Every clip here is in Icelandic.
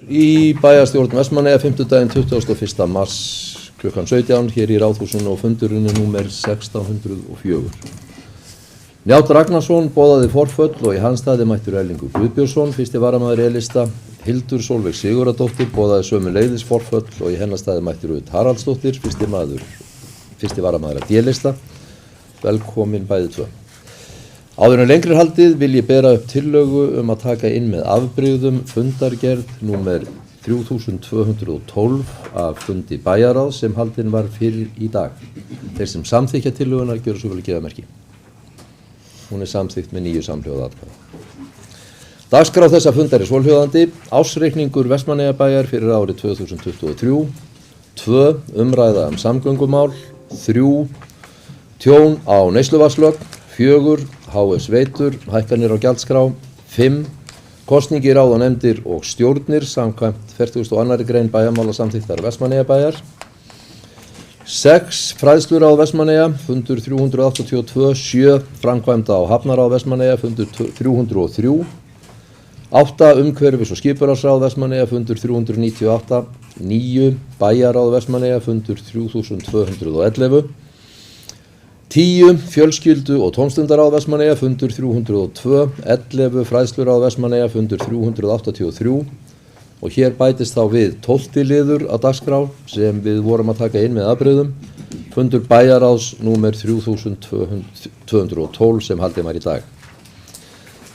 Í bæjarstjórn Vestmannaeyja 21. mars klukkan 17 hér í Ráðhúsinu og fundurinn númer 1604. Njáll Ragnarsson boðaði forföll og í hans staði mættur Erlingur Guðbjörnsson, fyrsti varamaður E-lista. Hildur Sólveig Sigurðardóttir boðaði sömuleiðis forföll og í hennar staði mættur Rut Haraldsdóttir, fyrsti varamaður D-lista. Velkomin bæði tvö. Áður en lengri haldið vil ég bera upp tillögu að taka inn með afbrigðum fundargerð númer 3212 af fundi bæjarráðs sem haldin var fyrir í dag. Þeir sem samþykkja tillöguna gjöra svo vel að gefa merki. Hún samþykkt með 9 samhljóða atkvæða. Dagskrá þessa fundar svohljóðandi: ársreikningur Vestmannaeyjabæjar fyrir árið 2023, 2. Umræða samgöngumál, 3. Tjón á neysluvatnslögn, 4. HS veitur, hækkanir á gjaldskrá, 5. Kosning í ráð og nefndir og stjórnir samkvæmt 42. grein bæjarmálasamþykktar Vestmannaeyjabæjar, 6. Fræðsluráð Vestmannaeyja, fundur 382, 7. Framkvæmda á hafnaráð Vestmannaeyja, fundur 303, 8. Umhverfis- og skipulagsráð Vestmannaeyja, fundur 398, 9. Bæjarráð Vestmannaeyja, fundur 3211, 10. Fjölskyldu- og tómstundaráð Vestmannaeyja, fundur 302, 11. Fræðsluráð Vestmannaeyja, fundur 383 og hér bætist þá við 12. liður á dagskrá sem við vorum að taka inn með afbrigðum, fundur bæjarráðs númer 3212 sem haldið var í dag.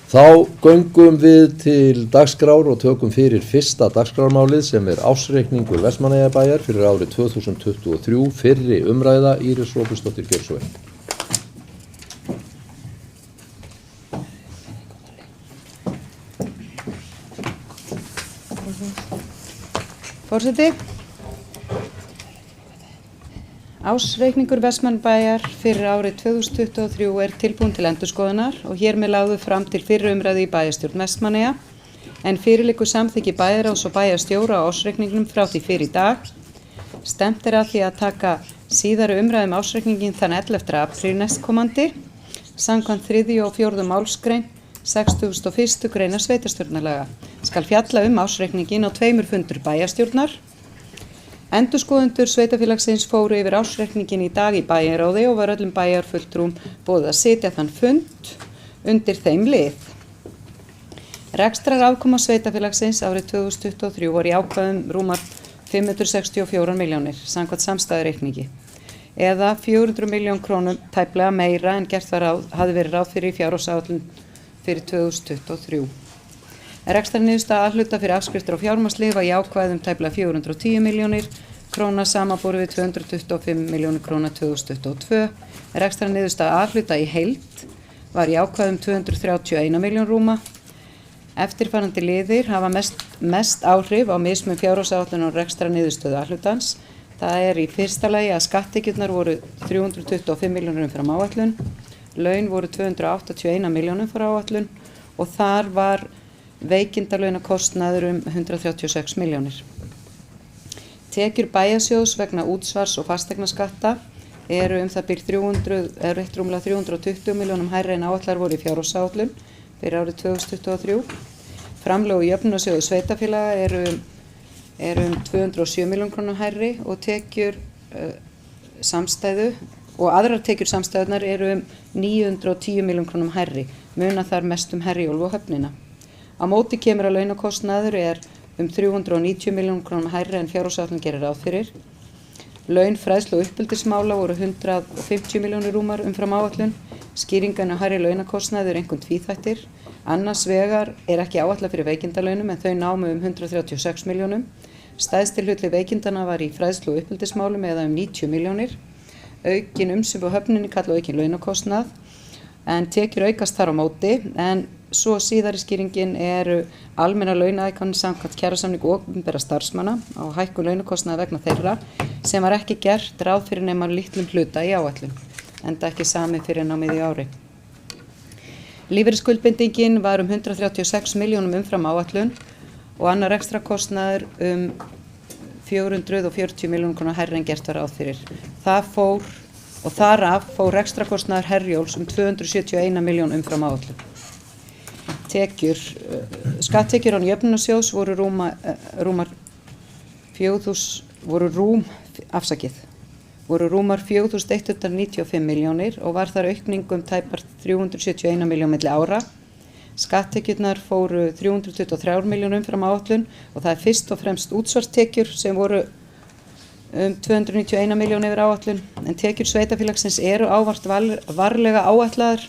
Þá göngum við til dagskrár og tökum fyrir fyrsta dagskrármálið sem ársreikningur Vestmannaeyjabæjar fyrir árið 2023, fyrri umræða. Íris Róbertsdóttir gjör svo vel. Forseti. Ársreikningur Vestmannaeyjabæjar fyrir árið 2023 tilbúinn til endurskoðunar og hér með lagður fram til fyrri umræðu í bæjarstjórn Vestmannaeyja, en fyrir liggur samþykki bæjarráðs og bæjarstjóra á ársreikningnum frá því fyrir í dag. Stefnt að því að taka síðari umræðu ársreikningin þann 11. apríl næstkomandi, samkvæmt 3. og 4. málsgrein 61. greinar sveitarstjórnarlaga. Skal fjalla ársreikningin á 2 fundur bæjarstjórnar. Endurskoðendur sveitarfélagsins fóru yfir ársreikningin í dag í bæjarráði og var öllum bæjarfulltrúum boðið að sitja þann fund undir þeim lið. Rekstrarafkoma sveitarfélagsins árið 2023 var jákvæð rúmar 564 milljónir samkvæmt samstæðureikningi, eða 400 milljón krónum tæplega meira en hafði verið ráð fyrir í fjárhagsáætlun fyrir 2023. Rekstrarniðurstaða A-hluta fyrir afskriftir og fjármagnslið var jákvæð tæplega 410 milljónir króna samanborið við 225 milljónir króna 2022. Rekstrarniðurstaða A-hluta í heild var jákvæð 231 milljón rúma. Eftirfarandi liðir hafa mest áhrif á mismun fjárhagsáætlunar og rekstrarniðurstöðu A-hlutans. Það í fyrsta lagi að skatttekjurnar voru 325 milljónir umfram áætlun, laun voru 281 milljónir umfram áætlun og þar var veikindalaunakostnaður 136 milljónir. Tekjur bæjarsjóðs vegna útsvars og fasteignaskatta eru það bil 320 milljónum hærri en áætlar voru í fjárhagsáætlun fyrir árið 2023. Framlög í jöfnunarsjóði sveitarfélaga eru 207 milljón krónum hærri og tekjur samstæðu og aðrar tekjur samstæðunar eru 910 milljón krónum hærri, muna þar mest Herjólf og höfnina. Á móti kemur að launakostnaður 390 milljón krónum hærri en fjárhagsáætlun gerir ráð fyrir. Laun, fræðslu og uppeldismála voru 150 milljónir rúmar umfram áætlun. Skýringan á hærri launakostnaður einkum tvíþættir. Annars vegar ekki áætlað fyrir veikindalaunum en þau námu 136 milljónum. Stærsti hluti veikindana var í fræðslu og uppeldismálum eða 90 milljónir. Aukin umsvif á höfninni kalla aukin launakostnað en tekjur aukast þar á móti, en svo síðari skýringin almenna launahækkanir samkvæmt kjarasamningi opinberra starfsmanna á hækkun launakostnaðar vegna þeirra sem var ekki gert ráð fyrir nema litlum hluta í áætlun, enda ekki samið fyrir á miðju ári. Lífeyrisskuldbindingin var 136 milljónum umfram áætlun og annar rekstrakostnaður 440 milljónum króna hærri en gert var ráð fyrir. Þar af fór rekstrakostnaður Herjólfs 271 milljón umfram áætlun. Skatttekjur án jöfnunarsjóðs voru rúmar 4.195 milljónir og var þar aukning tæpar 371 milljón milli ára. Skatttekjurnar fóru 323 milljónir umfram áætlun og það fyrst og fremst útsvarstekjur sem voru 291 milljón yfir áætlun, en tekjur sveitarfélagsins eru ávart varlega áætlaðar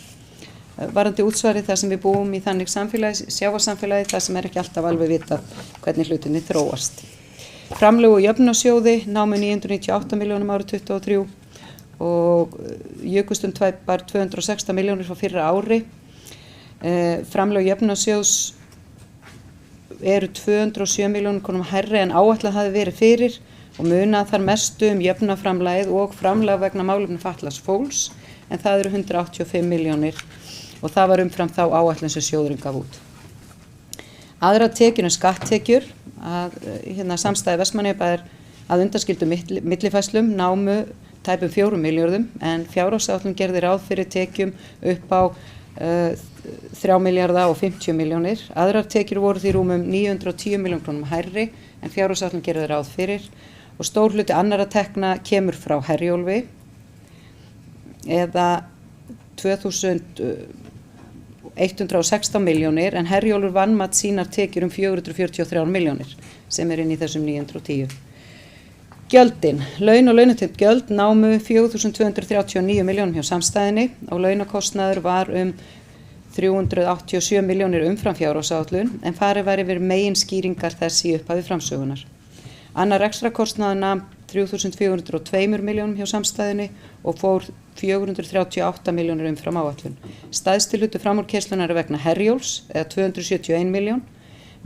varðandi útsvarið þar sem við búum í þannig samfélagi, sjávarsamfélagi, þar sem ekki alltaf alveg vitað hvernig hlutinni þróast. Framlög úr jöfnunarsjóði námu 998 milljónum árið 2023 og jukust tæpar 216 milljónir frá fyrra ári. Framlög jöfnunarsjóðs eru 207 milljónum krónum hærri en áætlað hafi verið fyrir og muna þar mestu jöfnunarframlagið og framlag vegna málefna fatlaðs fólks, en það eru 185 milljónir og það var umfram þá áætlun sem sjóðurinn gaf út. Aðrar tekjur skatttekjur samstæði Vestmannaeyjabæjar að undanskildum millifærslum námu tæpum 4 milljörðum, en fjárhagsáætlun gerði ráð fyrir tekjum upp á 3 milljarða og 50 milljónir. Aðrar tekjur voru því rúmum 910 milljón krónum hærri en fjárhagsáætlun gerði ráð fyrir og stór hluti annarra tekna kemur frá Herjólfi eða 2.116 milljónir, en Herjólfur vanmat sínar tekjur 443 milljónir sem inn í þessum 910. Gjöldin, laun og launatengd gjöld námu 4.239 milljónum hjá samstæðinni og launakostnaður var 387 milljónir umfram fjárhagsáætlun, en farið var yfir meginskýringar þess í upphafi framsögunar. Annar rekstrakostnaður nam 3.402 milljónum hjá samstæðinni og fór 438 milljónir umfram áætlun. Stærsti hluti framúrkeyrslunar vegna Herjólfs eða 271 milljón.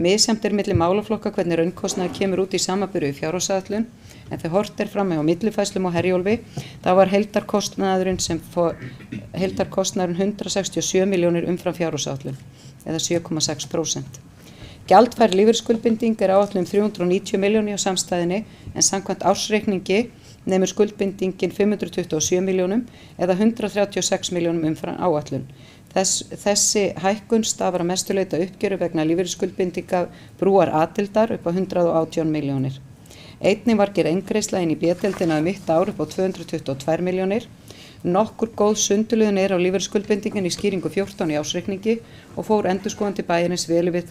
Misjafnt milli málaflokka hvernig raunkostnaður kemur út í samanburði við fjárhagsáætlun, en þegar horft fram á millifærslum á Herjólfi þá var heildarkostnaðurinn 167 milljónir umfram fjárhagsáætlun eða 7,6%. Gjaldfær lífeyrisskuldbinding áætluð 390 milljónir á samstæðinni, en samkvæmt ársreikningi nemur skuldbindingin 527 milljónum eða 136 milljónum umfram áætlun. Þessi hækkun stafar að mestu leyti uppgjöru vegna lífeyrisskuldbindinga brúar A-deildar upp á 118 milljónir. Einnig var gerð eingreiðsla inn í B-deildina mitt ár upp á 222 milljónir. Nokkur góð sundurliðun á lífeyrisskuldbindingin í skýringu 14 í ársreikningi og fór endurskoðandi bæjarins vel við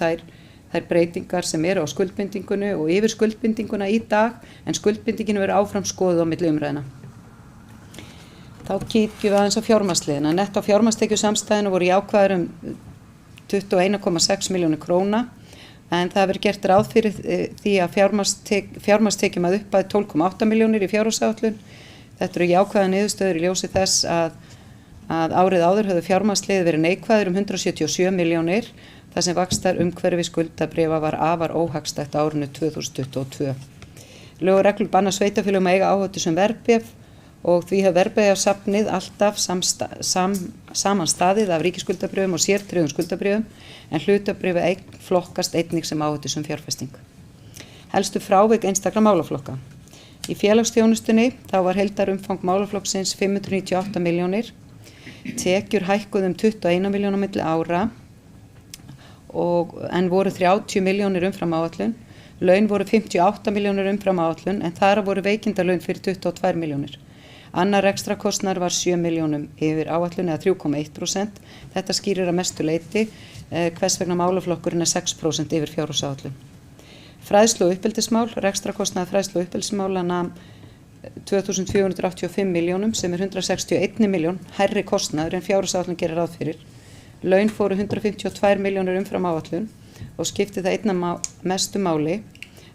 þær breytingar sem eru á skuldbindingunni og yfir skuldbindinguna í dag, en skuldbindingin verður áfram skoðuð á milli umræðna. Þá kíkjum við aðeins á fjármagnsliðina. Netto fjármagnstekjur samstæðinu voru jákvæðar 21,6 milljónir króna, en það verður gert ráð fyrir því að fjármagnstekjum að upphæð 12,8 milljónir í fjárhagsáætlun. Þetta eru jákvæðar niðurstöður í ljósi þess að árið áður höfðu fjármagnsliðir verið neikvæðir 177 milljónir, þar sem vaxtarumhverfi skuldabréfa var afar óhagstætt á árinu 2022. Lög og reglur banna sveitarfélögum að eiga áhættu sem verðbréf og því hefur verðbréfasafnið alltaf saman staðið af ríkisskuldabréfum og sértryggðum skuldabréfum, en hlutabréfaeign flokkast einnig sem áhættu sem fjárfesting. Helstu frávik einstakra málaflokka. Í félagsþjónustunni þá var heildarumfang málaflokksins 598 milljónir, tekjur hækkuð 21 milljónir á milli ára en voru 30 milljónir umfram áætlun. Laun voru 58 milljónir umfram áætlun, en þar voru veikindalaun fyrir 22 milljónir. Annar rekstrakostnaður var 7 milljónum yfir áætlun eða 3,1%. Þetta skýrir að mestu leyti hvers vegna málaflokkurinn 6% yfir fjárhagsáætlun. Fræðslu og uppeldismál, rekstrakostnaður fræðslu og uppeldismála nam 2.485 milljónum sem 161 milljón hærri kostnaður en fjárhagsáætlun gerir ráð fyrir. Laun fóru 152 milljónir umfram áætlun og skipti það einna mestu máli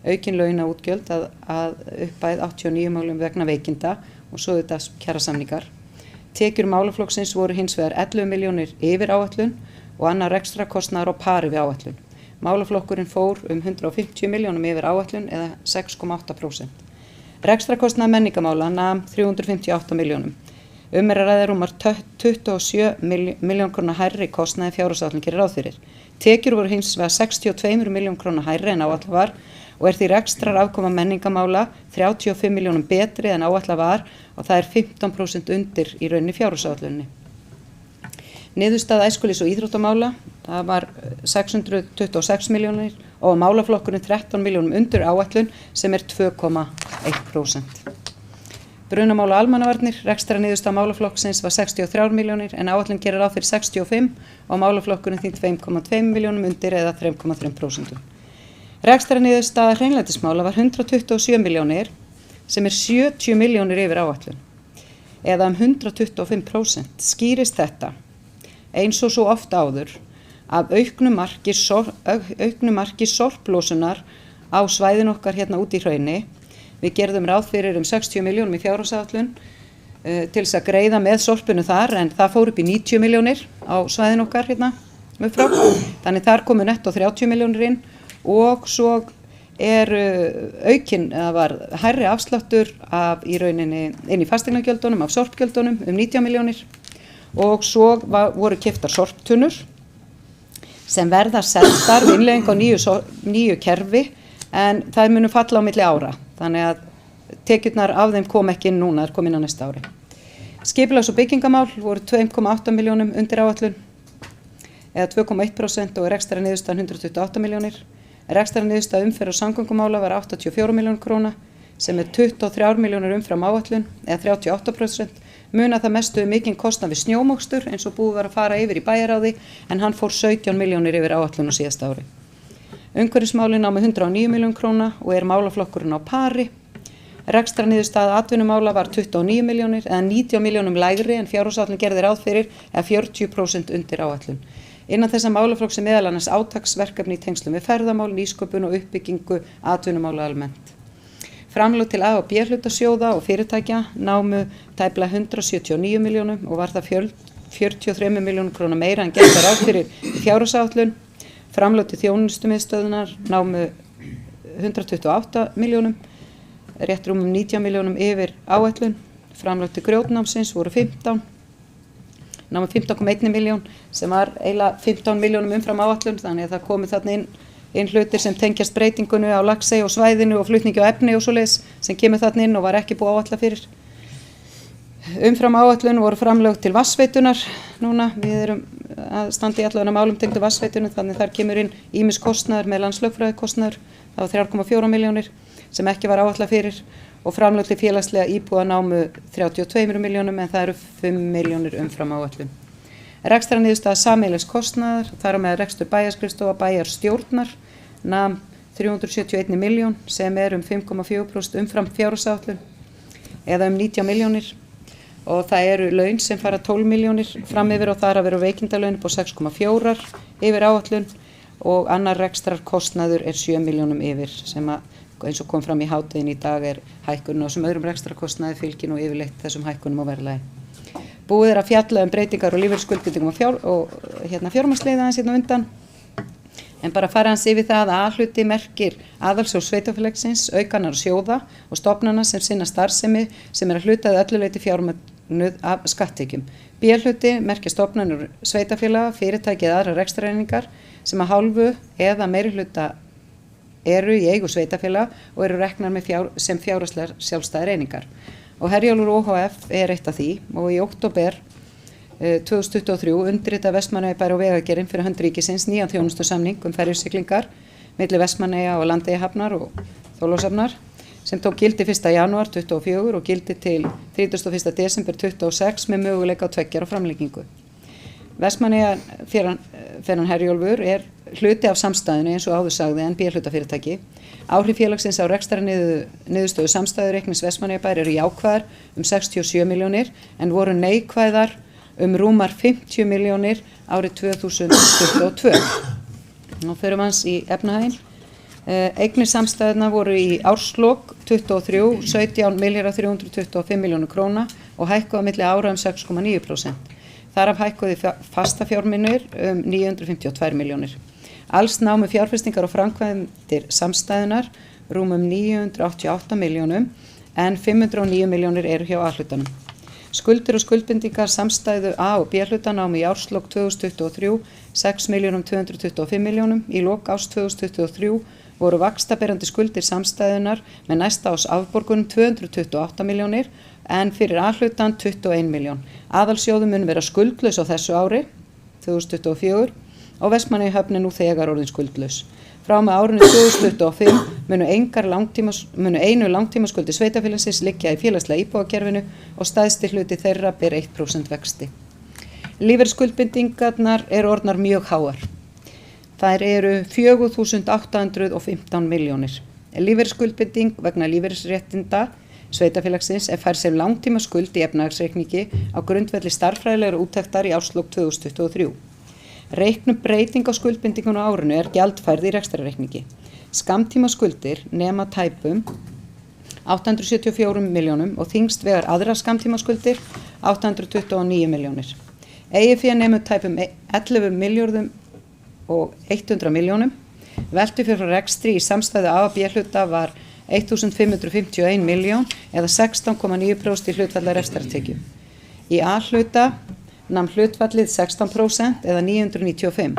aukin launaútgjöld að upphæð 89 milljónum vegna veikinda og svo þetta kjarasamningar. Tekjur málaflokksins voru hins vegar 11 milljónir yfir áætlun og annar rekstrakostnaður á pari við áætlun. Málaflokkurinn fór 150 milljónum yfir áætlun eða 6,8%. Rekstrakostnaður menningamála nam 358 milljónum. Að ræða rúmar 27 milljón króna hærri kostnaði fjárhagsáætlun gerir ráð fyrir. Tekjur voru hins vegar 62 milljón króna hærri en áætlað var og því rekstrar afkoma menningamála 35 milljónum betri en áætlað var og það 15% undir í rauninni fjárhagsáætlunni. Niðurstaða æskulýðs- og íþróttamála, það var 626 milljónir og málaflokkurinn 13 milljónum undir áætlun sem 2,1%. Brunamála og almannavarnir, rekstrarniðurstaða málaflokksins var 63 milljónir en áætlun gerir ráð fyrir 65 og málaflokkurinn því 2,2 milljónum undir eða 3,3%. Rekstrarniðurstaða hreinlætismála var 127 milljónir sem 70 milljónir yfir áætlun eða 125%. Skýrist þetta eins og svo oft áður af auknu marki sorplosunar á svæðin okkar hérna út í Hrauni. Við gerðum ráð fyrir 60 milljónum í fjárhagsáætlun til þess að greiða með sorpinu þar en það fór upp í 90 milljónir á svæðin okkar hérna upp frá. Þannig þar komu netto 30 milljónir inn og svo var hærri afsláttur í rauninni inn í fasteignagjöldunum af sorpgjöldunum 19 milljónir og svo voru keyptar sorptunnur sem verða seldar við innleiðingu á nýju kerfi en þær munu falla á milli ára þannig að tekjurnar af þeim kom ekki inn núna, þær kom inn á næsta ári. Skipulags- og byggingamál voru 2,8 milljónum undir áætlun eða 2,1% og rekstrarniðurstaðan 128 milljónir. Rekstrarniðurstaða umferð- og samgöngumála var 84 milljónir króna sem 23 milljónir umfram áætlun eða 38%. Muna það mestu mikinn kostnað við snjómokstur eins og búið var að fara yfir í bæjaráði en hann fór 17 milljónir yfir áætlun á síðasta ári. Umhverfismálin námu 109 milljónir króna og málaflokkurinn á pari. Rekstrarniðurstaða atvinnumála var 29 milljónir eða 90 milljónum lægri en fjárhagsáætlun gerði ráð fyrir eða 40% undir áætlun. Innan þessa málaflokks meðal annars átaksverkefni í tengslum við ferðamál, nýsköpun og uppbyggingu atvinnumála almennt. Framlög til A- og B-hlutasjóða og fyrirtækja námu tæplega 179 milljónum og var það 43 milljónum króna meira en gert var ráð fyrir í fjárhagsáætlun. Framlög til þjónustumiðstöðunar námu 128 milljónum, rétt rúmum 19 milljónum yfir áætlun. Framlög til grjótnámsins voru 15, námu 15,1 milljón sem var eiginlega 15 milljónum umfram áætlun þannig að það komu þarna inn hlutir sem tengjast breytingunni á Laxey og svæðinu og flutningi á efni og svoleiðis sem kemur þarna inn og var ekki búið áætla fyrir. Umfram áætlun voru framlög til vatnsveitunar núna, við erum að standa í allavega málum tengdu vatnsveitunum þannig þar kemur inn ýmis kostnaður með landslögfræðikostnaður, það var 3,4 milljónir sem ekki var áætla fyrir og framlög til félagslega íbúða námu 32 milljónum en það eru 5 milljónir umfram áætlun. Rekstrarniðurstaða sameiginlegs kostnaðar, þar á með rekstur bæjarskrifstofa bæjarstjórnar nam 371 milljón sem 5,4% umfram fjárhagsáætlun eða 19 milljónir og það eru laun sem fara 12 milljónir fram yfir og þar að vera veikindalaun på 6,4 yfir áætlun og annar rekstrarkostnaður 7 milljónum yfir sem eins og kom fram í hádeginu í dag hækkun og sem öðrum rekstrarkostnaði fylgir nú yfirleitt þessum hækkunum á verðlagi. Búið að fjalla breytingar og lífeyrisskuldbindingum og fjármagnsliðar aðeins hérna undan. En bara fara hans yfir það að A-hluti merkir aðalsjóðs sveitarfélagsins, aukanar sjóða og stofnana sem sinna starfsemi sem að hlutaði öllu leyti fjármagnuð af skatttekjum. B-hluti merkir stofnanir sveitarfélaga, fyrirtæki eða aðrar rekstrareiningar sem að hálfu eða meiri hluta eru í eigu sveitarfélaga og eru reknar sem fjárhagslegar sjálfstæðar einingar. Og Herjólfur OHF eitt af því og í október 2023 undirrita Vestmannaeyjabær og Vegagerðin fyrir hönd ríkisins nýjan þjónustusamning ferjusiglingar milli Vestmannaeyja og Landeyjahafnar og Þorlákshafnar sem tók gildi 1. janúar 2024 og gildi til 31. desember 2026 með möguleika á 2 ára framlengingu. Vestmannaeyjaferjan Herjólfur hluti af samstæðinu eins og áður sagði en B-hlutafyrirtæki. Áhrif félagsins á rekstrarniðurstöðu samstæðureiknings Vestmannaeyjabær eru jákvæðar 67 milljónir en voru neikvæðar rúmar 50 milljónir árið 2022. Nú förum hans í efnahaginn. Eignir samstæðuna voru í árslok 23 17.325 milljónir króna og hækkuðu á milli ára 6,9%. Þaraf hækkuðu fasta fjármunir 952 milljónir. Alls námu fjárfestingar og framkvæmdir samstæðunar rúmum 988 milljónum en 509 milljónir eru hjá A-hlutanum. Skuldir og skuldbindingar samstæðu A- og B-hluta námu í árslok 2023 6.225 milljónum. Í lok árs 2023 voru vaxtaberandi skuldir samstæðunar með næsta árs afborgunum 228 milljónir en fyrir A-hlutan 21 miljón. Aðalsjóður mun vera skuldlaus á þessu ári 2024 og Vestmannaeyjahöfn nú þegar orðin skuldlaus. Frá með árinu 2025 munu einu langtímaskuldir sveitarfélagsins liggja í félagslega íbúðakerfinu og stærsti hluti þeirra ber 1% vexti. Lífeyrisskuldbindingarnar eru orðnar mjög háar. Þær eru 4.815 milljónir. Lífeyrisskuldbinding vegna lífeyrisréttinda sveitarfélagsins fær sem langtímaskuld í efnahagsreikningi á grundvelli stærðfræðilegra úttektar í árslok 2023. Reiknuð breyting á skuldbindingunum á árinu gjaldfærð í rekstrarreikningi. Skammtímaskuldir nema tæpum 874 milljónum og þyngst vegar aðrar skammtímaskuldir 829 milljónir. Eigið fé nemur tæpum 11 milljörðum og 100 milljónum. Veltufé frá rekstri í samstæðu A og B hluta var 1.551 milljón eða 16,9% í hlutfalli rekstrartekjum. Í A hluta nam hlutfallið 16% eða 995.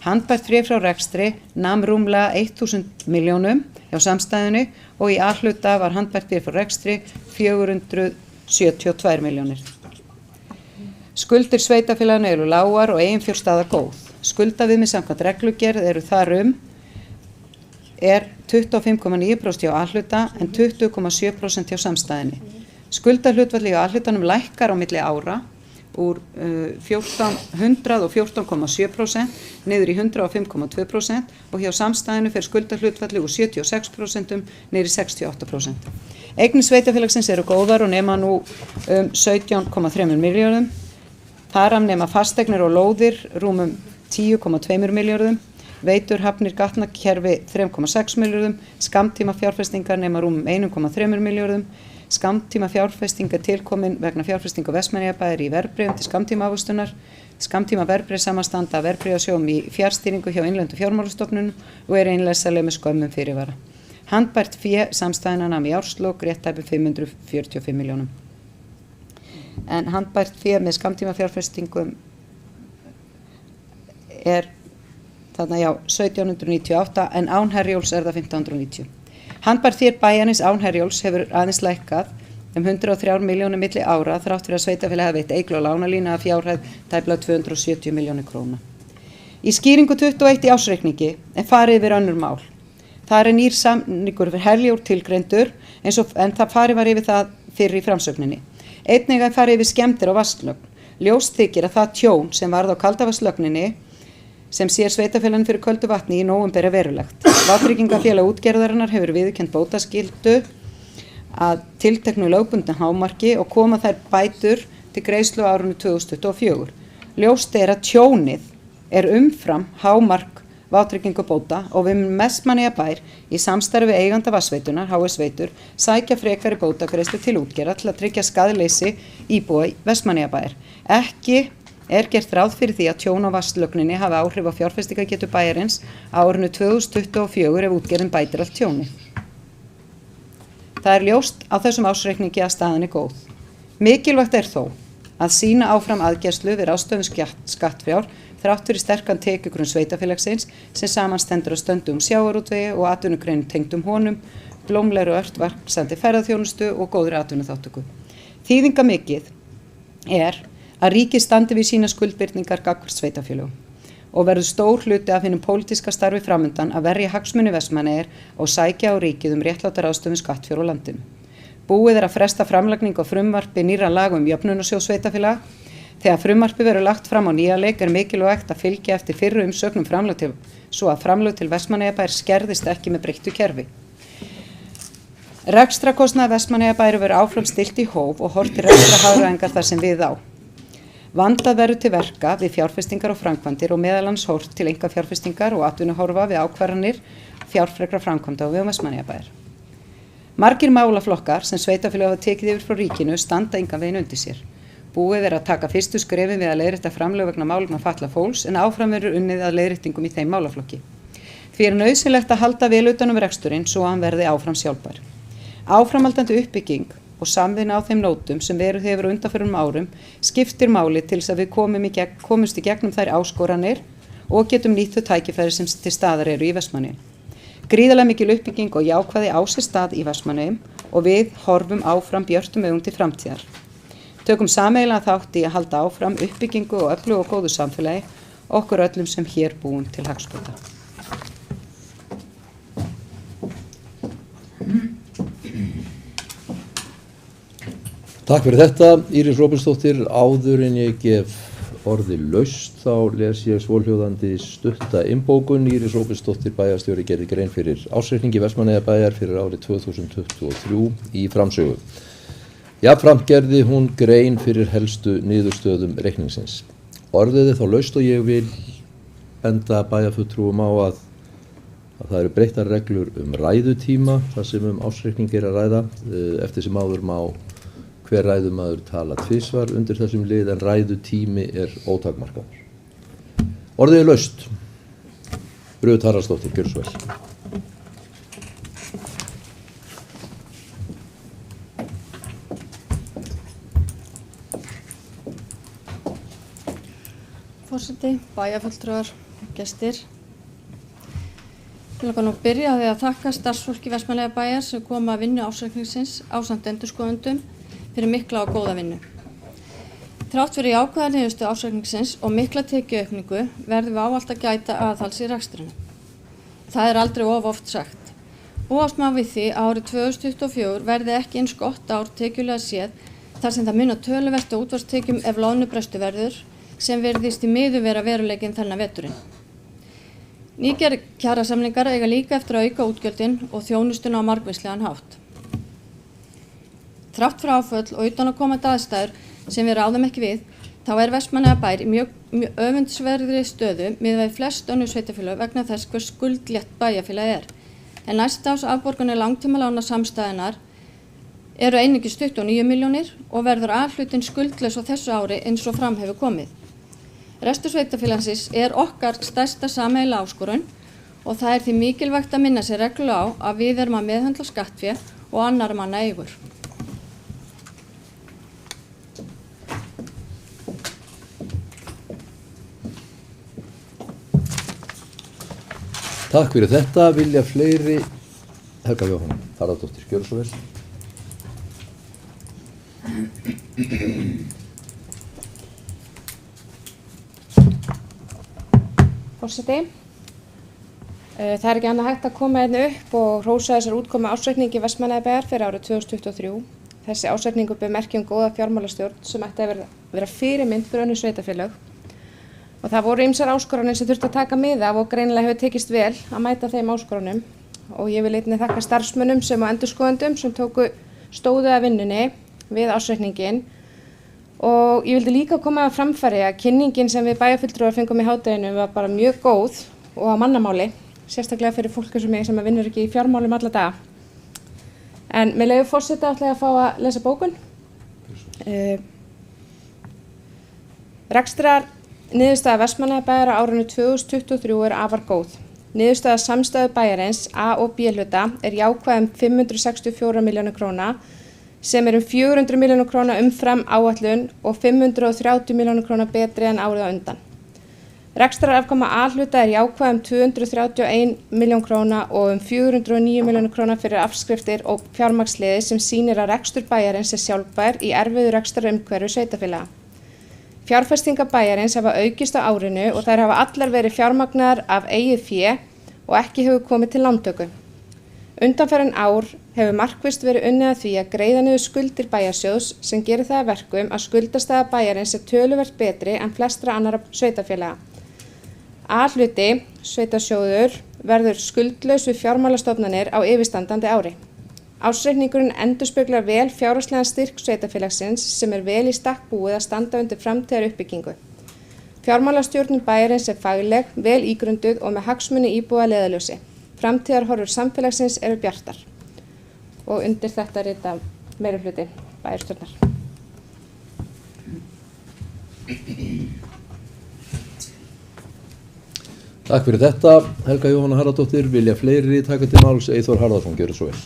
Handbært fé frá rekstri nam rúmlega 1.000 milljónum hjá samstæðunni og í A hluta var handbært fé frá rekstri 472 milljónir. Skuldir sveitarfélagana eru lágar og eiginfjárstaða góð. Skuldaviðmið samkvæmt reglugerð eru þar 25,9% hjá A hluta en 20,7% hjá samstæðunni. Skuldahlutfallið hjá A hlutanum lækkar á milli ára úr 114,7% niður í 105,2% og hjá samstæðinu fer skuldahlutfallið úr 76% niður í 68%. Eignir sveitarfélagsins eru góðar og nema nú 17,3 milljörðum. Þar af nema fasteignir og lóðir rúmum 10,2 milljörðum, veitur, hafnir, gatnakerfi 3,6 milljörðum, skammtíma fjárfestingar nema rúmum 1,3 milljörðum. Skammtíma fjárfesting tilkomin vegna fjárfestingu Vestmannaeyjabæjar í verðbréfum til skammtíma ávöxtunar. Skammtíma verðbréf samanstanda af verðbréfasjóðum í fjárstýringu hjá innlendu fjármálastofnunum og innleysanleg með skömmum fyrirvara. Handbært fé samstæðuna nam í árslok rétt tæpum 545 milljónum. En handbært fé með skammtíma fjárfestingum þarna 1798 en án Herjólfs það 1590. Handbært fé bæjarins án Herjólfs hefur aðeins lækkað 103 milljónir milli ára þrátt fyrir að sveitarfélagið hafi veitt eign- og lánalínu að fjárhæð tæplega 270 milljónir króna. Í skýringu 21 í ársreikningi farið yfir önnur mál. Þar nýr samningur fyrir Herjólf tilgreindur en það farið var yfir það fyrir í framsögninni. Einnig farið yfir skemmdir á vatnslögn. Ljóst þykir að það tjón sem varð á Kaldavatnslögninni sem sér sveitarfélaginu fyrir köldu vatni í nóvember verulegt. Vátryggingafélag útgerðarinnar hefur viðurkennt bótaskyldu að tilteknu lögbundnu hámarki og koma þær bætur til greiðslu á árinu 2024. Ljóst að tjónið umfram hámark vátryggingabóta og við Vestmannaeyjabær í samstarfi við eiganda vatnsveitunar, HS Veitur, sækja frekari bótagreiðslu til útgerða til að tryggja skaðleysi íbúa Vestmannaeyjabæjar. Ekki gert ráð fyrir því að tjón á vatnslögninni hafi áhrif á fjárfestingargetu bæjarins á árinu 2024 ef útgerðin bætir allt tjóni. Það ljóst á þessum ársreikningi að staðan góð. Mikilvægt þó að sýna áfram aðgærslu við ráðstöfun skattfjár þrátt fyrir sterkan tekjugrunn sveitarfélagsins sem samanstendur af stöndugum sjávarútvegi og atvinnugreinum tengdum honum, blómlegri og ört vaxandi ferðaþjónustu og góðri atvinnuþátttöku. Þýðingamikið að ríkið standi við sína skuldbindingar gagnvart sveitarfélögum og verður stór hluti af hinum pólitíska starfi framundan að verja hagsmuni Vestmannaeyjar og sækja á ríkið réttláta ráðstöfun skattfjár á landinu. Búið að fresta framlagningu á frumvarpi nýrra laga jöfnunarsjóð sveitarfélaga. Þegar frumvarpi verður lagt fram á nýja leik mikilvægt að fylgja eftir fyrri umsögnum svo að framlög til Vestmannaeyjabæjar skerðist ekki með breyttu kerfi. Rekstrarkostnaður Vestmannaeyjabæjar verður áfram stillt í hóf og horft til rekstrarhagræðingar þar sem við á. Vandað verður til verka við fjárfestingar og framkvæmdir og meðal annars horft til einkafjárfestingar og atvinnuhorfa við ákvarðanir fjárfrekra framkvæmda á vegum Vestmannaeyjabæjar. Margir málaflokkar sem sveitarfélög hafa tekið yfir frá ríkinu standa engan veginn undir sér. Búið að taka fyrstu skrefin við að leiðrétta framlög vegna málefna fatlaðs fólks en áfram verður unnið að leiðréttingum í þeim málaflokki. Því nauðsynlegt að halda vel utan reksturinn svo að hann verði áfram sjálfbær. Áframhaldandi uppbygging og samvinna á þeim nótum sem verið hefur undanförnum árum skiptir máli til þess að við komumst í gegnum þær áskoranir og getum nýtt þau tækifæri sem til staðar eru í Vestmannaeyjum. Gríðarlega mikil uppbygging og jákvæði á sér stað í Vestmannaeyjum og við horfum áfram björtum augum til framtíðar. Tökum sameiginlega þátt í að halda áfram uppbyggingu og öflugu og góðu samfélagi okkur öllum sem hér búum til hagsbóta. Takk fyrir þetta, Íris Róbertsdóttir. Áður en ég gef orði laust þá les ég svohljóðandi stutta innbókun. Íris Róbertsdóttir bæjarstjóri gerði grein fyrir ársreikningi Vestmannaeyjabæjar fyrir árið 2023 í framsögu. Jafnframt gerði hún grein fyrir helstu niðurstöðum reikningsins. Orðið þá laust og ég vil benda bæjarfulltrúum á að það eru breyttar reglur ræðutíma þar sem ársreikning að ræða. Eftir sem áður má hver ræðumaður tala tvisvar undir þessum lið en ræðutími ótakmarkaður. Orðið laust. Rut Haraldsdóttir, gjörðu svo vel. Forseti, bæjarfulltrúar, gestir. Ég vil nú byrja á því að þakka starfsfólki Vestmannaeyjabæjar sem kom að vinnu ársreikningsins ásamt endurskoðendum fyrir mikla og góða vinnu. Þrátt fyrir jákvæða niðurstöðu ársreikningsins og mikla tekjuaukningu verðum við ávallt að gæta aðhalds í rekstrinum. Það er aldrei of oft sagt. Búast má við því að árið 2024 verði ekki eins gott ár tekjulega séð þar sem það munar töluvert á útvarpstekjum ef loðnubrestur verður sem virðist í miður vera veruleikinn þennan veturinn. Nýgerð kjarasamningar eiga líka eftir að auka útgjöldin og þjónustuna á margvíslegan hátt. Þrátt fyrir áföll og utanaðkomandi aðstæður sem við ráðum ekki við, þá er Vestmannaeyjabær í mjög öfundsverðri stöðu miðað við flest önnur sveitarfélög vegna þess hver skuldlétt bæjarfélagið er. En næsta árs afborganir langtímalána samstæðunnar eru einungis 29 milljónir og verður A-hlutinn skuldlaus á þessu ári eins og fram hefur komið. Restur sveitarfélagsins er okkar stærsta sameiginlega áskorun og það er því mikilvægt að minna sér reglulega á að við erum að meðhöndla skattfé og annarra manna eigur. Takk fyrir þetta. Vilja fleiri? Helga Jóhanna Harðardóttir, gjörðu svo vel. Forseti, það er ekki annað hægt að koma hérna upp og hrósa þessar útkomu ársreikningi Vestmannaeyjabæjar fyrir árið 2023. Þessi ársreikningur ber merki góða fjármálastjórn sem ætti að vera fyrirmynd fyrir önnur sveitarfélög. Og það voru ýmsar áskoranir sem þurfti að taka mið af og greinilega hefur tekist vel að mæta þeim áskorunum. Og ég vil einnig þakka starfsmönnum sem og endurskoðendum sem stóðu að vinnunni við ársreikningin. Og ég vildi líka koma að framfæri að kynningin sem við bæjarfulltrúar fengum í hádeginu var bara mjög góð og á mannamáli, sérstaklega fyrir fólk eins og mig sem vinnur ekki í fjármálum alla daga. En með leyfi forseta ætla ég að fá að lesa bókun. Niðurstaða Vestmannaeyjabæjar á árinu 2023 er afar góð. Niðurstaða samstæðu bæjarins A og B hluta er jákvæð 564 milljónir króna sem er 400 milljónir króna umfram áætlun og 530 milljónir króna betri en árið á undan. Rekstrarafkoma A hluta er jákvæð 231 milljón króna og 409 milljónir króna fyrir afskriftir og fjármagnsliði sem sýnir að rekstur bæjarins er sjálfbær í erfiðu rekstrarumhverfi sveitarfélaga. Fjárfestingar bæjarins hafa aukist á árinu og þær hafa allar verið fjármagnaðar af eigið fé og ekki hefur komið til lántöku. Undanfarin ár hefur markvisst verið unnið að því að greiða niður skuldir bæjarsjóðs sem gerir það að verkum að skuldastaða bæjarins er töluvert betri en flestra annarra sveitarfélaga. A-hluti, sveitarsjóður, verður skuldlaus við fjármálastofnanir á yfirstandandi ári. Ársreikningurinn endurspeglar vel fjárhagslegan styrk sveitarfélagsins sem er vel í stakk búið að standa undir framtíðar uppbyggingu. Fjármálastjórnun bæjarins er fagleg, vel ígrunduð og með hagsmuni íbúa að leiðarljósi. Framtíðarhorfur samfélagsins eru bjartar. Og undir þetta rita meirihluti bæjarstjórnar. Takk fyrir þetta. Helga Jóhanna Harðardóttir. Vilja fleiri taka til máls? Eyþór Harðarson, gjörðu svo vel.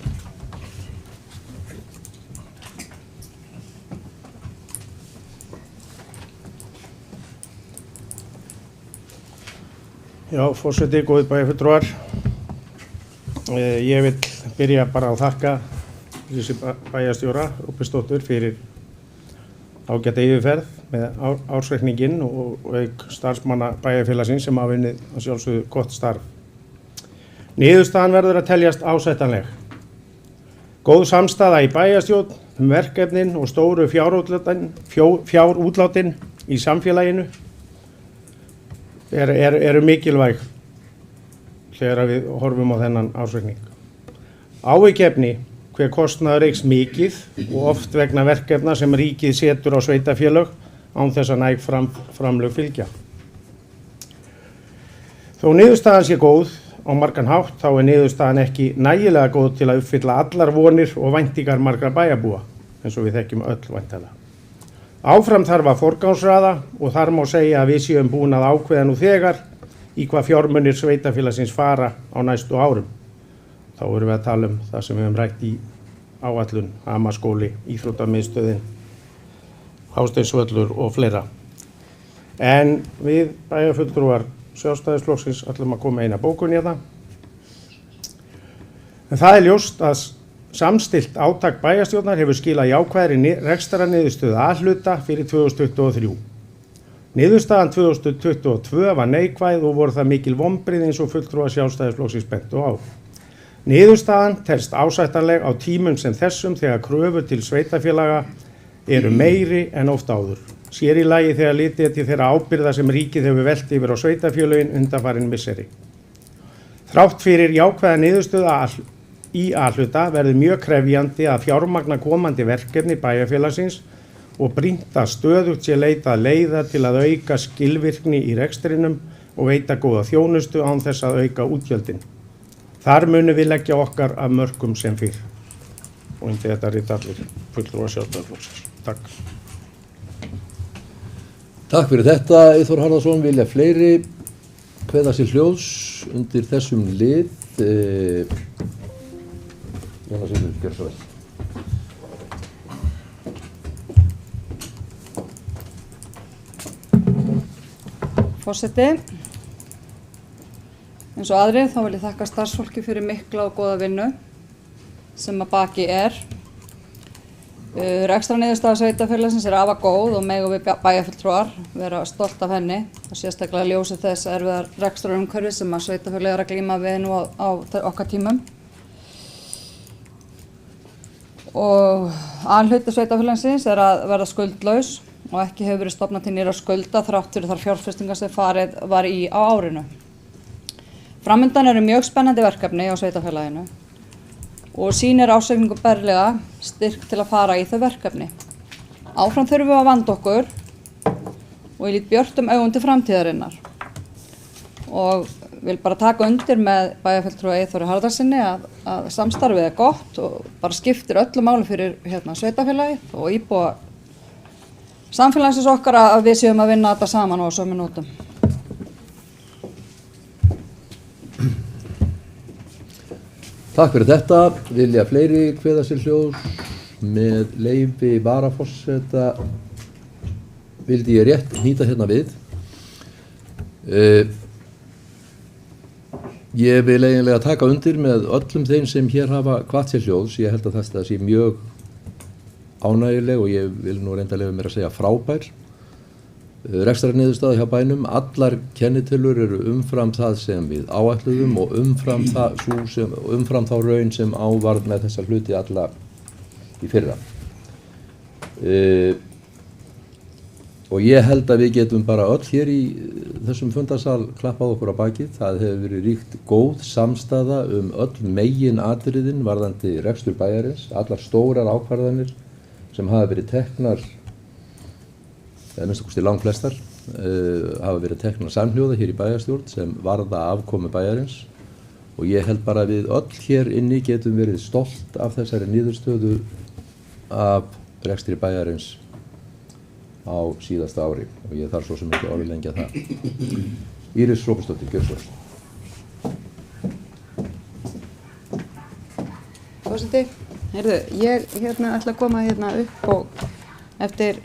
Já, forseti, góðir bæjarfulltrúar. Ég vil byrja bara að þakka þessi bæjarstjóra Róbertsdóttur fyrir ágæta yfirferð með ársreikninginn og auk starfsmanna bæjarfélagsins sem hafa unnið að sjálfsögðu gott starf. Niðurstaðan verður að teljast ásættanleg. Góð samstaða í bæjarstjórn verkefnin og stóru fjárútlátin í samfélaginu eru mikilvæg þegar við horfum á þennan ársreikning. Áhyggjuefni hver kostnaður eykst mikið og oft vegna verkefna sem ríkið setur á sveitarfélög án þess að næg framlög fylgja. Þó niðurstaðan sé góð á margan hátt þá niðurstaðan ekki nægilega góð til að uppfylla allar vonir og væntingar margra bæjarbúa, eins og við þekkjum öll væntanlega. Áfram þarf að forgangsraða og þar má segja að við séum búin að ákveða nú þegar í hvað fjármunir sveitarfélagsins fara á næstu árum. Þá erum við að tala það sem við höfum rætt í áætlun, Hamaskóli, íþróttamiðstöðin, Hásteinsvöllur og fleira. En við bæjarfulltrúar Sjálfstæðisflokksins ætlum að koma eina bókun í það. En það ljóst að samstillt átak bæjarstjórnar hefur skilað jákvæðri rekstrarniðurstöðu A-hluta fyrir 2023. Niðurstaðan 2022 var neikvæð og voru það mikil vonbrigði eins og fulltrúar Sjálfstæðisflokksins bentu á. Niðurstaðan telst ásættanleg á tímum sem þessum þegar kröfur til sveitarfélaga eru meiri en oft áður. Sér í lagi þegar litið til þeirra ábyrgða sem ríkið hefur velt yfir á sveitarfélögin undanfarin misseri. Þrátt fyrir jákvæða niðurstöðu í A-hluta verður mjög krefjandi að fjármagna komandi verkefni bæjarfélagsins og brýnt að stöðugt sé leitað leiða til að auka skilvirkni í rekstrinum og veita góða þjónustu án þess að auka útgjöldin. Þar munum við leggja okkar af mörkum sem fyrr. Og undir þetta rita allir fulltrúar Sjálfstæðisflokksins. Takk. Takk fyrir þetta, Eyþór Harðarson. Vilja fleiri kveða sér hljóðs undir þessum lið. Jónas Sigurður, gjörðu svo vel. Forseti, eins og aðrir þá vil ég þakka starfsfólki fyrir mikla og góða vinnu sem að baki er. Rekstrarniðurstaða sveitarfélagsins er afar góð og megum við bæjarfulltrúar vera stolt af henni og sérstaklega ljósi þess erfiðar rekstrarumhverfi sem að sveitarfélög eru að glíma við nú á okkar tímum. Og A-hluti sveitarfélagsins er að verða skuldlaus og ekki hefur verið stofnað til nýrra skulda þrátt fyrir þær fjárfestingar sem farið var í á árinu. Framundan eru mjög spennandi verkefni á sveitarfélaginu og sýnir ársreikningur berlega styrk til að fara í þau verkefni. Áfram þurfum við að vanda okkur og ég lít björtum augum til framtíðarinnar. Og vil bara taka undir með bæjarfulltrúa Eyþóri Harðarsyni að samstarfið er gott og bara skiptir öllu máli fyrir sveitarfélagið og íbúa samfélagsins okkar að við séum að vinna þetta saman á sömu nótum. Takk fyrir þetta. Vilja fleiri kveða sér hljóðs með leyfi varaforseta. Vildi ég rétt hnýta hérna við. Ég vil eiginlega taka undir með öllum þeim sem hér hafa hvatt sér hljóðs. Ég held að þetta sé mjög ánægjuleg og ég vil nú reynda að leyfa mér að segja frábær. Rekstrarniðurstaða hjá bænum, allar kennitölur eru umfram það sem við áætluðum og umfram þá raun sem ávarð með þessa hluti alla í fyrra. Og ég held að við getum bara öll hér í þessum fundarsal klappað okkur á bakið. Það hefur verið ríkt góð samstaða öll meginatriðin varðandi rekstur bæjarins, allar stórar ákvarðanir sem hafa verið teknar, eða minnst okkur langflestar, hafa verið teknar samhljóða hér í bæjarstjórn sem varða afkomu bæjarins og ég held bara að við öll hér inni getum verið stolt af þessari niðurstöðu af rekstri bæjarins á síðasta ári og ég þarf svo sem ekki orðlengja það. Íris Róbersdóttir, gjörðu svo vel. Forseti, heyrðu, ég ætla að koma upp og eftir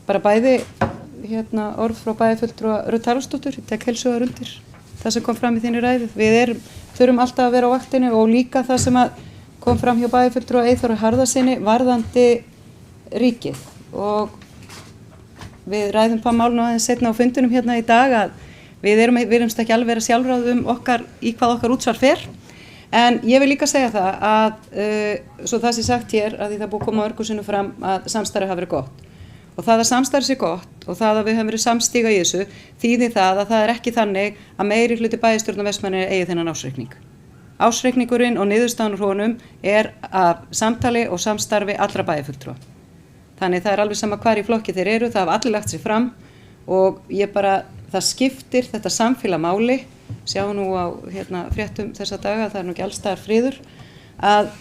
bara bæði orð frá bæjarfulltrúa Rut Haraldsdóttur, ég tek heils hugar undir það sem kom fram í þinni ræðu. Við þurfum alltaf að vera á vaktinu og líka það sem kom fram hjá bæjarfulltrúa Eyþóri Harðarsyni varðandi ríkið og við ræðum hvað mál nú aðeins seinna á fundunum hérna í dag að við erum ekki alveg vera sjálfráð í hvað okkar útsvar fer. En ég vil líka segja það að svo það sé sagt hér að því það búið að koma örgursinu fram að samstarfið hafi verið gott. Og það að samstarfið sé gott og það að við höfum verið samstíga í þessu þýðir það að það er ekki þannig að meiri hluti bæjarstjórnar Vestmannaeyja eigi þennan ársreikning. Ársreikningurinn og niðurstaðan úr honum er af samtali og samstarfi allra bæjarfulltrúa. Þannig það er alveg sama hvar í flokki þeir eru, það hafa allir lagt sig fram og það skiptir þetta samfélag máli, sjáum nú á fréttum þessa daga, það er nú ekki alls staðar friður, að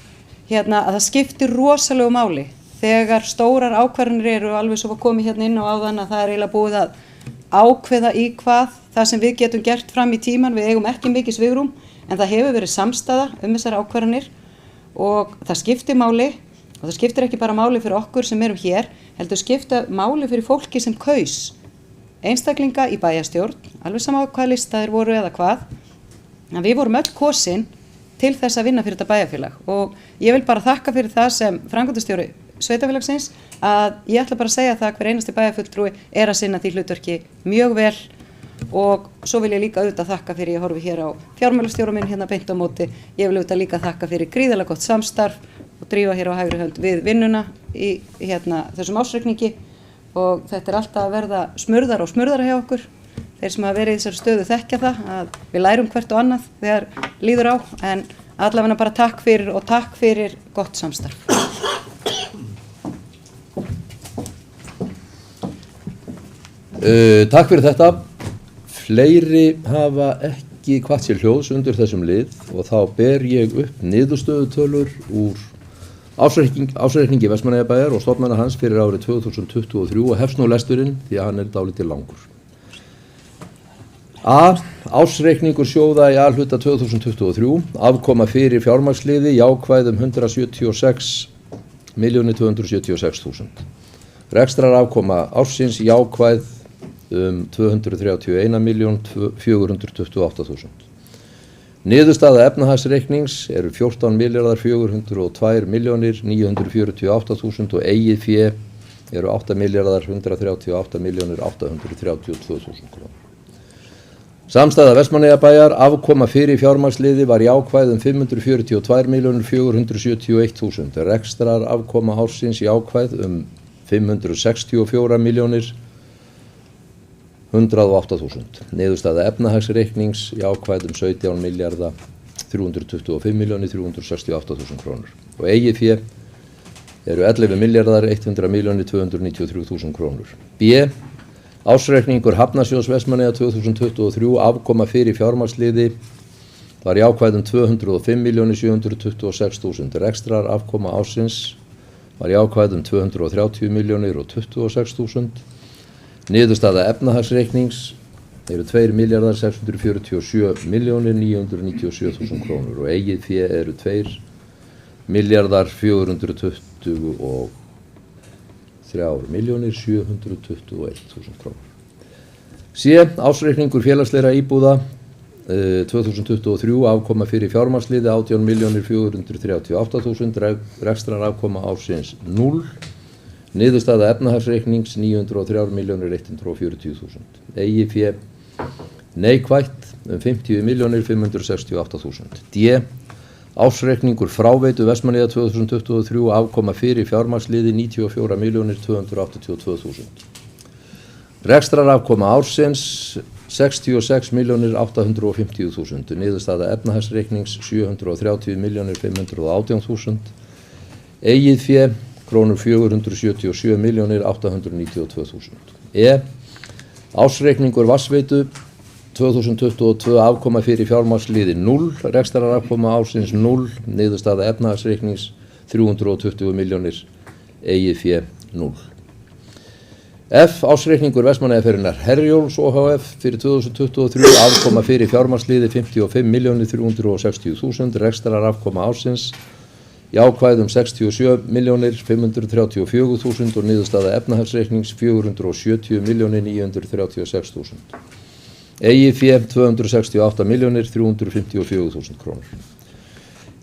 það skiptir rosalegu máli þegar stórar ákvarðanir eru alveg svo að komi inn á áðan að það er eiginlega búið að ákveða í hvað það sem við getum gert fram í tíman, við eigum ekki mikið svigrúm en það hefur verið samstaða þessar ákvarðanir og það skiptir máli og það skiptir ekki bara máli fyrir okkur sem erum hér, heldur skipta máli fyrir fólki sem kaus einstaklinga í bæjarstjórn, alveg sama hvað listaðir voru eða hvað, en við vorum öll kosin til þess að vinna fyrir þetta bæjarfélag og ég vil bara þakka fyrir það sem framkvæmdastjóri sveitafélagsins að ég ætla bara að segja það að hver einasti bæjarfulltrúi er að sinna því hlutverki mjög vel og svo vil ég líka auðvitað þakka fyrir, ég horfi hér á fjármálastjóra minn hérna beint á móti, ég vil auðvitað líka þakka fyrir gríðarlega gott samstarf og drífa hér á hægri hönd við vinnuna í þessum ársreikningi og þetta er alltaf að verða smurðar og smurðara hjá okkur. Þeir sem hafa verið í þessari stöðu þekkja það að við lærum hvert og annað þegar líður á en allavega bara takk fyrir gott samstarf. Takk fyrir þetta. Fleiri hafa ekki hvatt sér hljóðs undir þessum lið og þá ber ég upp niðurstöðutölur úr ársreikningi Vestmannaeyjabæjar og stofnana hans fyrir árið 2023 og hefst nú lesturinn því að hann er dálítið langur. A. Ársreikningur sjóða í A-hluta 2023, afkoma fyrir fjármagnsliði jákvæð 176.276.000. Rekstrarafkoma ársins jákvæð 231.428.000. Niðurstaða efnahagsreiknings eru 14.402.948.000 og eigið fé eru 8.138.832.000 krónur. Samstæða Vestmannaeyjabæjar afkoma fyrir fjármagnsliði var jákvæð 542.471.000. Rekstrarafkoma ársins jákvæð 564.108.000. Niðurstaða efnahagsreiknings jákvæð 17.325.368.000 krónur og eigið fé eru 11.100.293.000 krónur. B. Ársreikningur Hafnarsjóðs Vestmannaeyja 2023 afkoma fyrir fjármagnsliði var jákvæð 205.726.000. Rekstrarafkoma ársins var jákvæð 230.026.000. Niðurstaða efnahagsreiknings eru 2.647.997.000 krónur og eigið fé eru 2.423.721.000 krónur. C. Ársreikningur félagslegra íbúða 2023 afkoma fyrir fjármagnsliði 18.438.000. Rekstrarafkoma ársins 0. Niðurstaða efnahagsreiknings 903.140.000. Eigið fé neikvætt 50.568.000. D. Ársreikningur fráveitu Vestmannaeyja 2023 afkoma fyrir fjármagnsliði 94.282.000. Rekstrarafkoma ársins 66.850.000. Niðurstaða efnahagsreiknings 730.518.000. Eigið fé krónur 477.892.000. E. Ársreikningur vatnsveitu 2022 afkoma fyrir fjármagnsliði 0, rekstrarafkoma ársins 0, niðurstaða efnahagsreiknings 320.000.000, eigið fé 0. F. Ársreikningur Vestmannaeyjaferjunnar Herjólfs OHF fyrir 2023 afkoma fyrir fjármagnsliði 55.360.000, rekstrarafkoma ársins jákvæð 67.534.000 og niðurstaða efnahagsreiknings 470.936.000. Eigið fé 268.354.000 krónur.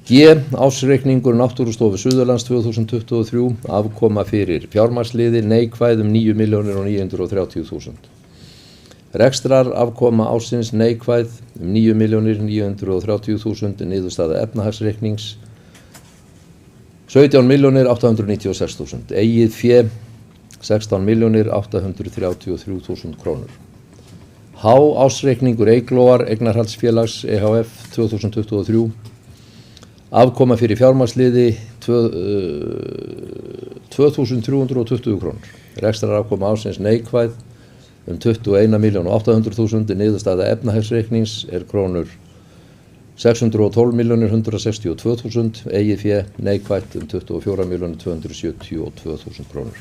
G. G. Ársreikningur Náttúrustofu Suðurlands 2023, afkoma fyrir fjármagnsliði neikvæð 9.930.000. Rekstrarafkoma ársins neikvæð 9.930.000, niðurstaða efnahagsreiknings 17.896.000, eigið fé 16.833.000 krónur. H. Ársreikningur Eyglóar eignarhaldsfélags EHF 2023, afkoma fyrir fjármagnsliði 2.320 krónur. Rekstrarafkoma ársins neikvæð 21.800.000, niðurstaða efnahagsreiknings krónur 612.162.000, eigið fé neikvætt 24.272.000 krónur.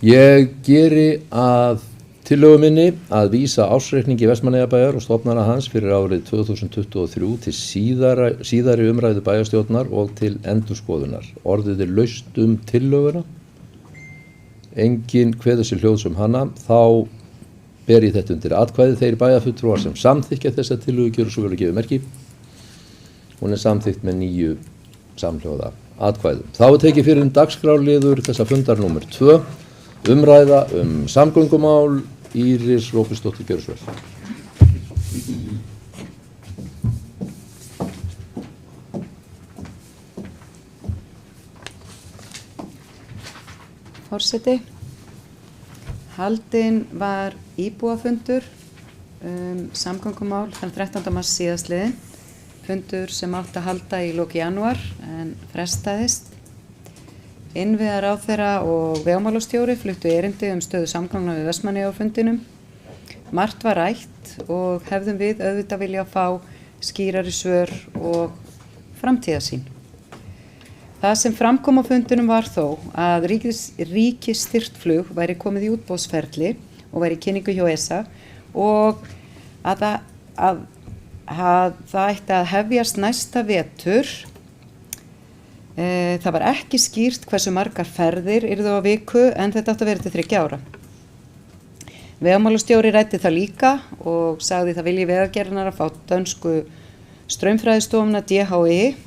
Ég geri að tillögu minni að vísa ársreikningi Vestmannaeyjabæjar og stofnana hans fyrir árið 2023 til síðari umræðu bæjarstjórnar og til endurskoðunar. Orðið laust tillöguna. Enginn kveður sér hljóðs hana, þá ber ég þetta undir atkvæði. Þeir bæjarfulltrúar sem samþykkja þessa tillögu gjöru svo vel að gefa merki. Hún samþykkt með 9 samhljóða atkvæðum. Þá tekið fyrir dagskrárliður þessa fundar númer 2, umræða samgöngumál. Íris Róbertsdóttir, gjörðu svo vel. Forseti, haldinn var íbúafundur samgöngumál þann 13. mars síðastliðinn, fundur sem átti að halda í lok janúar en frestaðist. Innviðaráðherra og vegamálastjóri fluttu erindi stöðu samgangna við Vestmannaeyja á fundinum. Margt var rætt og hefðum við auðvitað vilja fá skýrari svör og framtíðarsýn. Það sem framkom á fundinum var þó að ríkisstyrkt flug væri komið í útboðsferli og væri í kynningu hjá ESA og að það ætti að hefjast næsta vetur. Það var ekki skýrt hversu margar ferðir yrðu á viku en þetta átti að vera til 3 ára. Vegamálastjóri ræddi það líka og sagði það vilji Vegagerðarinnar að fá dönsku straumfræðistofuna DHI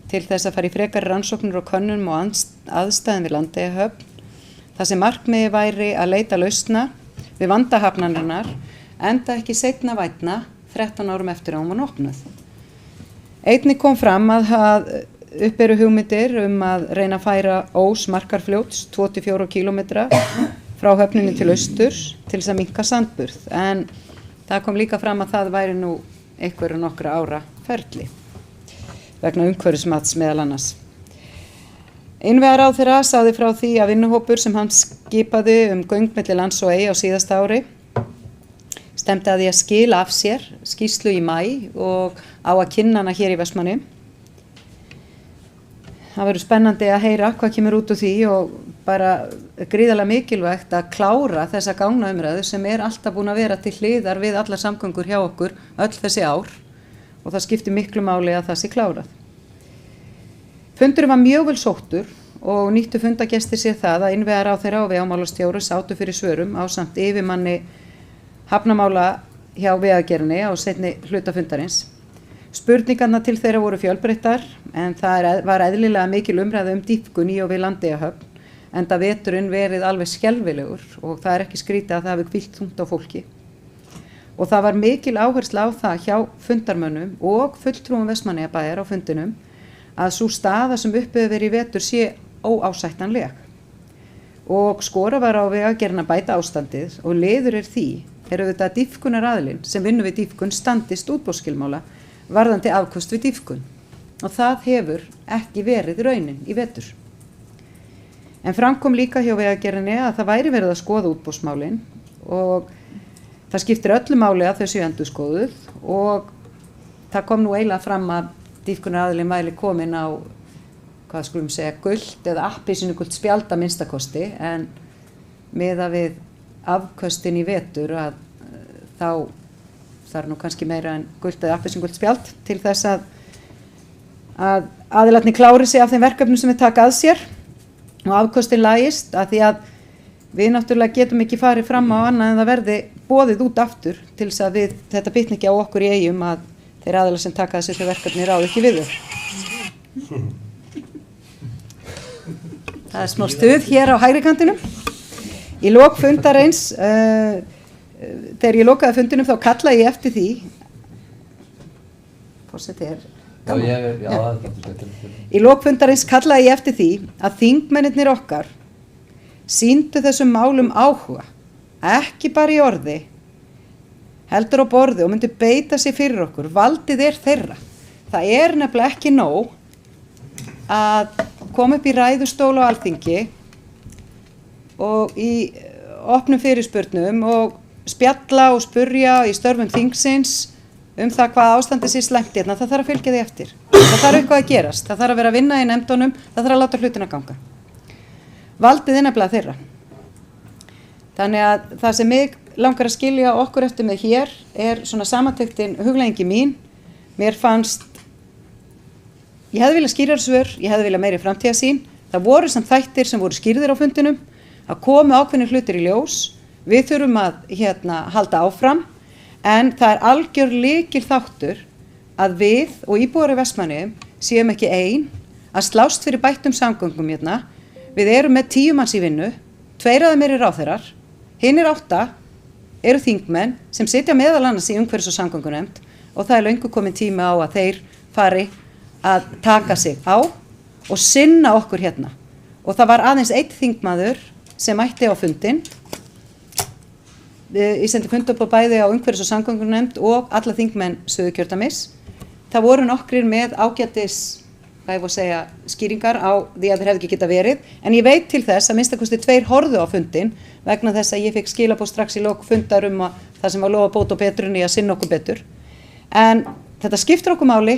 til þess að fara í frekari rannsóknir og könnun og aðstæðum við Landeyjahöfn. Það sem markmiði væri að leita lausna við vanda hafnarinnar enda ekki seinna vænna 13 árum eftir að hún var opnuð. Einnig kom fram að upp eru hugmyndir að reyna að færa ós Markarfljóts 24 km frá höfninni til austurs til þess að minnka sandburð, en það kom líka fram að það væri nú einhverju nokkra ára ferli vegna umhverfismats meðal annars. Innviðaráðherra sagði frá því að vinnuhópur sem hann skipaði göng milli lands og eyja á síðasta ári stemdi að því að skila af sér skýrslu í maí og á að kynna hana hér í Vestmannaeyjum. Það verður spennandi að heyra hvað kemur út úr því og bara gríðarlega mikilvægt að klára þessa gangnaumræðu sem alltaf búin að vera til hliðar við allar samgöngur hjá okkur öll þessi ár og það skiptir miklu máli að það sé klárað. Fundurinn var mjög vel sóttur og nýttu fundagestir sér það að innviðaráðherra og vegamálastjóri sátu fyrir svörum ásamt yfirmanni hafnamála hjá Vegagerðinni á seinni hluta fundarins. Spurningarnar til þeirra voru fjölbreyttar en það var eðlilega mikil umræða dýpkun í og við Landeyjahöfn enda veturinn verið alveg skelfilegur og það ekki skrítið að það hafi hvílt þungt á fólki. Og það var mikil áhersla á það hjá fundarmönnum og fulltrúum Vestmannaeyjabæjar á fundinum að sú staða sem uppi hefur verið í vetur sé óásættanleg. Og skora var á Vegagerðina að bæta ástandið og liður því auðvitað að dýpkunaraðilinn sem vinnur við dýpkun standist útboðsskilmála varðandi afköst við dýpkun og það hefur ekki verið raunin í vetur. En framkom líka hjá Vegagerðinni að það væri verið að skoða útboðsmálin og það skiptir öllu máli að þau séu endurskoðuð og það kom nú eiginlega fram að dýpkunaraðilinn væri komin á, hvað skulum segja, gult eða appelsínugult spjald að minnstakosti en miðað við afköstin í vetur að þá það nú kannski meira en gult eða appelsínugult spjald til þess að aðilarnir klári sig af þeim verkefnum sem við taka að sér og afköstin lagist að því að við náttúrulega getum ekki farið fram á annað en það verði boðið út aftur til þess að þetta bitni ekki á okkur í Eyjum að þeir aðilar sem taka þessi þau verkefni ráð ekki við þau. Það smá stuð hér á hægri kantinum. Í lok fundarins, þegar ég lokaði fundinum þá kallaði ég eftir því, forseti Í lok fundarins kallaði ég eftir því að þingmennirnir okkar sýndu þessum málum áhuga, ekki bara í orði, heldur á borði og myndu beita sig fyrir okkur. Valdið þeirra. Það nefnilega ekki nóg að koma upp í ræðustól á Alþingi og í opnum fyrirspurnum og spjalla og spurja í störfum þingsins það hvað ástandi sé slæmt hérna. Það þarf að fylgja því eftir. Það þarf eitthvað að gerast. Það þarf að vera að vinna í nefndunum. Það þarf að láta hlutina ganga. Valdið nefnilega þeirra. Þannig að það sem mig langar að skilja okkur eftir með hér svona samantektin hugleiðingi mín. Mér fannst, ég hefði viljað skýrari svör, ég hefði viljað meiri framtíðarsýn. Það voru samt þættir sem voru skýrðir á fundinum. Það komu ákveðnir hlutir í ljós. Við þurfum að halda áfram. En það algjör lykil þáttur að við og íbúar í Vestmannaeyjum séum ekki ein að slást fyrir bættum samgöngum hérna. Við erum með 10 manns í vinnu, 2 af þeim eru ráðherrar, hinir 8 eru þingmenn sem sitja meðal annars í umhverfis- og samgöngunefnd og það löngu komin tími á að þeir fari að taka sig á og sinna okkur hérna. Og það var aðeins 1 þingmaður sem mætti á fundin. Ég sendi fund upp á bæði á umhverfis- og samgöngunefnd og alla þingmenn Suðurkjördæmis. Það voru nokkrir með ágætis, skýringar á því að þeir hefði ekki geta verið, en ég veit til þess að minnstakosti 2 horfðu á fundin vegna þess að ég fekk skilaboð strax í lok fundar að það sem var lofa bót og betrun í að sinna okkur betur. En þetta skiptir okkur máli,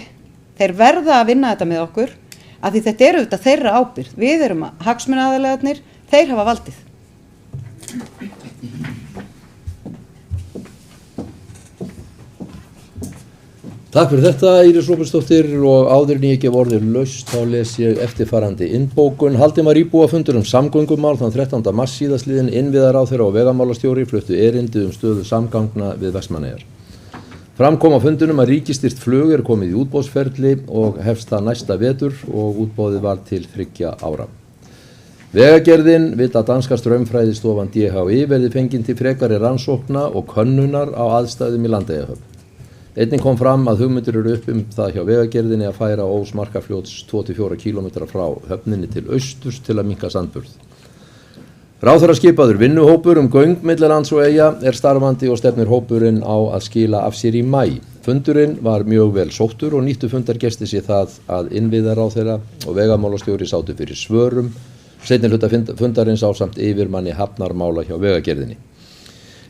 þeir verða að vinna þetta með okkur, af því þetta auðvitað þeirra ábyrgð. Við erum hagsmunaaðilarnir, þeir hafa valdið. Takk fyrir þetta, Íris Róbertsdóttir, og áður en ég gef orðið laust þá les ég eftirfarandi innbókun. Haldinn var íbúafundur samgöngumál þann 13. mars síðastliðinn. Innviðaráðherra og vegamálastjóri fluttu erindi stöðu samgangna við Vestmannaeyjar. Fram kom á fundinum að ríkisstyrkt flug komið í útboðsferli og hefst það næsta vetur og útboðið var til 3 ára. Vegagerðin vill að danska straumfræðistofan DHI verði fengin til frekari rannsókna og könnunar á aðstæðum í Landeyjahöfn. Einnig kom fram að hugmyndir eru upp það hjá Vegagerðinni að færa Ós Markarfljóts 24 km frá höfninni til austurs til að minnka sandburð. Ráðherra skipaður vinnuhópur göng milli lands og eyja starfandi og stefnir hópurinn á að skila af sér í maí. Fundurinn var mjög vel sóttur og nýttu fundargestir sér það að innviðaráðherra og vegamálastjóri sátu fyrir svörum. Seinni hluta fundarins ásamt yfirmanni hafnarmála hjá Vegagerðinni.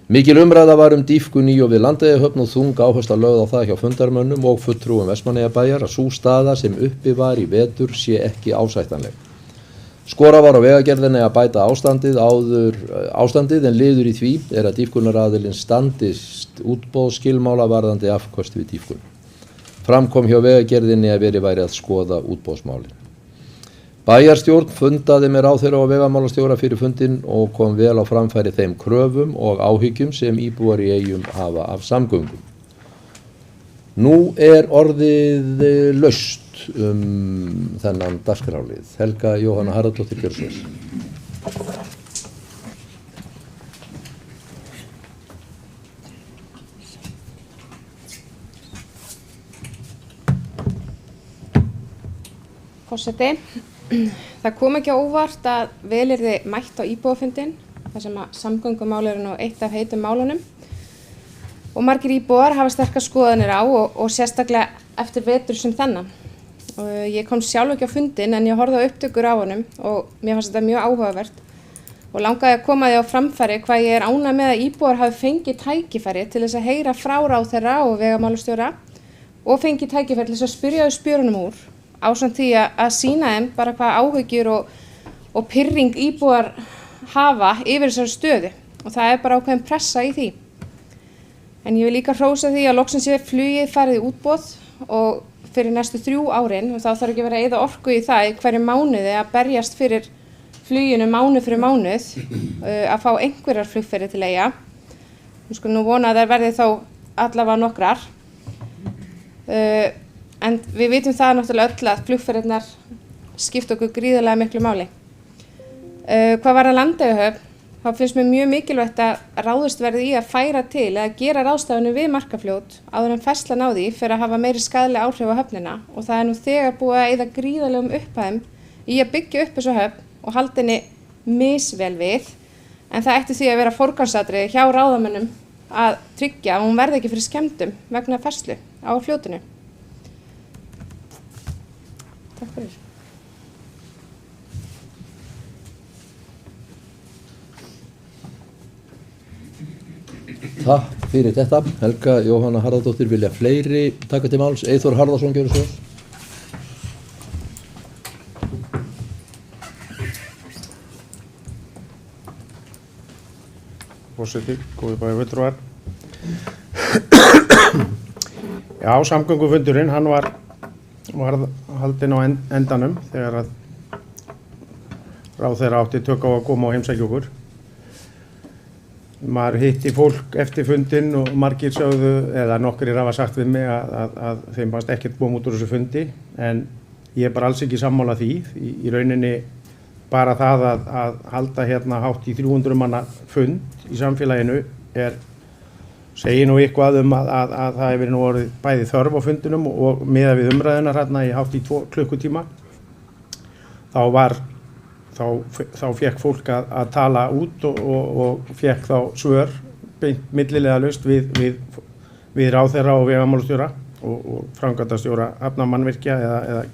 Mikil umræða var dýpkun í og við Landeyjahöfn og þung áhersla lögð á það hjá fundarmönnum og fulltrúum Vestmannaeyjabæjar að sú staða sem uppi var í vetur sé ekki ásættanleg. Skora var á Vegagerðinni að bæta ástandið en liður í því að dýpkunaraðilinn standist útboðsskilmála varðandi afköst við dýpkun. Fram kom hjá Vegagerðinni að verið væri að skoða útboðsmálin. Bæjarstjórn fundaði með ráðherra og vegamálastjóra fyrir fundinn og kom vel á framfæri þeim kröfum og áhyggjum sem íbúar í eyjum hafa af samgöngum. Nú orðið laust þennan dagskrárlið. Helga Jóhanna Harðardóttir, gjörðu svo vel. Forseti, það kom ekki á óvart að vel yrði mætt á íbúafundinn þar sem að samgöngumál eru nú eitt af heitum málunum og margir íbúar hafa sterkar skoðanir á og sérstaklega eftir vetur sem þennan. Ég kom sjálf ekki á fundinn en ég horfði á upptökur af honum og mér fannst þetta mjög áhugavert og langaði að koma því á framfæri hvað ég ánægð með að íbúar hafi fengið tækifæri til þess að heyra frá ráðherra og vegamálastjóra og fengið tækifæri til þess að spyrja þau spjörunum úr ásamt því að sýna þeim bara hvað áhyggjur og pirring íbúar hafa yfir þessari stöðu og það bara ákveðin pressa í því. En ég vil líka hrósa því að loksins sé flugið farið í útboð og fyrir næstu 3 árin og þá þarf ekki verið að eyða orku í það í hverju mánuði að berjast fyrir fluginu mánuð fyrir mánuð að fá einhverjar flugferðir til eyja. Við skulum nú vona að það verði þá allavega nokkrar. En við vitum það náttúrulega öll að flugferðirnar skipta okkur gríðarlega miklu máli. Hvað varðar Landeyjahöfn, þá finnst mér mjög mikilvægt að ráðist verði í að færa til eða gera ráðstafanir við Markarfljót áður en færslan á því fyrir að hafa meiri skaðleg áhrif á höfnina og það er nú þegar búið að eyða gríðarlegum upphæðum í að byggja upp þessu höfn og halda henni misvel við, en það ætti því að vera forgangsatriði hjá ráðamönnum að tryggja að hún verði ekki fyrir skemmdum vegna færslu á fljótinu. Takk fyrir. Takk fyrir þetta. Helga Jóhanna Harðardóttir, vilja fleiri taka til máls? Eyþór Harðarson, gjörðu svo. Forseti, góði bæði fulltrúar. Já, samgöngufundurinn, hann var haldinn á endanum þegar að ráðherra átti tök á að koma og heimsækja okkur. Maður hitti fólk eftir fundinn og margir sögðu, eða nokkrir hafa sagt við mig að þeim fannst ekkert koma út úr þessu fundi, en ég er bara alls ekki sammála því. Í rauninni bara það að halda hérna hátt í 300 manna fund í samfélaginu segir nú eitthvað að það hefur nú orðið bæði þörf á fundinum og miðað við umræðunar hérna í hátt í 2 klukkutíma. Þá fékk fólk að tala út og fékk þá svör millilega laust við ráðherra og vegamálastjóra og framkvæmdastjóra hafnarmannvirkja eða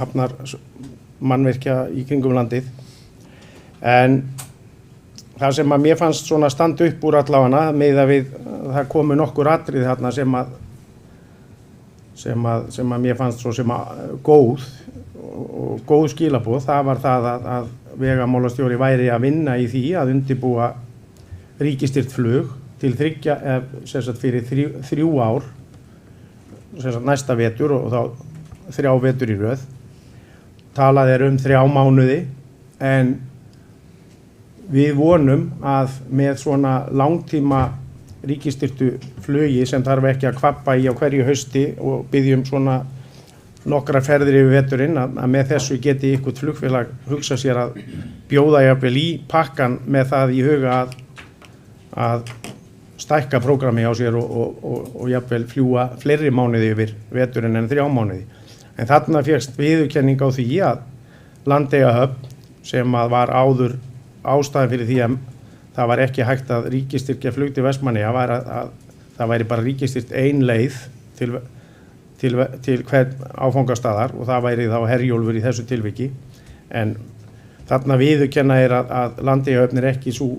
hafnarmannvirkja í kringum landið. En það sem að mér fannst svona standa upp úr allavega miðað við það komu nokkur atriði þarna sem að mér fannst svo sem að góð skilaboð, það var það að vegamálastjóri væri að vinna í því að undirbúa ríkisstyrkt flug til fyrir 3 ár, næsta vetur og þá 3 vetur í röð. Talað er 3 mánuði, en við vonum að með svona langtíma ríkisstyrktu flugi sem þarf ekki að kvappa í á hverju hausti og byggjum svona nokkrar ferðir yfir veturinn, að með þessu geti eitthvað flugfélag hugsa sér að bjóða jafnvel í pakkan með það í huga að stækka prógrami á sér og jafnvel fljúga fleiri mánuði yfir veturinn en 3 mánuði. En þarna fékkst viðurkenning á því að Landeyjahöfn, sem að var áður ástæðan fyrir því að það var ekki hægt að ríkisstyrkja flug til Vestmannaeyja, var að það væri bara ríkisstyrkt ein leið til hvern áfangastaðar og það væri þá Herjólfur í þessu tilviki. En þarna viðurkenna er að Landeyjahöfn er ekki svo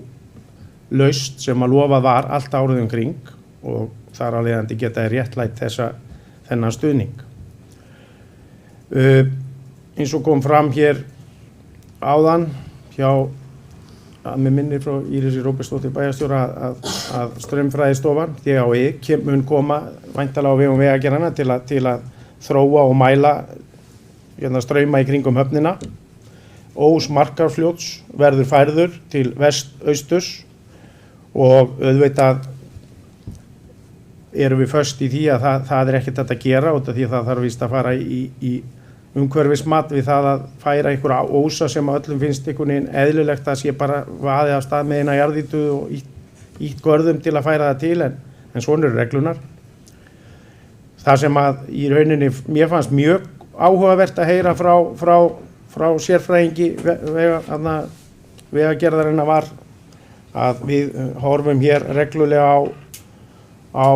laust sem að lofað var allt árið kring og þar af leiðandi geta réttlætt þennan stuðning. Eins og kom fram hér áðan hjá að með minni frá Írisi Róbertsdóttir bæjarstjóra að straumfræðistofan DHI mun koma væntanlega á vegum Vegagerðarinnar til að þróa og mæla strauma í kringum höfnina. Ós Markarfljóts verður færður til vestausturs og auðvitað erum við föst í því að það er ekkert hægt að gera út af því að það þarf víst að fara í umhverfismat við það að færa einhverja ósa sem öllum finnst einhvern veginn eðlilegt að sé bara vaðið af stað með eina jarðýtu og ítt görðum til að færa það til, en svona eru reglunar. Það sem að í rauninni mér fannst mjög áhugavert að heyra frá sérfræðingi Vegagerðarinnar var að við horfum hér reglulega á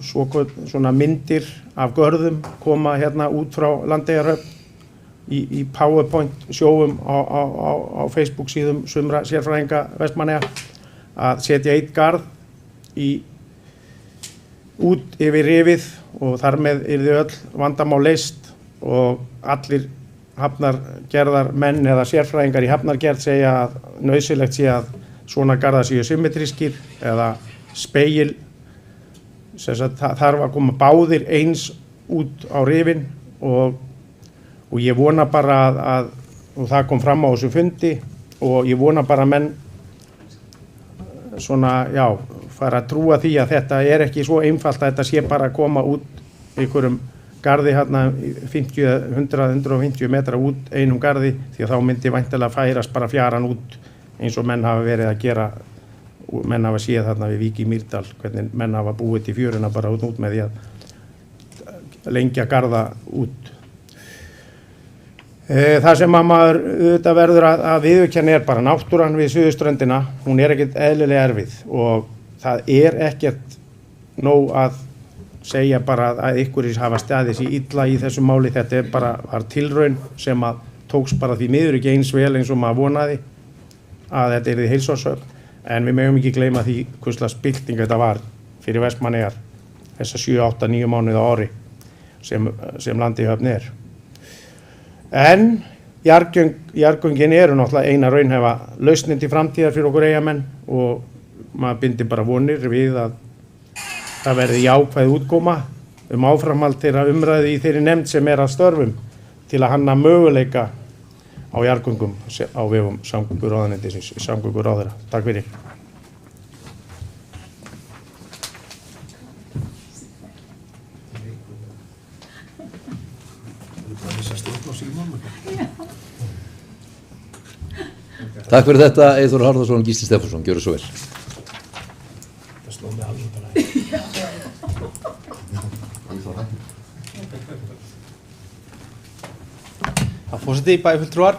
svona myndir af görðum koma hérna út frá Landeyjahöfn í PowerPoint sjóum á Facebook síðum sumra sérfræðinga Vestmannaeyja að setja einn garð út yfir rifið og þar með yrði öll vandamál leyst og allir hafnargerðar menn eða sérfræðingar í hafnargerð segja að nauðsynlegt sé að svona garðar séu symmetrískir eða spegil. Það þarf að koma báðir eins út á rifin og ég vona bara að og það kom fram á þessu fundi og ég vona bara að menn svona, fara að trúa því að þetta ekki svo einfalt að þetta sé bara að koma út einhverjum garði hérna 100-150 metra út einum garði, því að þá myndi væntanlega færast bara fjaran út eins og menn hafa verið að gera, menn hafa séð þarna við Vík í Mýrdal, hvernig menn hafa búið til fjöruna bara út með því að lengja garða út. Það sem að maður auðvitað verður að viðurkenna bara náttúran við suðurströndina, hún ekkert eðlilega erfið og það ekkert nóg að segja bara að einhverjir hafa staðið sér illa í þessu máli. Þetta bara var tilraun sem að tókst bara því miður ekki eins vel eins og maður vonaði að þetta yrði heilsársöfn, en við megum ekki gleyma því hvurslags bylting þetta var fyrir Vestmannaeyjar þessa 7, 8, 9 mánuði á ári sem Landeyjahöfn er. En jarðgöngin eru náttúrulega eina raunhæfa lausnin til framtíðar fyrir okkur Eyjamenn og maður bindur bara vonir við að það verði jákvæð útkoma áframhald þeirra umræðu í þeirri nefnd sem að störfum til að hanna möguleika á jarðgöngum á vegum samgönguráðuneytisins, samgönguráðherra. Takk fyrir. Takk fyrir þetta, Eyþór Harðarson, Gísli Stefánsson, gjörðu svo vel. Það sló mig alveg bara. Forseti, bæjarfulltrúar,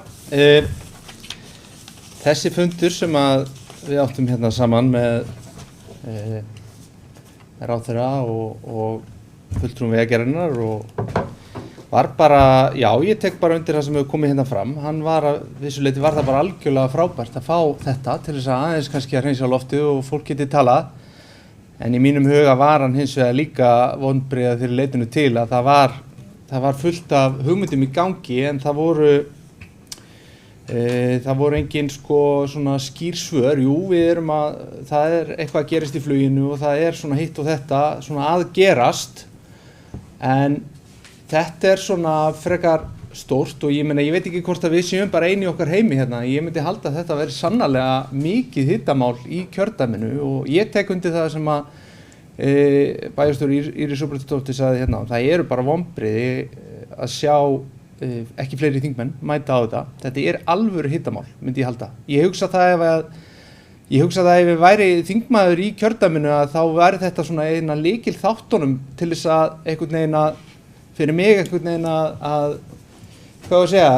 þessi fundur sem að við áttum hérna saman með ráðherra og fulltrúum Vegagerðarinnar og var bara, já, ég tek bara undir það sem hefur komið hérna fram. Hann var að vissu leyti var það bara algjörlega frábært að fá þetta til þess að aðeins kannski að hreinsa loftið og fólk geti talað. En í mínum huga var hann hins vegar líka vonbrigði fyrir leitinu til að það var fullt af hugmyndum í gangi en það voru engin sko svona skýr svör. Jú, það eitthvað að gerast í fluginu og það svona hitt og þetta svona að gerast, en þetta svona frekar stórt og ég veit ekki hvort að við séum bara eini í okkar heimi hérna. Ég myndi halda að þetta veri sannarlega mikið hittamál í kjördæminu og ég tek undir það sem að bæjarstjóri Íris Öbretudóttir sagði hérna. Það eru bara vonbrigði að sjá ekki fleiri þingmenn mæta á þetta. Þetta alvöru hittamál, myndi ég halda. Ég hugsa það ef við væri þingmaður í kjördæminu að þá væri þetta svona eina lykil þáttunum til þess að einhvern veginn að fyrir mig einhvern veginn að hvað að segja,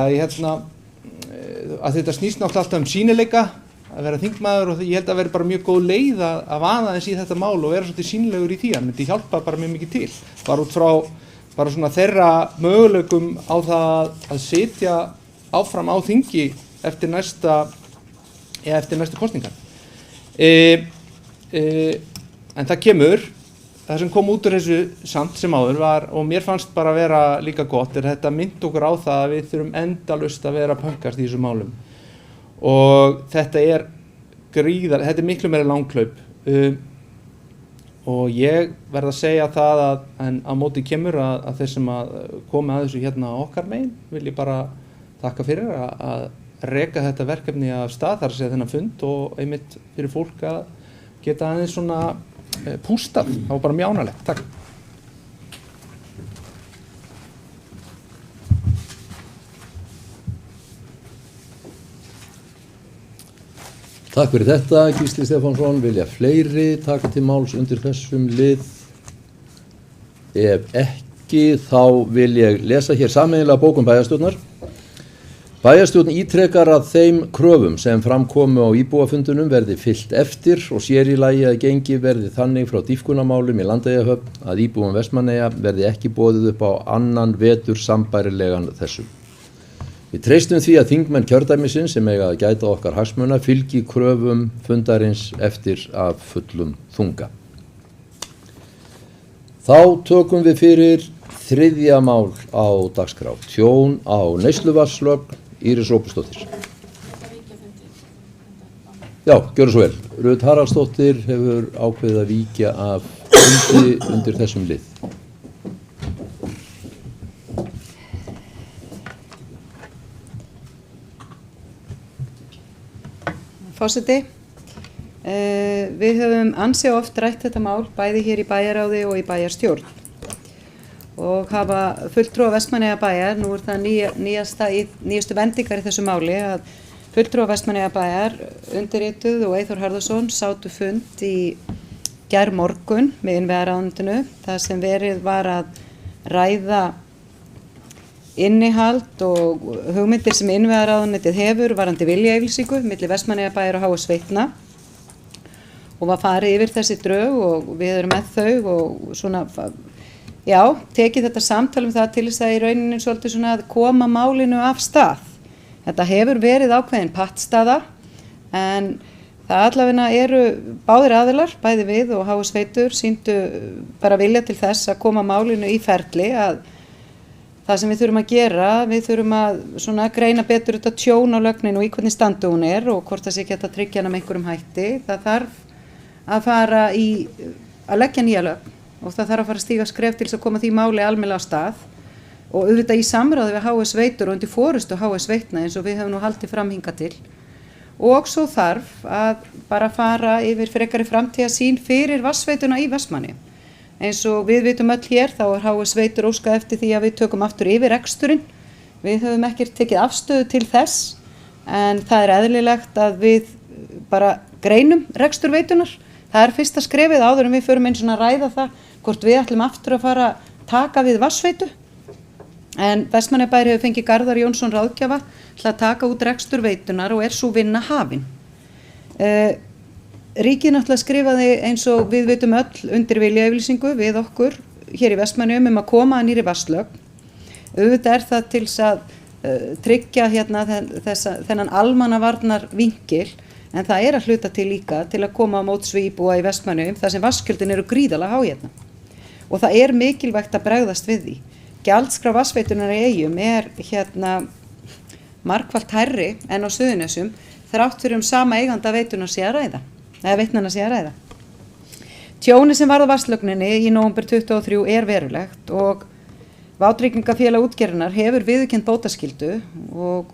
að þetta snýst náttúrulega alltaf sýnileika að vera þingmaður og ég held að vera bara mjög góð leið að vaða þess í þetta mál og vera svolítið sýnilegur í því. Það myndi hjálpa bara mjög mikið til. Bara út frá bara svona þeirra möguleikum á það að sitja áfram á þingi eftir næstu kosningar. En það kemur. Það sem kom út úr þessu samt sem áður var, og mér fannst bara vera líka gott, þetta mynd okkur á það að við þurfum endalaust að vera pönkast í þessum málum. Og þetta þetta miklu meira langhlaup. Og ég verð að segja það en á móti kemur að þeir sem að koma að þessu hérna okkar megin, vil ég bara þakka fyrir að reka þetta verkefni af stað, þar að segja þennan fund og einmitt fyrir fólk að geta aðeins svona pústað. Það var bara mjög ánægilegt. Takk. Takk fyrir þetta, Gísli Stefánsson. Vilja fleiri taka til máls undir þessum lið? Ef ekki, þá vil ég lesa hér sameiginlega bókun bæjarstjórnar. Bæjarstjórn ítrekar að þeim kröfum sem framkomu á íbúafundunum verði fylgt eftir og sér í lagi að gengi verði þannig frá dýpkunarmálum í Landeyjahöfn að íbúum Vestmannaeyja verði ekki boðið upp á annan vetur sambærilegan þessum. Við treystum því að þingmenn kjördæmisins sem eiga að gæta okkar hagsmuna fylgi kröfum fundarins eftir af fullum þunga. Þá tökum við fyrir þriðja mál á dagskrá, tjón á neysluvatnslögn. Íris Róbertsdóttir. Já, gjörðu svo vel. Rut Haraldsdóttir hefur ákveðið að víkja af fundi undir þessum lið. Forseti, Við höfum ansi oft rætt þetta mál, bæði hér í bæjarráði og í bæjarstjórn. Og hafa fulltrúa Vestmannaeyjabæjar, nú það nýjustu vendingar í þessu máli, að fulltrúa Vestmannaeyjabæjar, undirrituð og Eyþór Harðarson sátu fund í gærmorgun með innviðaráðuneytinu, þar sem verið var að ræða innihald og hugmyndir sem innviðaráðuneytið hefur varðandi viljayfirlýsingu milli Vestmannaeyjabæjar og HS Veitna, og var farið yfir þessi drög og við erum með þau og svona, já, tekið þetta samtal það til þess að í rauninni svolítið svona að koma málinu af stað. Þetta hefur verið ákveðin pattstaða, en það allavega eru báðir aðilar, bæði við og HS Veitur, sýndu bara vilja til þess að koma málinu í ferli, að það sem við þurfum að gera, við þurfum að svona greina betur þetta tjón á lögninu og í hvernig standu hún er og hvort það sé ekki að tryggja hana með einhverjum hætti. Það þarf að fara að leggja nýja lögn og það þarf að fara að stíga skref til þess að koma því máli almennilega á stað og auðvitað í samráði við HS Veitur og undir forystu HS Veitna eins og við höfum nú haldið fram hingað til. Og svo þarf að bara fara yfir frekari framtíðarsýn fyrir vatnsveituna í Vestmanni. Eins og við vitum öll hér, þá er HS Veitur óskað eftir því að við tökum aftur yfir reksturinn. Við höfum ekkert tekið afstöðu til þess, en það er eðlilegt að við bara greinum rekstur veitunar. Það er fyrsta skrefið áður en við förum eins og að ræða það hvort við ætlum aftur að fara að taka við vatnsveitu. En Vestmannaeyjabær hefur fengið Garðar Jónsson ráðgjafa til að taka út rekstur veitunar og er sú vinna hafin. Ríkið náttúrulega skrifaði eins og við vitum öll undir viljayfirlýsingu við okkur hér í Vestmannaeyjum að koma að nýrri vatnslögn. Auðvitað er það til þess að tryggja hérna þennan almannavarnar vinkil, en það er að hluta til líka til að koma á móts við íbúa í Vestmannaeyjum þar sem vatnsgjöldin eru gríðarlega há hérna. Og það er mikilvægt að bregðast við því. Gjaldskrá vatnsveitunar í Eyjum er hérna margfalt hærri en á Suðurnesjum þrátt fyrir sama eiganda veitunar sé að ræða, eða veitnanna sé að ræða. Tjóni sem varð á vatnslögninni í nóvember 2023 er verulegt og Vátryggingafélag útgerðarinnar hefur viðurkennt bótaskyldu og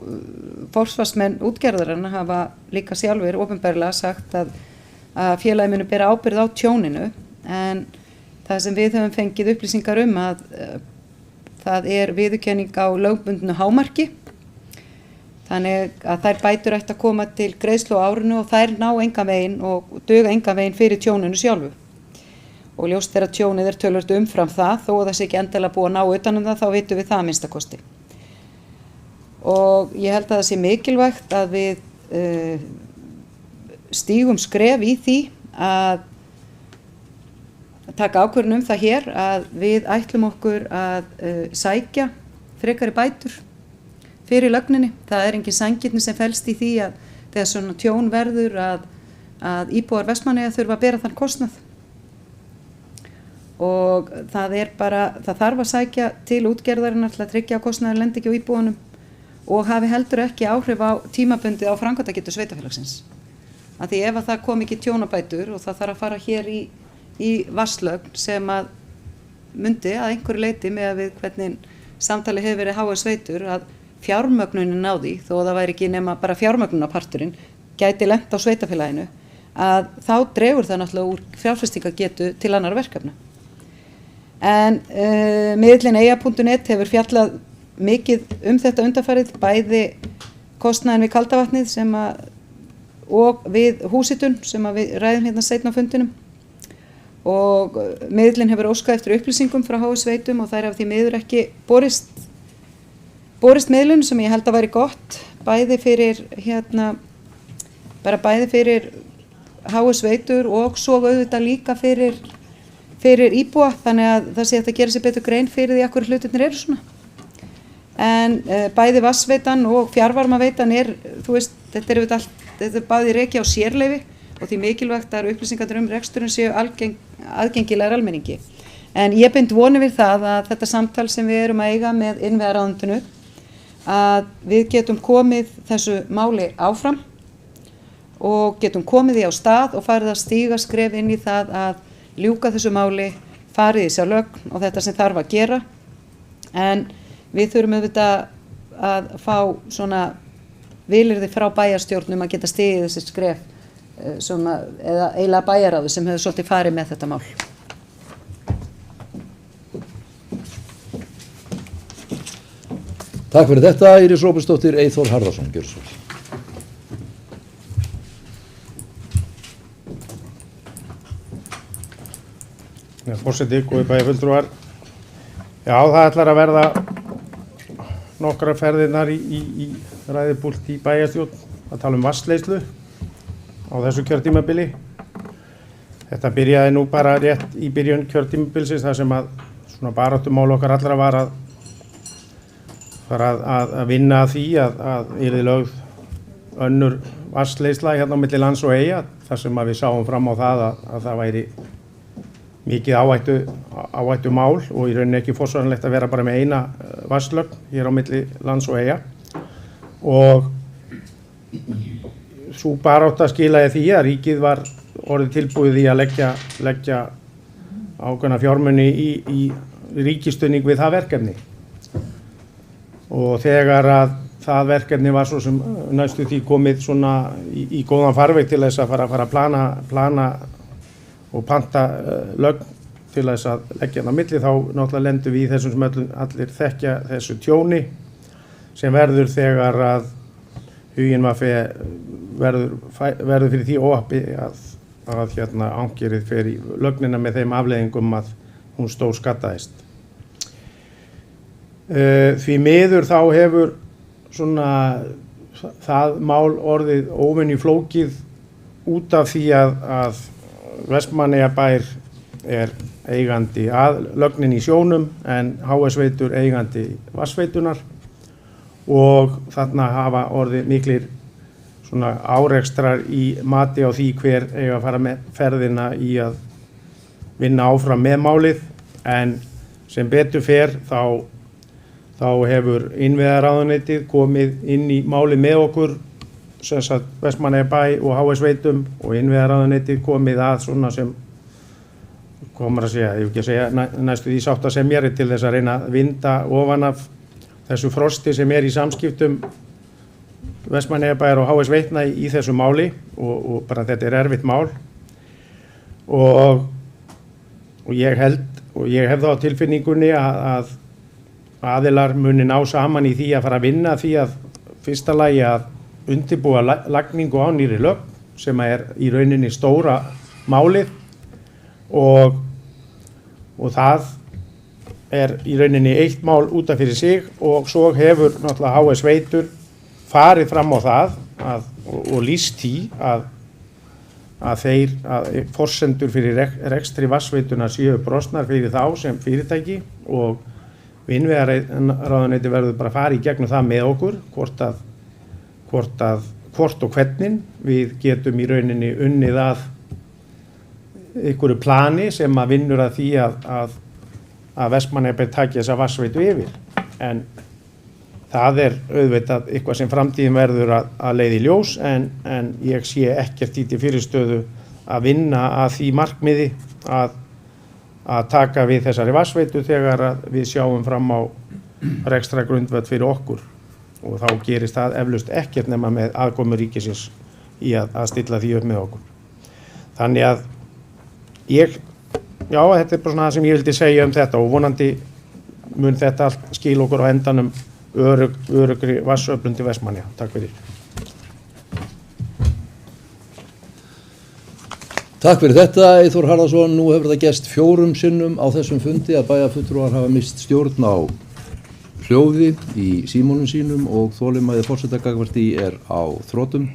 forsvarsmenn útgerðarinnar hafa líka sjálfur opinberlega sagt að félagið muni bera ábyrgð á tjóninu, en það sem við höfum fengið upplýsingar að það er viðurkenning á lögbundnu hámarki, þannig að þær bætur ætti að koma til greiðslu á árinu og þær ná engan veginn og duga engan veginn fyrir tjóninu sjálfu. Og ljóst er að tjónið er töluvert umfram það, þó að það sé ekki endilega búið að ná utan það, þá vitum við það að minnsta kosti. Og ég held að það sé mikilvægt að við stígum skref í því að taka ákvörðun það hér að við ætlum okkur að sækja frekari bætur fyrir lögninni. Það er engin sanngirni sem felst í því að þegar svona tjón verður að íbúar Vestmannaeyja þurfa að bera þann kostnað. Og það þarf að sækja til útgerðarinnar til að tryggja að kostnaður lendi ekki á íbúanum og hafi heldur ekki áhrif á tímabundið á framkvæmdagetu sveitarfélagsins. Af því ef að það kom ekki tjónabætur og það þarf að fara hér í vatnslögn sem að mundi að einhverju leyti með að við hvernig samtali hefur verið HS Veitur að fjármögnunin á því, þó að það væri ekki nema bara fjármögnunarparturinn gæti lent á sveitarfélaginu, að þá dregur það náttúrulega úr fjárfestingagetu til annar verkefna. En miðillinn Eyja.net hefur fjallað mikið þetta undanfarið, bæði kostnaðinn við kaldavatnið og við húshitun sem við ræðum hérna seinna á fundinum. Og miðillinn hefur óskað eftir upplýsingum frá HS Veitum og þær hafa því miður ekki borist miðlun sem ég held að væri gott, bæði fyrir HS Veitur og svo auðvitað líka fyrir íbúa, þannig að það sé að það gera sér betur grein fyrir því að hverju hlutirnir eru svona. En bæði vatnsveitan og fjarvarmaveitan þetta er bæði reki á sérleyfi og því mikilvægt að upplýsingar reksturinn séu aðgengilegar almenningi. En ég bind vonir við það að þetta samtal sem við erum að eiga með innviðaráðuneytinu, að við getum komið þessu máli áfram og getum komið því á stað og farið að stíga skref inn í það að ljúka þessu máli, farið í sér lögn og þetta sem þarf að gera. En við þurfum auðvitað að fá svona vilyrði frá bæjarstjórnum að geta stigið þessi skref svona, eða eiginlega bæjaráðu sem hefur svolítið farið með þetta mál. Takk fyrir þetta, Íris Róbertsdóttir. Eyþór Harðarson, gjörðu svo vel. Forseti, góðir bæjarfulltrúar. Já, það ætlar að verða nokkrar ferðirnar í ræðupúlt í bæjarstjórn að tala um vatnsleiðslu á þessu kjörtímabili. Þetta byrjaði nú bara rétt í byrjun kjörtímabilsins þar sem að svona baráttumál okkar allra var að fara að vinna að því að yrði lögð önnur vatnsleiðsla hérna á milli lands og eyja, þar sem að við sáum fram á það að það væri mikið áhættu mál og í rauninni ekki forsvaranlegt að vera bara með eina vatnslögn hér á milli lands og eyja. Og sú barátta skilaði því að ríkið var orðið tilbúið í að leggja ákveðna fjármuni í ríkisstuðning við það verkefni. Og þegar að það verkefni var svo sem næstu því komið svona í góðan farveg til þess að fara að plana og panta lögn til þess að leggja hann á milli, þá náttúrulega lendum við í þessum sem allir þekkja þessu tjóni sem verður þegar að huginn verður fyrir því óhappi að angerið fer í lögnina með þeim afleiðingum að hún stórskattaðist. Því miður þá hefur svona það mál orðið óvenju flókið út af því að Vestmannaeyjabær er eigandi að lögnin í sjónum en HS Veitur eigandi vatnsveitunar og þarna hafa orðið miklir svona árekstrar í mati á því hver eiga að fara með ferðina í að vinna áfram með málið, en sem betur fer þá hefur innviðaráðuneytið komið inn í málið með okkur, sem sagt Vestmannaeyjabæ og HS Veitum, og innviðaráðuneytið komið að svona sem komur að segja, ég vil ekki segja næstu því sáttasemjari til þess að reyna að vinda ofan af þessu frosti sem er í samskiptum Vestmannaeyjabæjar og HS Veitna í þessu máli og bara þetta er erfitt mál og ég held og ég hef þá á tilfinningunni að aðilar muni ná saman í því að fara að vinna því að fyrsta lagi að undirbúa lagningu á nýrri lögn sem er í rauninni stóra málið og það er í rauninni eitt mál út af fyrir sig og svo hefur náttúrulega HS Veitur farið fram á það og lýst því að forsendur fyrir rekstri vatnsveitunar séu brostnar fyrir þá sem fyrirtæki og innviðaráðuneytið verður bara að fara í gegnum það með okkur hvort og hvernig við getum í rauninni unnið að einhverju plani sem að vinnur að því að Vestmannaeyjabær taki þessa vatnsveitu yfir, en það er auðvitað eitthvað sem framtíðin verður að leiða í ljós en ég sé ekkert í fyrirstöðu að vinna að því markmiði að taka við þessari vatnsveitu þegar við sjáum fram á rekstrargrundvöll fyrir okkur og þá gerist það eflaust ekkert nema með aðkomu ríkisins í að stilla því upp með okkur. Þannig að þetta er bara svona það sem ég vildi segja um þetta og vonandi mun þetta allt skila okkur á endanum öruggri vatnsöflun til Vestmannaeyja. Takk fyrir. Takk fyrir þetta, Eyþór Harðarson. Nú hefur það gerst 4 sinnum á þessum fundi að bæjarfulltrúar hafa mist stjórn á hljóði í símónum sínum og þolinmæði forseta gagnvart því er á þrotum,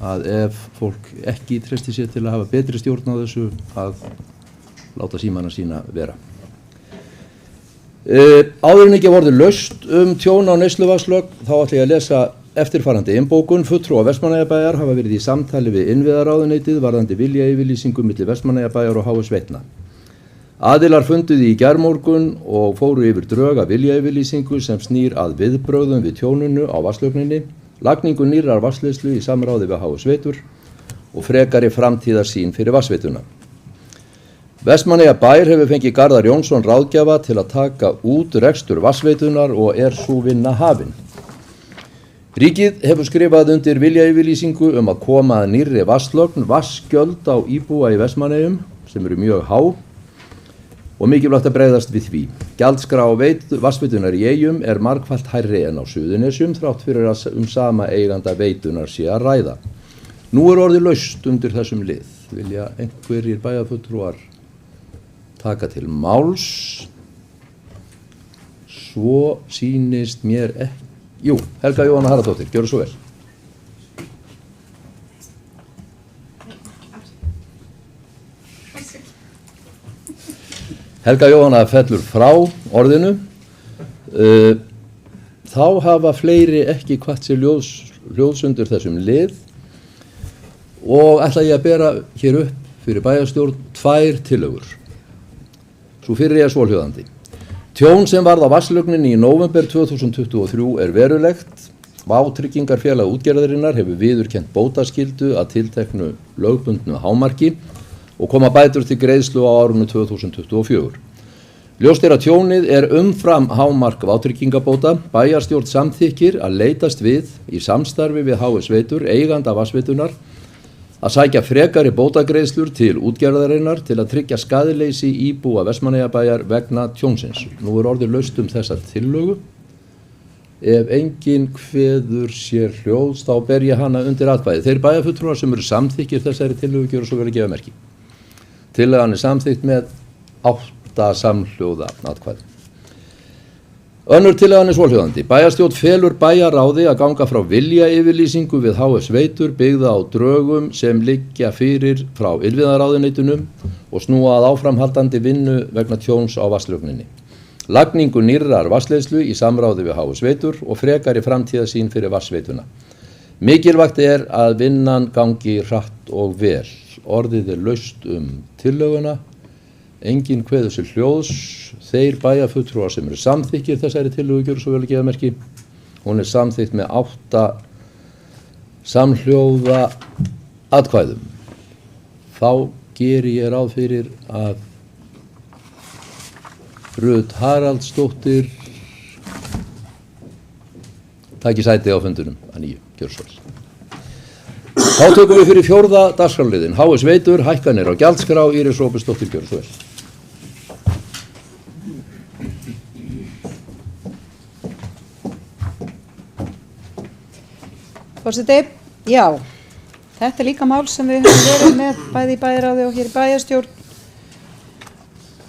að ef fólk ekki treysti sér til að hafa betri stjórn á þessu að láta símana sína vera. Áður en ekki vorði laust tjón á neysluvatnslögn þá ætla ég að lesa eftirfarandi innbókun. Fulltrúar Vestmannaeyjabæjar hafa verið í samtali við innviðaráðuneytið varðandi viljayfirlýsingu milli Vestmannaeyjabæjar og HS Veitna. Aðilar funduðu í gærmorgun og fóru yfir drög af viljayfirlýsingu sem snýr að viðbrögðum við tjóninu á vatnslögninni, lagningu nýrrar vatnsleiðslu í samráði við HS Veitur og frekari framtíðarsýn fyrir vatnsveituna. Vestmannaeyjabær hefur fengið Garðar Jónsson ráðgjafa til að taka út rekstur vatnsveitunar og er sú vinna hafin. Ríkið hefur skrifað undir viljayfirlýsingu að koma að nýrri vatnslögn. Vatnsgjöld á íbúa í Vestmannaeyjum sem eru mjög há og mikilvægt að bregðast við því. Gjaldskrá vatnsveitunar í Eyjum margfalt hærri en á Suðurnesjum þrátt fyrir að sama eiganda veitunar sé að ræða. Nú orðið laust undir þessum lið. Vilja einhverjir bæjarfulltrúar taka til máls? Svo sýnist mér ekki. Jú, Helga Jóhanna Harðardóttir, gjörðu svo vel. Helga Jóhanna fellur frá orðinu. Þá hafa fleiri ekki hvatt sér hljóðs undir þessum lið og ætla ég að bera hér upp fyrir bæjarstjórn 2 tillögur. Sú fyrri svohljóðandi. Tjón sem varð á vatnslögninni í nóvember 2023 verulegt. Vátryggingarfélag útgerðarinnar hefur viðurkennt bótaskyldu að tilteknu lögbundnu hámarki og koma bætur til greiðslu á árinu 2024. Ljóst að tjónið umfram hámark vátrygingabóta. Bæjarstjórn samþykkir að leitast við í samstarfi við HS Veitur, eiganda vatnsveitunar, að sækja frekari bótagreiðslur til útgerðarinnar til að tryggja skaðleysi íbúa Vestmannaeyjabæjar vegna tjónsins. Nú orðið laust þessa tillögu. Ef enginn kveður sér hljóðs þá ber ég hana undir atkvæði. Þeir bæjarfulltrúar sem eru samþykkir þessari tillögu gjöra svo vel að gefa merki. Tillagan samþykkt með 8 samhljóða atkvæði. Önnur tillagan svohljóðandi. Bæjarstjórn felur bæjarráði að ganga frá viljayfirlýsingu við HS Veitur byggða á drögum sem liggja fyrir frá innviðaráðuneytinu og snúa að áframhaldandi vinnu vegna tjóns á vatnslögninni. Lagningu nýrrar vatnsleiðslu í samráði við HS Veitur og frekari framtíðarsýn fyrir vatnsveituna. Mikilvægt að vinnan gangi hratt og vel. Orðið laust tillöguna. Enginn kveður sér hljóðs. Þeir bæjarfulltrúar sem eru samþykkir þessari tillögu gjöra svo vel að gefa merki. Hún samþykkt með 8 samhljóða atkvæðum. Þá geri ég ráð fyrir að Rut Haraldsdóttir taki sæti á fundunum að nýju. Gjörðu svo vel. Þá tökum við fyrir 4. dagskrárliðinn. HS Veitur, hækkanir á gjaldskrá. Íris Róbertsdóttir, gjörðu svo vel. Forseti, já, þetta líka mál sem við höfum verið með bæði í bæjarráði og hér í bæjarstjórn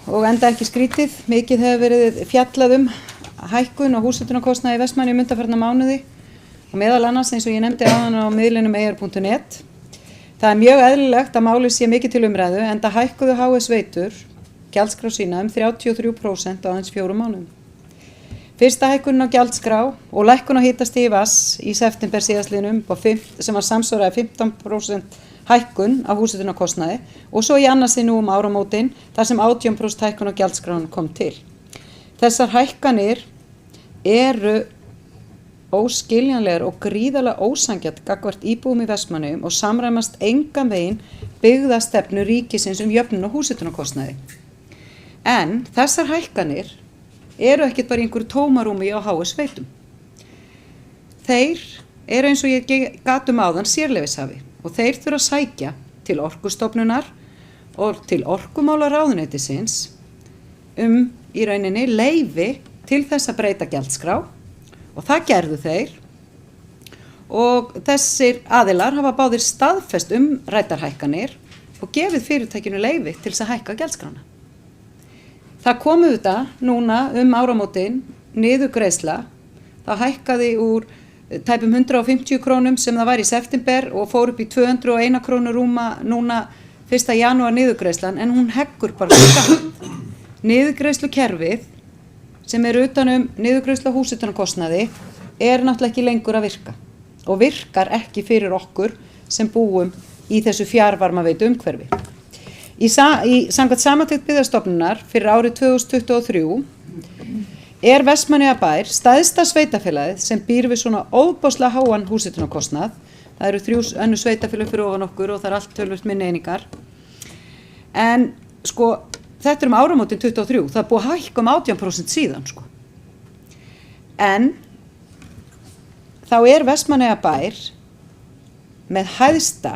og enda ekki skrítið. Mikið hefur verið fjallað hækkun og húshitunarkostnaði í Vestmannaeyjum undanfarna mánuði og meðal annars eins og ég nefndi áðan á miðlinum eyjar.net. Það mjög eðlilegt að málið sé mikið til umræðu enda hækkuðu HS Veitur gjaldskrá sína 33% á aðeins 4 mánuðum. Fyrsta hækkunin á gjaldskrá og lækkun á hitastigi vatns í september síðastliðnum sem var samsvaraði 15% hækkun á húshitunarkostnaði og svo í annarsinn nú áramótin þar sem 18% hækkun á gjaldskráin kom til. Þessar hækkanir eru óskiljanlegar og gríðarlega ósanngjarnt gagnvart íbúum í Vestmannaeyjum og samræmast engan veginn byggðastefnu ríkisins jöfnun á húshitunarkostnaði. En þessar hækkanir eru ekkert bara í einhverju tómarúmi á HS Veitum. Þeir eru eins og ég gat áðan sérleyfishafi og þeir þurfa að sækja til Orkustofnunar og til Orkumálaráðuneytisins í rauninni leyfi til þess að breyta gjaldskrá og það gerðu þeir og þessir aðilar hafa báðir staðfest ræddarhækkanir og gefið fyrirtækinu leyfi til þess að hækka gjaldskrána. Það kom núna áramótin niðurgreiðsla. Það hækkaði úr tæpum 150 krónum sem það var í september og fór upp í 201 krónu rúma núna 1. janúar niðurgreiðslan en hún heggur bara skatt. Niðurgreiðslukerfið sem utan niðurgreiðslu á húshitunarkostnaði náttúrulega ekki lengur að virka og virkar ekki fyrir okkur sem búum í þessu fjarvarmaveitu umhverfi. Samkvæmt samantekt Byggðastofnunar fyrir árið 2023 Vestmannaeyjabær stærsta sveitarfélagið sem býr við svona óbáslega háan húshitunarkostnað. Það eru 3 önnur sveitarfélög fyrir ofan okkur og það allt töluvert minni einingar. En þetta áramótin 23, það búið að hækka 18% síðan En þá er Vestmannaeyjabær með hæðsta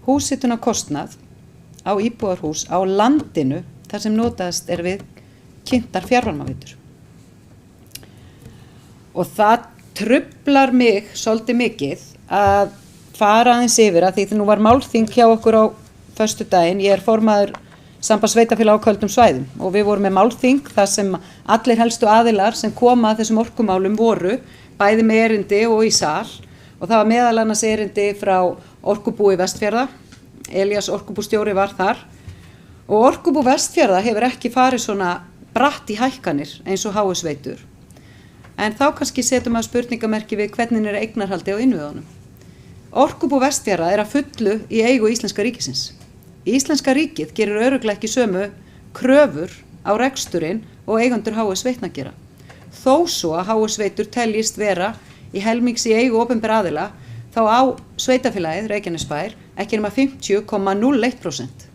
húshitunarkostnað á íbúðarhús á landinu þar sem notaðast er við kynntar fjarvarmaveitur. Og það truflar mig svolítið mikið að fara aðeins yfir að því nú var málþing hjá okkur á föstudaginn. Ég er formaður Sambands sveitarfélaga á köldum svæðum og við vorum með málþing þar sem allir helstu aðilar sem koma að þessum orkumálum voru bæði með erindi og í sal og það var meðal annars erindi frá Orkubúi Vestfjarða. Elías orkubústjóri var þar og Orkubú Vestfjarða hefur ekki farið svona bratt í hækkanir eins og HS Veitur. En þá kannski setjum við spurningamerki við hvernig er eignarhaldi á innviðunum. Orkubú Vestfjarða er að fullu í eigu Íslenska ríkisins. Íslenska ríkið gerir örugglega ekki sömu kröfur á reksturinn og eigendur HS Veitna gera. Þó svo að HS Veitur teljist vera í helmings í eigu opinberra aðila, þá á sveitafélagið Reykjanesbær ekki nema 50,01%.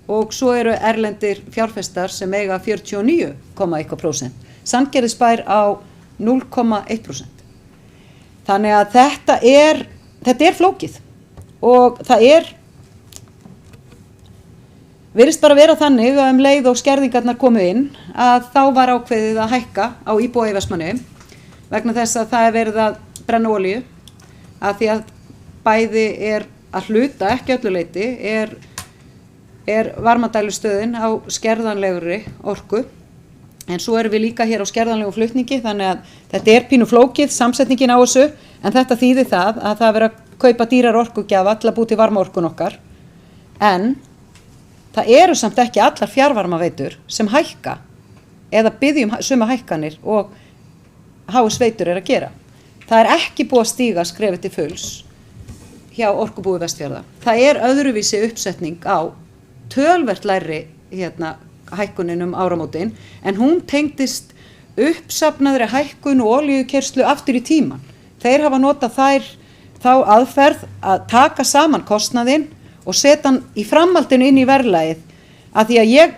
Og svo eru erlendir fjárfestar sem eiga 49,1%. Sandgerðisbær á 0,1%. Þannig að þetta er flókið og það virðist bara vera þannig að leið og skerðingarnar komu inn að þá var ákveðið að hækka á íbúa í Vestmannaeyjum vegna þess að það er verið að brenna olíu að því að bæði er að hluta, ekki öllu leyti, er varmadælustöðin á skerðanlegri orku. En svo erum við líka hér á skerðanlegum flutningi þannig að þetta er pínu flókið, samsetningin á þessu, en þetta þýðir það að það verið að kaupa dýrar orkugjafa til að búa til varmaorkun okkar. En það eru samt ekki allar fjarvarmaveitur sem hækka eða biðjum sömu hækkanir og HS Veitur er að gera. Það er ekki búið að stíga skrefið til fulls hjá Orkubúi Vestfjarða. Það er öðruvísi uppsetning á töluvert lægri hækkunin áramótin, en hún tengdist uppsafnaðri hækkun og olíukeyrslu aftur í tíman. Þeir hafa notað þá aðferð að taka saman kostnaðinn og setja hann í framhaldinu inn í verðlagið, að því að ég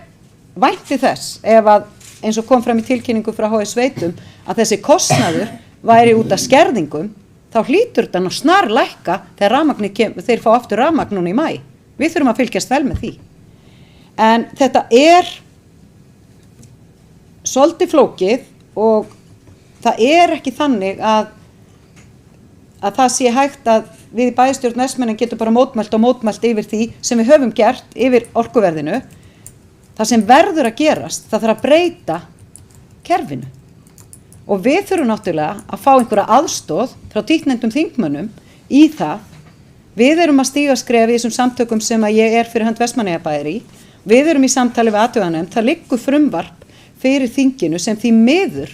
vænti þess, ef að eins og kom fram í tilkynningu frá HS Veitum, að þessi kostnaður væri út af skerðingum, þá hlýtur þetta að snarlækka þegar þeir fá aftur rafmagn núna í maí. Við þurfum að fylgjast vel með því. En þetta er svolítið flókið og það er ekki þannig að það sé hægt að við í bæjarstjórn Vestmannaeyja getum bara mótmælt yfir því sem við höfum gert yfir orkuverðinu. Það sem verður að gerast, það þarf að breyta kerfinu. Og við þurfum náttúrulega að fá einhverja aðstoð frá títtnefndum þingmönnum í það. Við erum að stíga skref í þessum samtökum sem að ég er fyrir hönd Vestmannaeyjabæjar í. Við erum í samtali við athuganefnd. Það liggur frumvarp fyrir þinginu sem því miður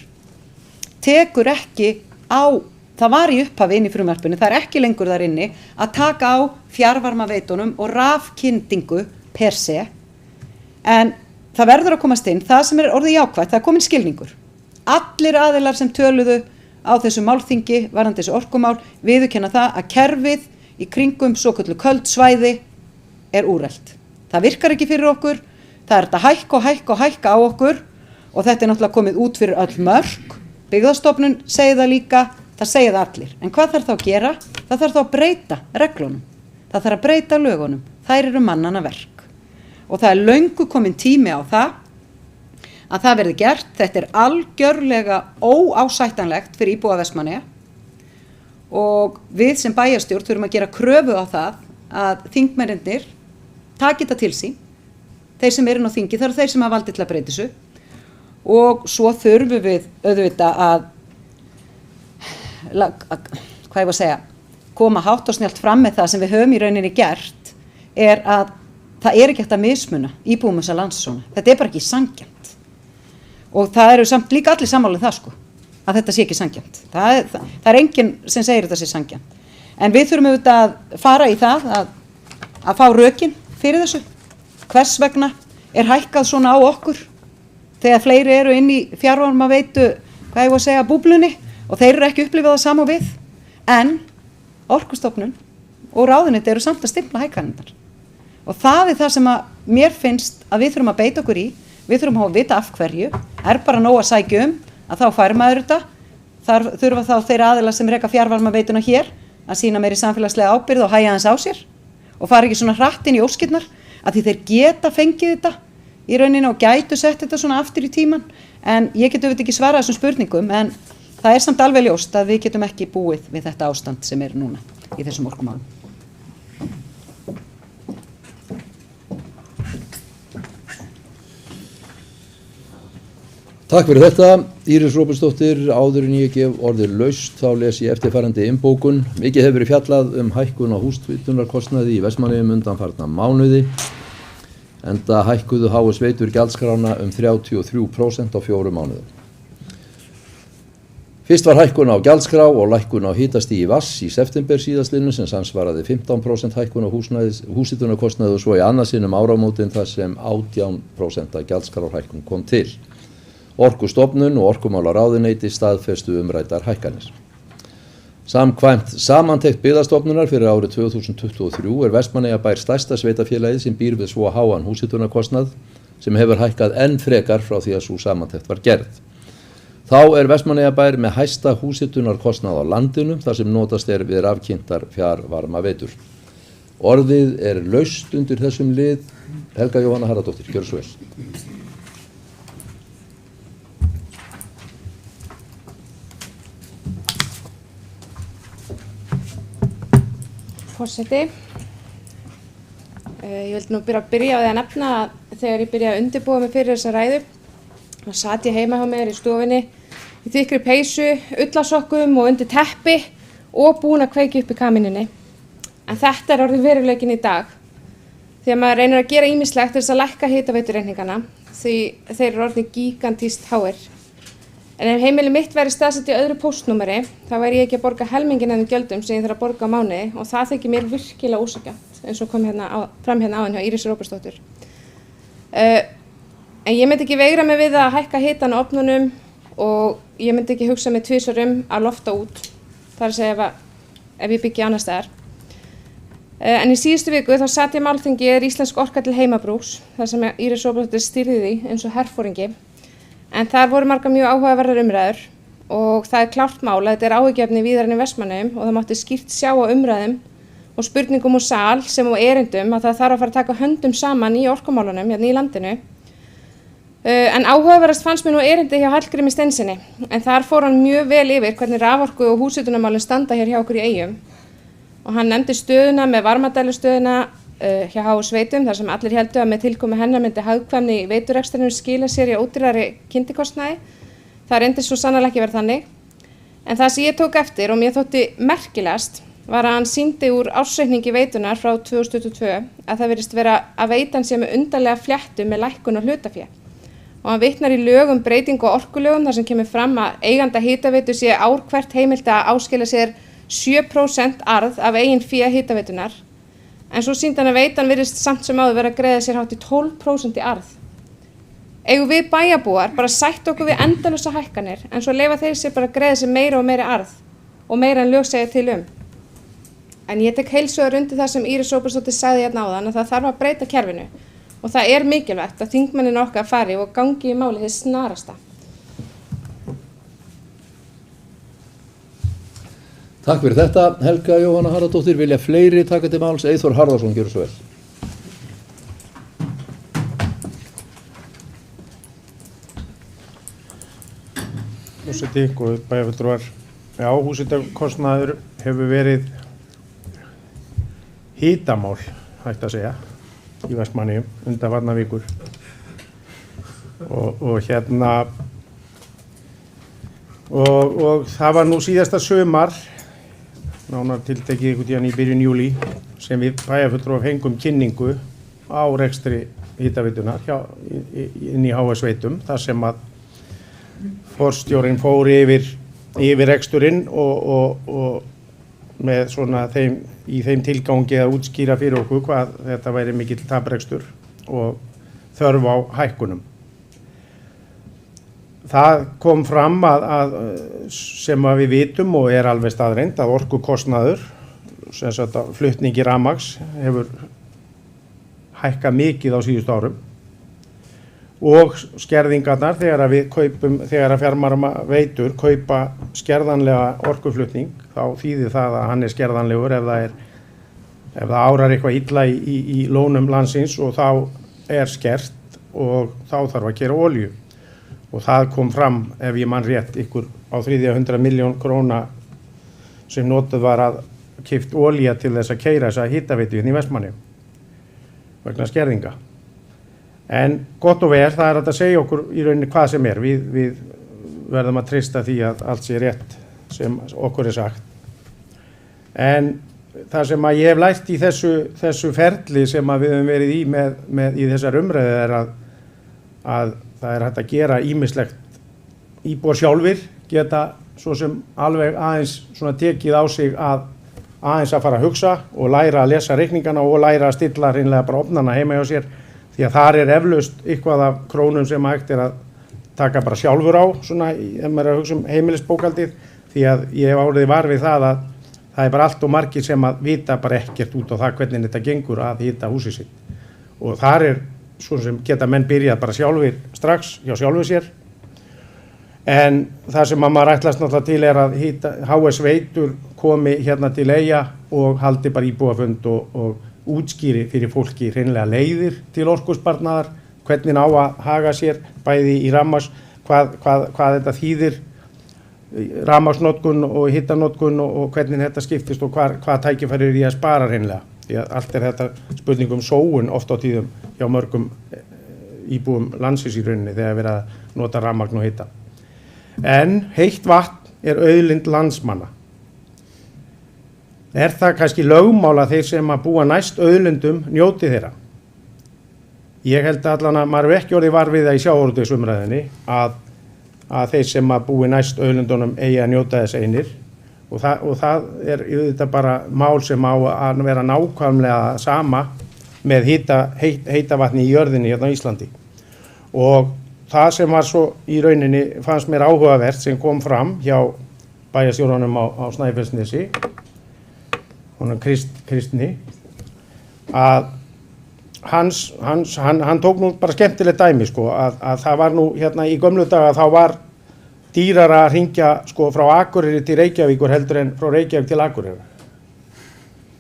tekur ekki á, það var í upphafi inn í frumvarpinu, það er ekki lengur þar inni að taka á fjarvarmaveitunum og rafkyndingu per se. En það verður að komast inn, það sem er orðið jákvætt, það er komin skilningur. Allir aðilar sem töluðu á þessu málþingi varðandi þessu orkumál viðurkenna það að kerfið í kringum svokölluð köld svæði er úrelt. Það virkar ekki fyrir okkur, það er þetta hækka á okkur og þetta er náttúrulega komið út fyrir öll mörk. Byggðastofnun segir það líka, það segir það allir. En hvað þarf þá að gera? Það þarf þá að breyta reglunum, það þarf að breyta lögunum, þær eru mannanna verk. Og það er löngu komin tími á það að það verði gert. Þetta er algjörlega óásættanlegt fyrir íbúa Vestmannaeyja og við sem bæjarstjórn þurfum að gera kröfu á það að þingmennirnir taki þetta til sín. Þeir sem eru inn á þingi, það eru þeir sem hafa valdið til að breyta þessu og svo þurfum við auðvitað að koma hátt og snjallt fram með það sem við höfum í rauninni gert er að það er ekki hægt að mismuna íbúum þessa lands svona. Þetta er bara ekki sanngjarnt. Og það eru samt líka allir sammála um það sko, að þetta sé ekki sanngjarnt. Það er enginn sem segir þetta sé sanngjarnt. En við þurfum auðvitað að fara í það að fá rökin fyrir þessu. Hvers vegna er hækkað svona á okkur þegar fleiri eru inn í fjarvarmaveitu, búblunni og þeir eru ekki upplifað það sama við. En Orkustofnun og ráðuneyti eru samt að stimpla hækkanirnar. Og það er það sem að mér finnst að við þurfum að beita okkur í. Við þurfum að vita af hverju. Er bara nóg að sækja að þá fær maður þetta. Þar þurfa þá þeir aðilar sem reka fjarvarmaveituna hér að sýna meiri samfélagslega ábyrgð og hægja aðeins á sér og fara ekki svona hratt inn í óskirnar, að því þeir geta fengið þetta í rauninni og gætu sett þetta svona aftur í tíman. En ég get auðvitað ekki svarað þessum spurningum, en það er samt alveg ljóst að við getum ekki búið við þetta ástand sem er núna í þessum orkumálum. Takk fyrir þetta. Íris Róbertsdóttir, áður en ég gef orðið laust þá les ég eftirfarandi innbókun. Mikið hefur verið fjallað hækkun á húshitunarkostnaði í Vestmannaeyjum undanfarna mánuði, enda hækkuðu HS Veitur gjaldskrána 33% á 4 mánuðum. Fyrst var hækkun á gjaldskrá og lækkun á hitastigi vatns í september síðastliðnum sem samsvaraði 15% hækkun á húshitunarkostnaði og svo í annað sinn áramótin þar sem 18% gjaldskrárhækkun kom til. Orkustofnun og orkumálaráðuneyti staðfestu umræddar hækkanir. Samkvæmt samantekt Byggðastofnunar fyrir árið 2023 er Vestmannaeyjabær stærsta sveitarfélagið sem býr við svo háan húshitunarkostnað sem hefur hækkað enn frekar frá því að sú samantekt var gerð. Þá er Vestmannaeyjabær með hæsta húshitunarkostnað á landinu þar sem notast er við rafkynntar fjarvarmaveitur. Orðið er laust undir þessum lið. Helga Jóhanna Harðardóttir, gjörðu svo vel. Forseti, ég vildi nú byrja á því að nefna að þegar ég byrjaði að undirbúa mig fyrir þessa ræðu, þá sat ég heima hjá mér í stofunni í þykkri peysu, ullasokkum og undir teppi og búin að kveikja upp í kamininni. En þetta er orðið veruleikinn í dag því að maður reynir að gera ýmislegt til þess að lækka hitaveitureikningana því þeir eru orðið gigantískt háir. En ef heimili mitt væri staðsett í öðru póstnúmeri, þá væri ég ekki að borga helminginn af þeim gjöldum sem ég þarf að borga á mánuði og það þykir mér virkilega ósanngjarnt, eins og kom fram áðan hjá Íris Róbertsdóttur. En ég myndi ekki veigra mig við að hækka hitann á ofnunum og ég myndi ekki hugsa mig tvisvar að lofta út, það er að segja ef ég byggi annars staðar. En í síðustu viku þá sat ég málþingi Íslensk orka til heimabrúks, þar sem Íris Róbertsdóttir stýrði því eins og herforingi. En þar voru margar mjög áhugaverðar umræður og það er klárt mál að þetta er áhyggjuefni víðar en í Vestmannaeyjum og það mátti skýrt sjá á umræðum og spurningum úr sal sem á erindum að það þarf að fara að taka höndum saman í orkumálunum hérna í landinu. En áhugaverðast fannst mér nú erindi hjá Hallgrími Steinsyni, en þar fór hann mjög vel yfir hvernig raforku og húshitunarmálin standa hér hjá okkur í Eyjum og hann nefndi stöðuna með varmadælustöðuna hjá HS Veitum þar sem allir heldu að með tilkomu hennar myndi hagkvæmni í veiturekstrinum skila sér í ódýrari kynntikostnaði. Það reyndist svo sannarlega ekki verið þannig. En það sem ég tók eftir og mér þótti merkilegast var að hann sýndi úr ársreikningi veitunar frá 2022 að það virðist vera að veitan sé með undarlega fléttu með lækkun og hlutafé. Og hann vitnar í lögum breytingu og orkulögum þar sem kemur fram að eiganda hitaveitu sé ár hvert heimilt að áskila sér 7% arð af eigin fé hitaveitunar. En svo sýndi hann að veitan virðist samt sem áður vera að greiða sér hátt í 12% í arð. Eigum við bæjarbúar bara sætt okkur við endalausa hækkanir en svo leyfa þeir sér bara að greiða sér meira og meiri arð og meira en lög segja til um. En ég tek heilshugar undir það sem Íris Róbertsdóttir sagði hérna áðan að það þarf að breyta kerfinu og það er mikilvægt að þingmennin okkar fari og gangi í máli hið snarasta. Takk fyrir þetta, Helga Jóhanna Harðardóttir. Vilja fleiri taka til máls? Eyþór Harðarsson, gjörðu svo vel. Forseti, góðir bæjarfulltrúar. Já, húshitunarkostnaður hefur verið hitamál, hægt að segja, í Vestmannaeyjum undanfarnar vikur. Og það var nú síðasta sumar, nánar tiltekið einhvern tíðan í byrjun júlí, sem við bæjarfulltrúar fengum kynningu á rekstri hitaveitunar inn í HS Veitum, þar sem að forstjórinn fór yfir reksturinn og með svona í þeim tilgangi að útskýra fyrir okkur hvað þetta væri mikill taprekstur og þörf á hækkunum. Það kom fram að sem að við vitum og er alveg staðreynd að orkukostnaður, sem sagt að flutningi rafmagns hefur hækkað mikið á síðustu árum og skerðingarnar þegar að fjármálaveitur kaupa skerðanlega orkuflutning, þá þýðir það að hann er skerðanlegur ef það árar eitthvað illa í lónum landsins og þá er skert og þá þarf að keyra olíu. Og það kom fram, ef ég man rétt, ykkur á 300 milljón króna sem notuð var að keypt olía til þess að keyra þessa hitaveitu hérna í Vestmannaeyjum vegna skerðinga. En gott og vel, það er hægt að segja okkur í rauninni hvað sem er. Við verðum að treysta því að allt sé rétt sem okkur er sagt. En það sem að ég hef lært í þessu ferli sem að við höfum verið í þessar umræðu er að það er hægt að gera ýmislegt. Íbúar sjálfir geta svo sem alveg aðeins svona tekið á sig aðeins að fara að hugsa og læra að lesa reikningana og læra að stilla hreinlega bara ofnana heima hjá sér. Því að þar er eflaust eitthvað af krónum sem hægt er að taka bara sjálfur á, svona, ef maður er að hugsa heimilisbókhaldið, því að ég hef áriði var við það að það er bara allt og margir sem að vita bara ekkert út á það hvernig þetta gengur að hita húsið sitt. Og þar er svona sem geta menn byrjað bara sjálfur strax hjá sjálfur sér. En það sem að maður ætlast náttúrulega til er að HS Veitur komi hérna til Eyja og haldi bara íbúafund og útskýri fyrir fólki hreinlega leiðir til orkusparnaðar, hvernig á að haga sér, bæði í hvað þetta þýðir, rafmagnsnotkun og hitanotkun og hvernig þetta skiptist og hvað tækifæri er í að spara hreinlega. Því að allt er þetta spurning sóun oft á tíðum hjá mörgum íbúum landsins í rauninni þegar verið að nota rafmagn og hita. En heitt vatn er auðlind landsmanna. Er það kannski lögmál að þeir sem að búa næst auðlindum njóti þeirra? Ég held allan að maður ekki orðið var við það í sjávarútvegsumræðunni að þeir sem að búi næst auðlindunum eigi að njóta þess einir og það er auðvitað bara mál sem á að vera nákvæmlega sama með heita vatni í jörðinni hérna á Íslandi. Og það sem var svo í rauninni fannst mér áhugavert sem kom fram hjá bæjarstjóranum á Snæfellsnesi, honum Kristni, að hann tók nú bara skemmtilegt dæmi sko, að það var nú hérna í gömlu daga þá var dýrara að hringja sko frá Akureyri til Reykjavíkur heldur en frá Reykjavík til Akureyri.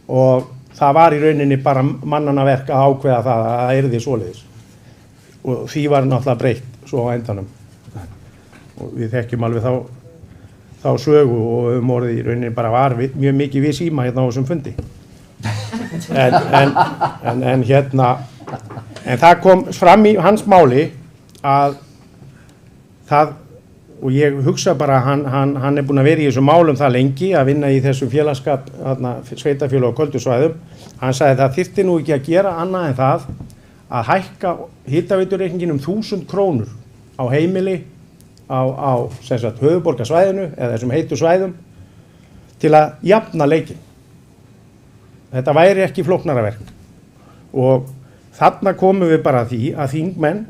Og það var í rauninni bara mannanna verk að ákveða það að það yrði svoleiðis. Og því var náttúrulega breytt svo á endanum. Og við þekkjum alveg þá sögu og orðið í rauninni bara var mjög mikið við síma hérna á þessum fundi. En það kom fram í hans máli að það, og ég hugsa bara hann er búinn að vera í þessum málum það lengi að vinna í þessum félagskap sveitafélög og köldusvæðum. Hann sagði það þyrfti nú ekki að gera annað en það að hækka hitaveitureikningin 1000 krónur á heimili á sem sagt höfuðborgarsvæðinu eða þessum heitu svæðum til að jafna leikinn. Þetta væri ekki flóknara verk og þarna komum við bara að því að þingmenn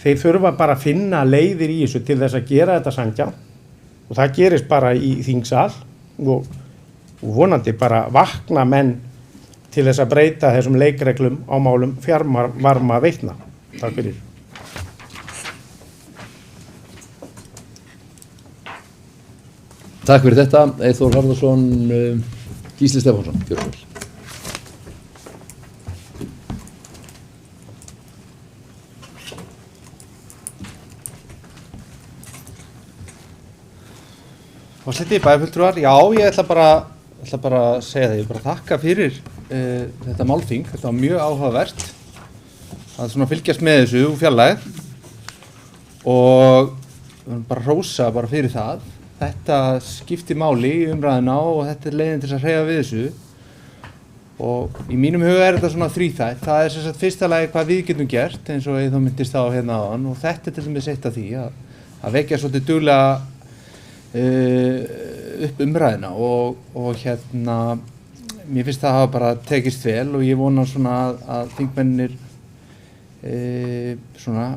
þeir þurfa bara að finna leiðir í þessu til þess að gera þetta sanngjarnt og það gerist bara í þingsal og vonandi bara vakna menn til þess að breyta þessum leikreglum á málum fjarvarma veitna. Takk fyrir. Takk fyrir þetta, Eyþór Harðarson, Gísli Stefánsson, gjörðu svo vel. Forseti, bæjarfulltrúar, já, ég ætla bara að segja það, ég bara þakka fyrir þetta málþing, þetta var mjög áhugavert að svona fylgjast með þessu úr fjarlægð og bara hrósa bara fyrir það. Þetta skiptir máli í umræðuna og þetta er leiðin til að hreyfa við þessu og í mínum huga er þetta svona þríþætt. Það er sem sagt fyrsta lagi hvað við getum gert eins og Eyþór minntist á hérna áðan og þetta er til dæmis eitt af því að vekja svolítið duglega upp umræðina og hérna mér finnst það hafa bara tekist vel og ég vona svona að þingmennir svona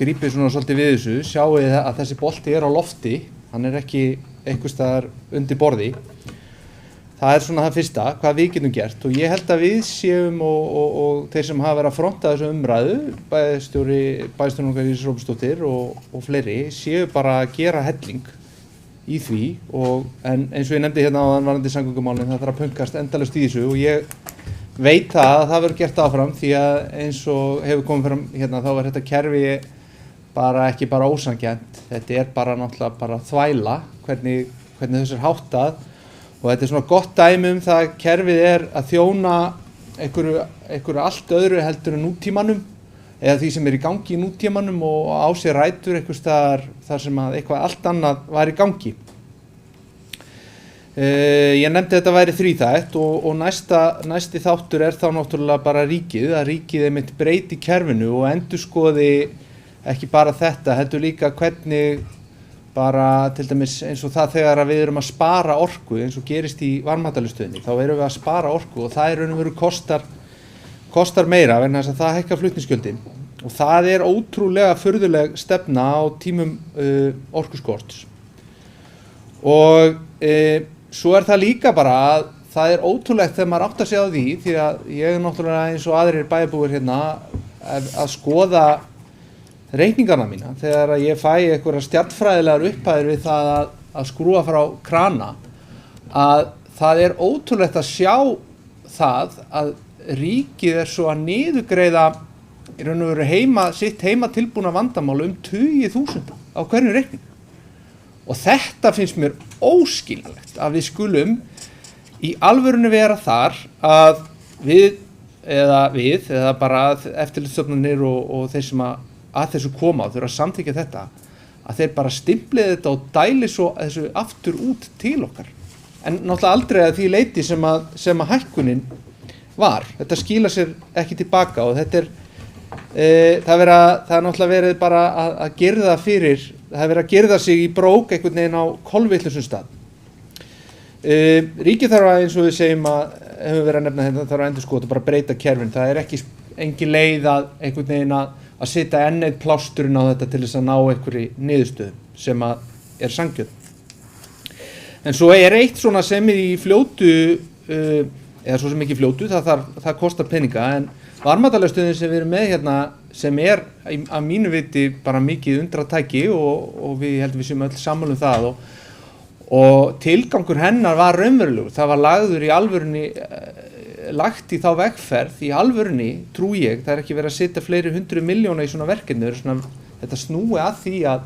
grípið svona svolítið við þessu, sjáu að þessi bolti er á lofti, hann er ekki einhvers staðar undir borði. það svona það fyrsta, hvað við getum gert og ég held að við séum og þeir sem hafa verið að fronta þessu umræðu, bæjarstjóri okkar Íris Róbertsdóttir og fleiri, séu bara að gera helling í því en eins og ég nefndi hérna á varðandi samgöngumálin, það þarf að punkast endalaust í þessu og ég veit að það verður gert áfram því að eins og hefur komið fram hérna þá er þetta kerfi bara ekki bara ósanngjarnt, þetta bara náttúrulega bara þvæla hvernig þessu háttað og þetta svona gott dæmi það að kerfið að þjóna einhverju allt öðru heldur en nútímanum eða því sem í gangi í nútímanum og á sér rætur einhvers staðar þar sem að eitthvað allt annað var í gangi. Ég nefndi þetta væri þríþætt og næsti þáttur þá náttúrulega bara ríkið, að ríkið einmitt breyti kerfinu og endurskoði ekki bara þetta, heldur líka hvernig bara til dæmis eins og það þegar við erum að spara orku eins og gerist í varmadælustöðinni, þá erum við að spara orku og það raun og veru kostar meira vegna þess að það hækkar flutningsgjöldin og það ótrúlega furðuleg stefna á tímum orkuskorts og svo það líka bara að það ótrúlegt þegar maður áttar sig á því því að ég náttúrulega eins og aðrir bæjarbúar hérna að skoða reikningarna mína þegar ég fæ einhverjar stjarnfræðilegar upphæðir við það að skrúa frá krana að það ótrúlegt að sjá það að ríkið svo að niðurgreiða í raun og veru sitt heima tilbúna vandamál 20.000 á hverjum reikning og þetta finnst mér óskiljanlegt að við skulum í alvörunni vera þar að við eða bara eftirlitsstofnanir og þeir sem að þessu koma og þurfa að samþykkja þetta að þeir bara stimplið þetta og dæli svo þessu aftur út til okkar en náttúrulega aldrei að því leyti sem að hækkunin var þetta skila sér ekki tilbaka og þetta það náttúrulega verið bara að girða fyrir það verið að girða sig í brók einhvern veginn á kolvitlausum stað ríkið þarf að eins og við segjum að hefur verið að nefna þetta þarf að endurskoða og bara breyta kerfin það engin leið að einhvern veginn að setja enn eitt plásturinn á þetta til þess að ná einhverju niðurstöðu sem að sanngjörn. En svo eitt svona sem í fljótu, eða svo sem ekki fljótu, það kostar peninga, en varmadælustöðin sem við erum með hérna, sem að mínu viti bara mikið undratæki og við heldum við séum öll sammála það og tilgangur hennar var raunverulegur, það var lagður í alvörunni lagt í þá vegferð í alvörunni, trú ég, það ekki verið að setja fleiri 100 milljóna í svona verkefni, þetta snúi að því að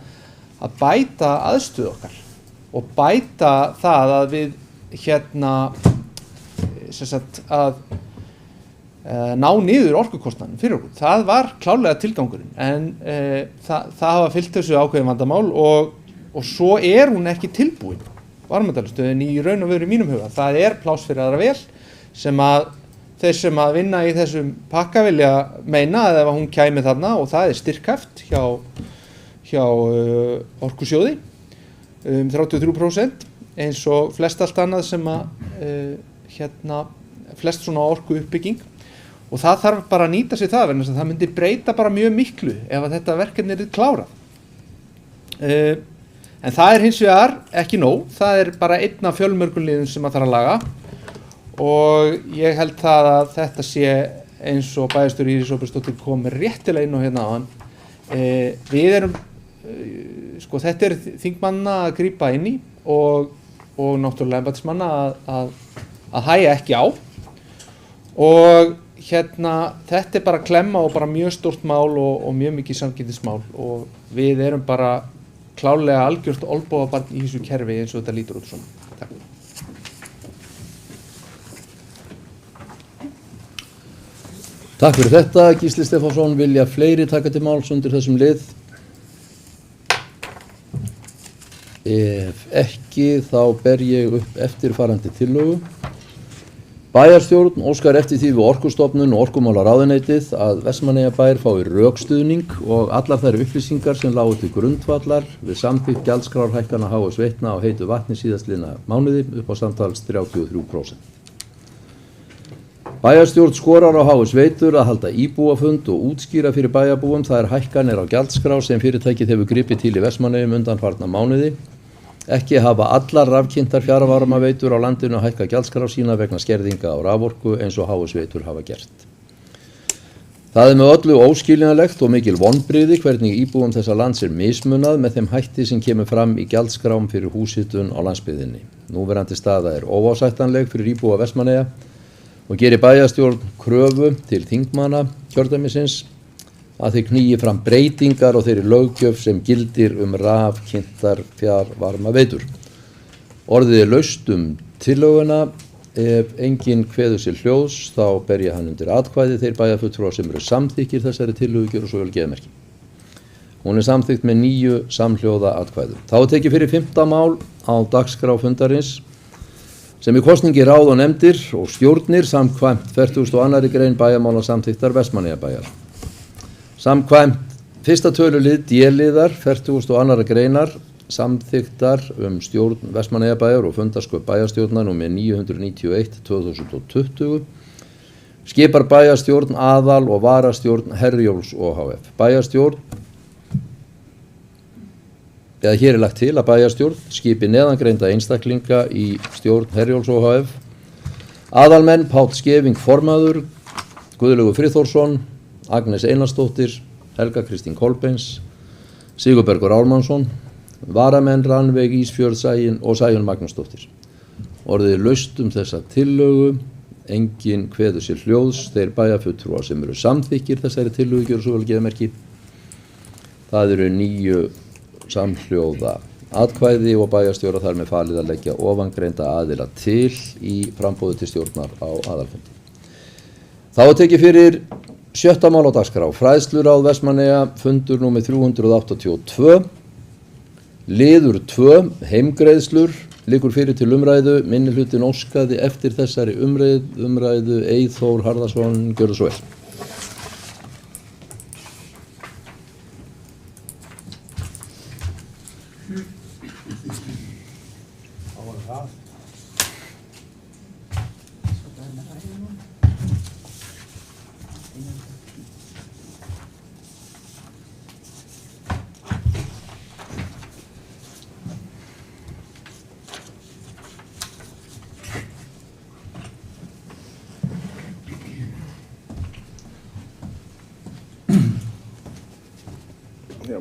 bæta aðstöðu okkar og bæta það að við hérna að ná niður orkukostnaðinn fyrir okkur. Það var klárlega tilgangurinn en það hafa fylgt þessu ákveðin vandamál og svo hún ekki tilbúin varmadælustöðin í raun og veru í mínum huga. Það pláss fyrir aðra vel sem að þeir sem að vinna í þessum pakka vilja meina að ef hún kæmi þarna og það styrkhæft hjá Orkusjóði 33% eins og flest allt annað sem að flest svona orku uppbygging og það þarf bara að nýta sér það vegna þess að það myndi breyta bara mjög miklu ef að þetta verkefni klárað en það hins vegar ekki nóg, það bara einn af fjölmörgum liðum sem að þarf að laga og ég held það að þetta sé eins og bæjarstjóri Íris Róbertsdóttir kom réttilega inn á hérna áðan við erum þetta þingmanna að grípa inn í og náttúrulega embættismanna að hægja ekki á og þetta bara klemma og bara mjög stórt mál og mjög mikið samskiptismál og við erum bara klárlega algjört olnbogabarn í þessu kerfi eins og þetta lítur út svona. Takk. Takk fyrir þetta, Gísli Stefánsson. Vilja fleiri taka til máls undir þessum lið? Ef ekki, þá ber ég upp eftirfarandi tillögu. Bæjarstjórn óskar eftir því við Orkustofnun og Orkumálaráðuneytið að Vestmannaeyjabær fái rökstuðning og allar þær upplýsingar sem lágu til grundvallar við samþykkt gjaldskrárhækkana HS Veitna á heitu vatni síðastliðna mánuði upp á samtals 33%. Bæjarstjórn skorar á HS Veitur að halda íbúafund og útskýra fyrir bæjarbúum þær hækkanir á gjaldskrá sem fyrirtækið hefur gripið til í Vestmannaeyjum undanfarna mánuði. Ekki hafa allar rafkynntar fjarvarmaveitur á landinu hækkað gjaldskrá sína vegna skerðinga á raforku eins og HS-veitur hafa gert. Það með öllu óskiljanlegt og mikil vonbrigði hvernig íbúum þessa lands mismunað með þeim hætti sem kemur fram í gjaldskrám fyrir húshitun á landsbyggðinni. Núverandi staða óásættanleg fyrir íbúa Vestmannaeyja og gerir bæjarstjórn kröfu til þingmanna kjördæmisins að þeir knýi fram breytingar á þeirri löggjöf sem gildir rafkynntar fjarvarmaveitur. Orðið laust tillöguna. Ef enginn kveður sér hljóðs þá ber ég hann undir atkvæði þeir bæjarfulltrúar sem eru samþykkir þessari tillögu gjöra svo vel geðmerki. Hún samþykkt með 9 samhljóða atkvæðum. Þá tekið fyrir 5. mál á dagskrá fundarins sem kosningi ráð og nefndir og stjórnir samkvæmt 42. grein bæjarmála samþykktar Vestmannaeyjabæjar. Samkvæmt 1. tölulið D-liðar 42. greinar samþykktar stjórn Vestmannaeyjabæjar og fundarsköp bæjarstjórnar númer 991/2020 skipar bæjarstjórn aðal- og varastjórn Herjólfs ohf. Bæjarstjórn hér lagt til að bæjarstjórn skipi neðangreinda einstaklinga í stjórn Herjólfs ohf. Aðalmenn Páll Skeving formaður, Guðlaugur Friðþórsson, Agnes Einarsdóttir, Helga Kristín Kolbeins, Sigurbergur Ármannsson, varamenn Rannveig Ísfjörð Sæunn og Sæunn Magnúsdóttir. Orðið laust þessa tillögu, enginn kveður sér hljóðs, þeir bæjarfulltrúar sem eru samþykkir þessari tillögu gjöra svo vel geðmerki. Það eru 9 samhljóða atkvæði og bæjarstjóra þar með falið að leggja ofangreinda aðila til í framboði til stjórnar á aðalfundi. Þá tekið fyrir 7. mál á dagskrá, fræðsluráð Vestmannaeyja, fundur númer 382. Liður 2, heimgreiðslur, liggur fyrir til umræðu, minnihlutinn óskaði eftir þessari umræðu, Eyþór Harðarson, gjörðu svo vel.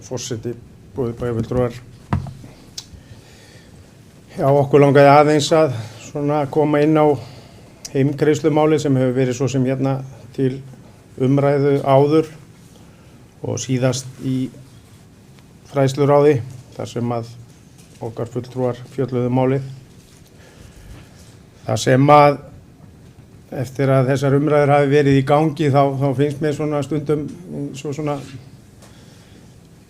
Forseti, góðir bæjarfulltrúar. Okkur langaði aðeins að koma inn á heimgreiðslumáli sem hefur verið svo sem hérna til umræðu áður og síðast í fræðsluráði þar sem að okkar fulltrúar fjölluðu málið. Það sem að eftir að þessar umræður hafi verið í gangi þá finnst mér stundum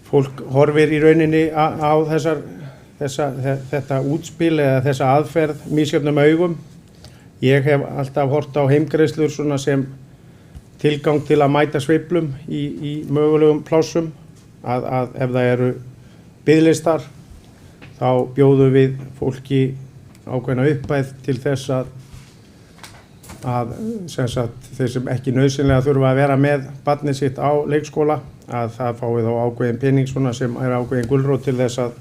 fólk horfir í rauninni á þetta útspil eða þessa aðferð misjöfnum augum. Ég hef alltaf hort á heimgreiðslur sem tilgang til að mæta sveiflum í mögulegum plássum. Að ef það eru biðlistar þá bjóðum við fólki ákveðna upphæð til þess að þeir sem ekki nauðsynlega þurfa að vera með barnið sitt á leikskóla að það fái þá ákveðin pening sem ákveðin gulrót til þess að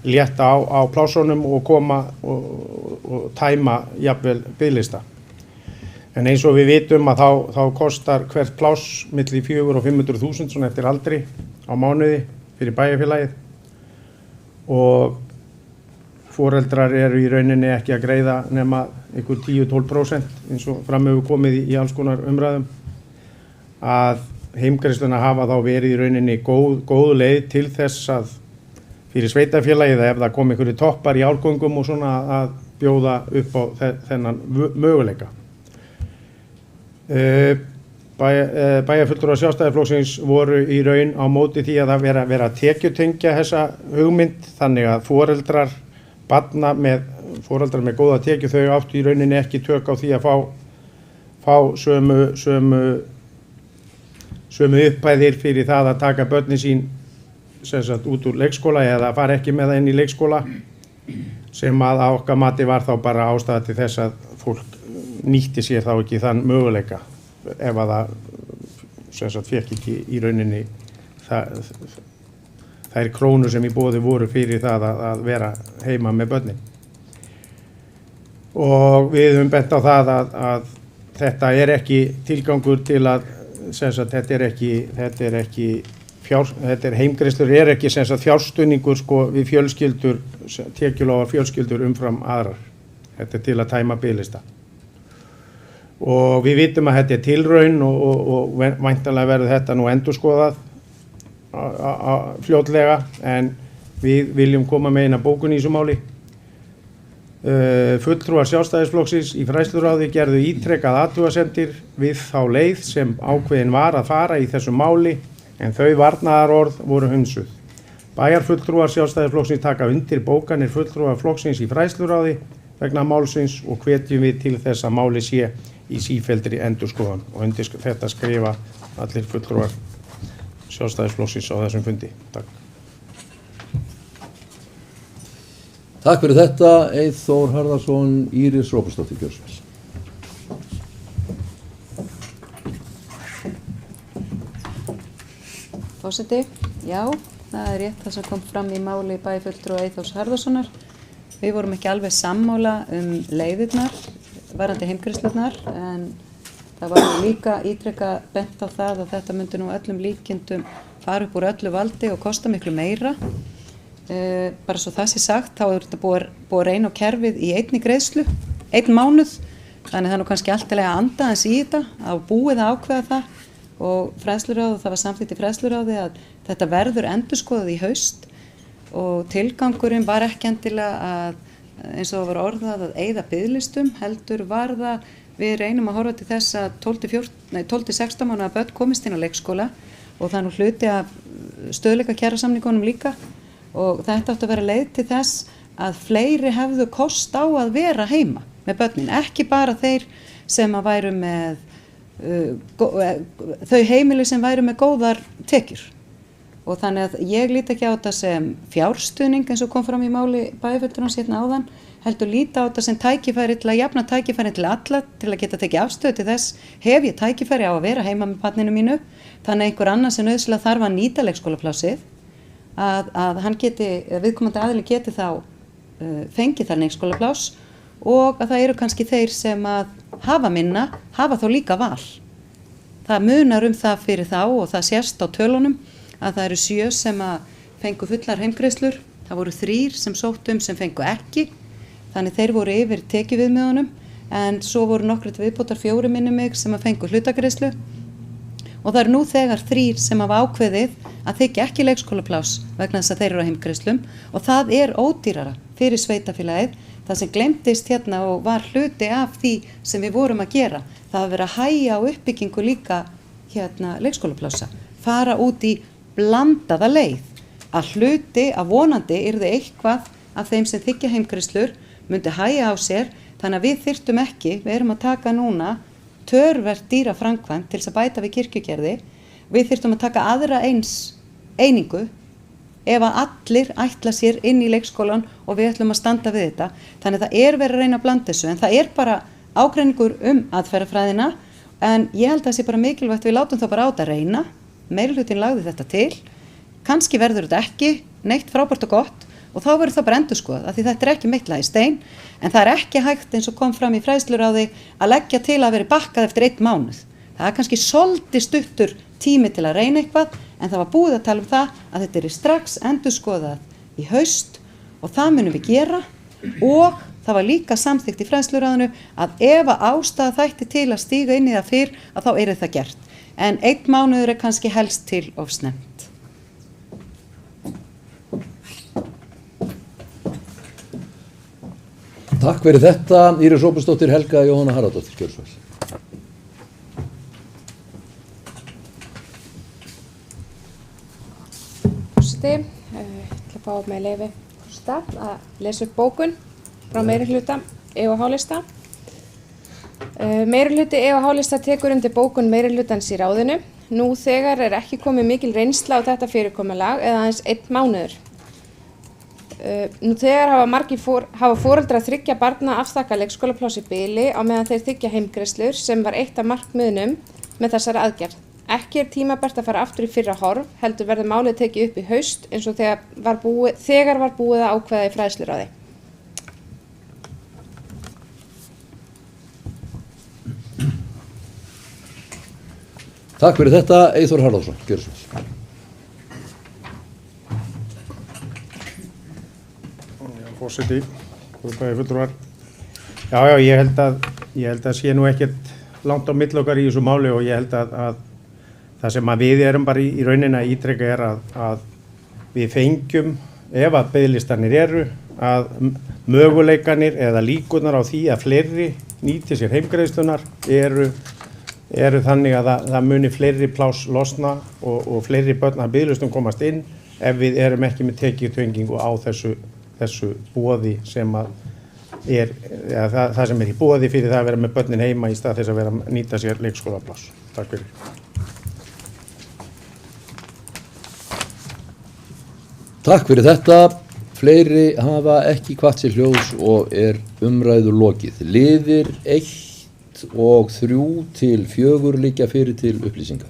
létta á plássunum og koma og tæma jafnvel biðlista. En eins og við vitum að þá kostar hvert pláss milli 400 og 500.000 eftir aldri á mánuði fyrir bæjarfélagið og foreldrar eru í rauninni ekki að greiða nema einhver 10-12% eins og fram hefur komið í alls konar umræðum. Að heimgreiðsluna hafa þá verið í rauninni góð leið til þess að fyrir sveitarfélagið ef það kom einhverju toppar í árgöngum og að bjóða upp á þennan möguleika. Bæjarfulltrúar Sjálfstæðisflokksins voru í raun á móti því að það vera að tekjutengja þessa hugmynd þannig að foreldrar með góða tekju þau áttu í rauninni ekki tök á því að fá sömu upphæðir fyrir það að taka börnin sín út úr leikskóla eða fara ekki með það inn í leikskóla sem að okkar mati var þá bara ástæða til þess að fólk nýtti sér þá ekki þann möguleika ef að það fékk ekki í rauninni þær krónur sem í boði voru fyrir það að vera heima með börnin. Og við höfum bent á það að þetta ekki tilgangur til að, þetta er heimgreiðslur ekki fjárstuðningur sko, við fjölskyldur, tekjulágar fjölskyldur umfram aðrar. Þetta til að tæma biðlista. Og við vitum að þetta tilraun og væntanlega verður þetta nú endurskoðað fljótlega, en við viljum koma með eina bókun í þessu máli. Fulltrúar Sjálfstæðisflokksins í fræðsluráði gerðu ítrekað athugasemdir við þá leið sem ákveðin var að fara í þessu máli, en þau varnaðarorð voru hunsuð. Bæjarfulltrúar Sjálfstæðisflokksins taka undir bókanir fulltrúar flokksins í fræðsluráði vegna málsins og hvetjum við til þess að máli sé í sífelldri endurskoðun, og undir þetta skrifa allir fulltrúar Sjálfstæðisflokksins á þessum fundi. Takk. Takk fyrir þetta, Eyþór Harðarson, Íris Róbersdóttir, Kjörsvæl. Forseti, já, það er rétt það sem kom fram í máli bæjarfulltrúa Eyþórs Harðarssonar. Við vorum ekki alveg sammála leiðirnar, varðandi heimgreiðslurnar, en það var líka ítrekka bent á það að þetta myndi nú öllum líkindum fara upp úr öllu valdi og kosta miklu meira. Bara svo það sé sagt, þá þetta búið að reyna á kerfið í einni greiðslu, einn mánuð, þannig það nú kannski alltilega að anda eins í þetta, að búið að ákveða það, og fræðsluráð, það var samþykkt í fræðsluráði að þetta verður endurskoðað í haust, og tilgangurinn var ekki endilega að, eins og það var orðað, að eyða biðlistum, heldur var það, við reynum að horfa til þess að 12-16 mánaða börn komist inn á leikskóla, og það er nú hluti af stöðleika kjarasamningunum líka, og þetta átti að vera leið til þess að fleiri hefðu kost á að vera heima með börnin, ekki bara þeir sem að væru með þau heimili sem væru með góðar tekjur. Og þannig að ég líti ekki á þetta sem fjárstuðning eins og kom fram í máli bæjarfulltrúans hérna áðan, heldur líta á þetta sem tækifæri til að jafna tækifæri til alla, til að geta tekið afstöðu til þess, hef ég tækifæri á að vera heima með barninu mínu, þannig að einhver annar sem nauðsynlega þarf að nýta leikskólaplássið, að hann geti, viðkomandi aðili geti þá fengið þar leikskólapláss, og að það eru kannski þeir sem að hafa minna, hafa þá líka val. Það munar það fyrir þá, og það sést á tölunum, að það eru 7 sem að fengu fullar heimgreiðslur, það voru 3 sem sóttu sem fengu ekki, þannig þeir voru yfir tekiviðmiðunum, en svo voru nokkru viðbótar 4 minnum mig sem að fengu hlutagreiðslu, og það eru nú þegar 3 sem hafa ákveðið að þykja ekki leikskólapláss vegna þess að þeir eru á heimgreiðslum, og það er ódýrara fyrir sveitafélagið, það sem glemdist hérna og var hluti af því sem við vorum að gera, það að vera að hægja á uppbyggingu líka hérna leikskólaplássa, fara út í blandaða leið, að hluti að vonandi yrði eitthvað af þeim sem þykja heimgreiðslur myndi hægja á sér, þannig að við þyrftum ekki, við erum að taka núna töluvert dýra framkvæmd til þess að bæta við kirkjugerði, við þyrftum að taka aðra einingu ef að allir ætla sér inn í leikskólan og við ætlum að standa við þetta. Þannig það er verið að reyna að blanda þessu, en það er bara ágreiningur aðferðafræðina, en ég held að það sé bara mikilvægt við látum þá bara á þetta reyna, meirihlutinn lagði þetta til, kannski verður þetta ekki neitt frábært og gott, og þá verður það bara endurskoðað, af því þetta er ekki meitlað í stein, en það er ekki hægt eins og kom fram í fræðsluráði að leggja til að vera bakkað eftir 1 mánuð. Það er kannski svolítið stuttur tími til að reyna eitthvað, en það var búið að tala um það að þetta er strax endurskoðað í haust, og það munum við gera, og það var líka samþykkt í fræðsluráðinu að ef að ástæða þætti til að stíga inn í það fyrr, að þá er það gert. En 1 mánuður er kannski helst til of snemmt. Takk fyrir þetta, Íris Róbersdóttir, Helga Jóhanna Harðardóttir, Kjörsvæl. Forseti, ég ætla að fá með leyfi forseta að lesa upp bókun frá meirihluta E&H-lista. Meirihluti E&H-lista tekur undir bókun meirihlutans í ráðinu. Nú þegar er ekki komið mikil reynsla á þetta fyrirkomulag eða aðeins 1 mánuður. Nú þegar hafa foreldrar 3 barna afþakka leikskólapláss í bili á meðan þeir þiggja heimgreiðslur sem var eitt af markmiðunum með þessari aðgerð. Ekki tímabært að fara aftur í fyrra horf, heldur verður málið tekið upp í haust eins og þegar var búið að ákveða í fræðsluráði. Takk fyrir þetta, Eyþór Harðarsson, gjörðu svo vel. Forseti, góðbæði fulltrúar. Já, ég held að sé nú ekkert langt á milli okkar í þessu máli og ég held að það sem að við erum bara í rauninni að ítreka að við fengjum, ef að biðlistanir eru, að möguleikanir eða líkurnar á því að fleiri nýti sér heimgreiðslunar eru þannig að það muni fleiri pláss losna og fleiri börn að biðlistum komast inn ef við erum ekki með tekjutengingu á þessu boði sem að það sem í boði fyrir það að vera með börnin heima í stað þess að vera að nýta sér leikskólapláss. Takk fyrir. Takk fyrir þetta. Fleiri hafa ekki hvatt sér hljóðs og umræðu lokið. Liðir 1 og 3 til 4 liggja fyrir til upplýsinga.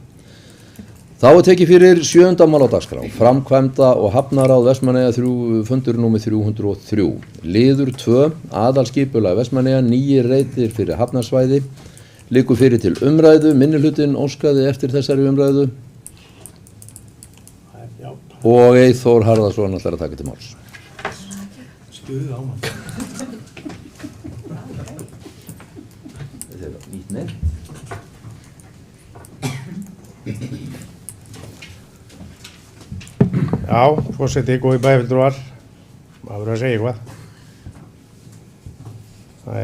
Þá tekið fyrir 7. mál á dagskrá, framkvæmda og hafnaráð Vestmannaeyja 3, fundur númer 303. Liður 2, aðalskipulag Vestmannaeyja, 9 reitir fyrir hafnarsvæði, liggur fyrir til umræðu, minnihlutinn óskaði eftir þessari umræðu og Eyþór Harðarsson ætlar að taka til máls. Stuðu á mann. Þetta nýtt neitt. Já, forseti, góði bæjarfulltrúar, maður verður að segja eitthvað. Það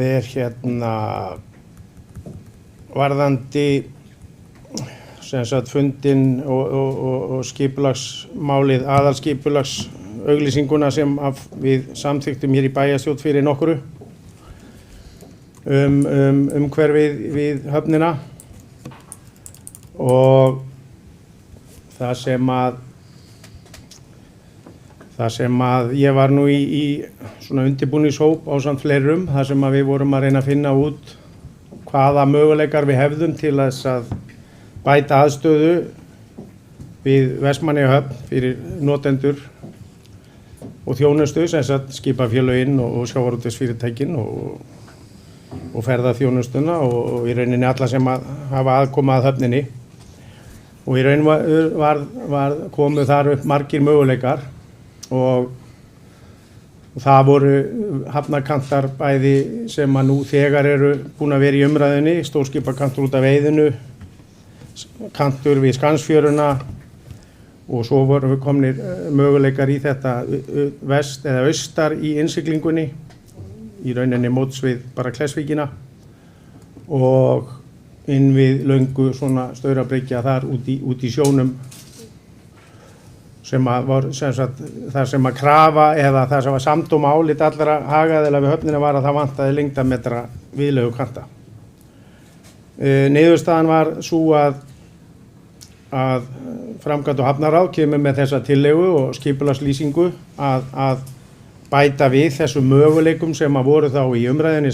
er varðandi sem sagt fundin og skipulagsmálið, aðalskipulagsauglýsinguna sem við samþykktum hér í bæjarstjórn fyrir nokkru umhverfið við höfnina. Og það sem að ég var nú í svona undirbúningshóp ásamt fleirum, það sem að við vorum að reyna að finna út hvaða möguleikar við hefðum til þess að bæta aðstöðu við Vestmannaeyja höfn fyrir notendur og þjónustu, sem sagt skipafélögin og sjávarútvegsfyrirtækin og ferðaþjónustuna og í rauninni alla sem að hafa aðkoma að höfninni. Og í raun komu þar upp margir möguleikar og það voru hafnarkantar bæði sem að nú þegar eru búin að vera í umræðunni, stórskipakantur út af veiðinu, kantur við Skansfjöruna og svo voru komnir möguleikar í þetta vest eða austar í innsiglingunni, í rauninni móts við bara Klessvíkina og inn við löngu svona staurabryggja þar út í sjónum sem að var sem sagt það sem að krafa eða það sem var samdóma álit allra hagaðila við höfnina var að það vantaði lengdametra viðlegu kanta. Niðurstaðan var sú að framkvæmda og hafnaráð kemur með þessa tillögu og skipulagslýsingu að bæta við þessum möguleikum sem að voru þá í umræðinni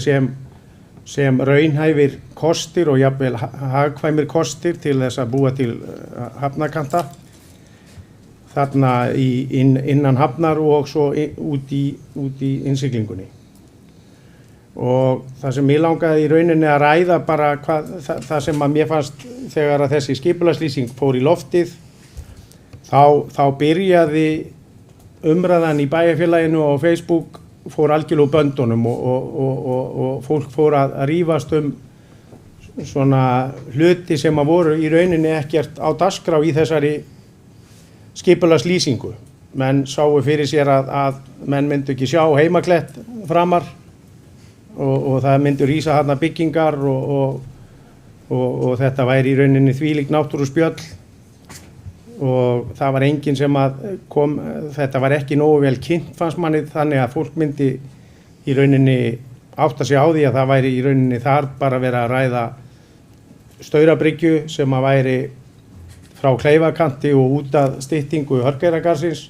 sem raunhæfir kostir og jafnvel hagkvæmir kostir til þess að búa til hafnarkanta þarna innan hafnar og svo út í innsiglingunni. Og það sem ég langaði í rauninni að ræða bara það sem að mér fannst þegar að þessi skipulagslýsing fór í loftið, þá byrjaði umræðan í bæjarfélaginu og Facebook fór algjörlega úr böndunum og fólk fór að rífast svona hluti sem að voru í rauninni ekkert á dagskrá í þessari skipulagslýsingu. Menn sáu fyrir sér að menn myndu ekki sjá heimaklett framar og það myndu rísa þarna byggingar og þetta væri í rauninni þvílík náttúruspjöll og það var enginn sem að kom, þetta var ekki nógu vel kynnt fannst manni, þannig að fólk myndi í rauninni átta sig á því að það væri í rauninni þar bara verið að ræða staurabryggju sem að væri frá Kleifakanti og út að styttingu Hörgeyragarðsins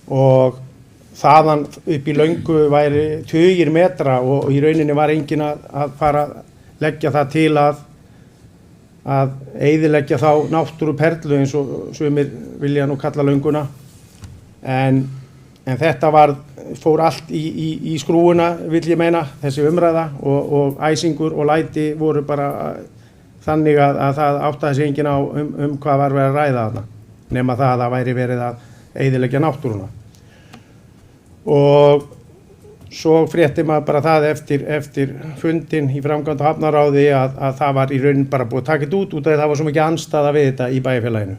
og þaðan upp í Löngu væri tugir metra og í rauninni var enginn að fara að leggja það til að eyðileggja þá náttúruperlu eins og sumir vilja nú kalla Lönguna. En þetta fór allt í skrúuna, vill ég meina, þessi umræða og æsingur og læti voru bara þannig að það áttaði sig enginn á hvað var verið að ræða þarna, nema það að það væri verið að eyðileggja náttúruna. Og svo frétti maður bara það eftir fundinn í framkvæmda og hafnaráði að það var í raunin bara búið að taka þetta út af það var svo mikið andstaða við þetta í bæjarfélaginu.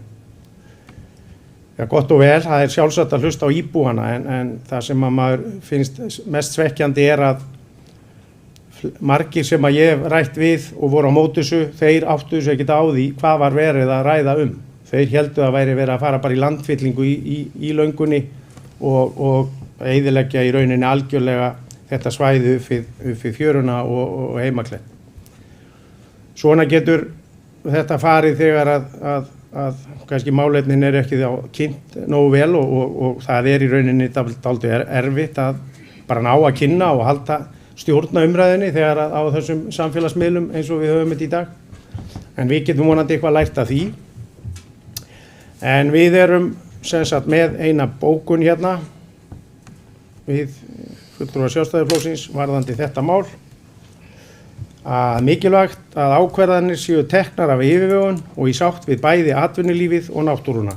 Já, gott og vel, það sjálfsagt að hlusta á íbúana en það sem að maður finnst mest svekkjandi að margir sem að ég hef rætt við og voru á móti þessu, þeir áttu þessu ekkert á því hvað var verið að ræða Þeir héldu að væri verið að fara bara í landfyllingu í Löngunni og eyðileggja í rauninni algjörlega þetta svæði upp við fjöruna og heimaklett. Svona getur þetta farið þegar að kannski málefnin ekki þá kynnt nógu vel og það í rauninni dálítið erfitt að bara ná að kynna og halda stjórna umræðinni þegar á þessum samfélagsmiðlum eins og við höfum þetta í dag. En við getum vonandi eitthvað lært af því. En við erum sem sagt með eina bókun hérna við fulltrúar Sjálfstæðisflokksins varðandi þetta mál að mikilvægt að ákvarðanir séu teknar af yfirvegun og í sátt við bæði atvinnulífið og náttúruna.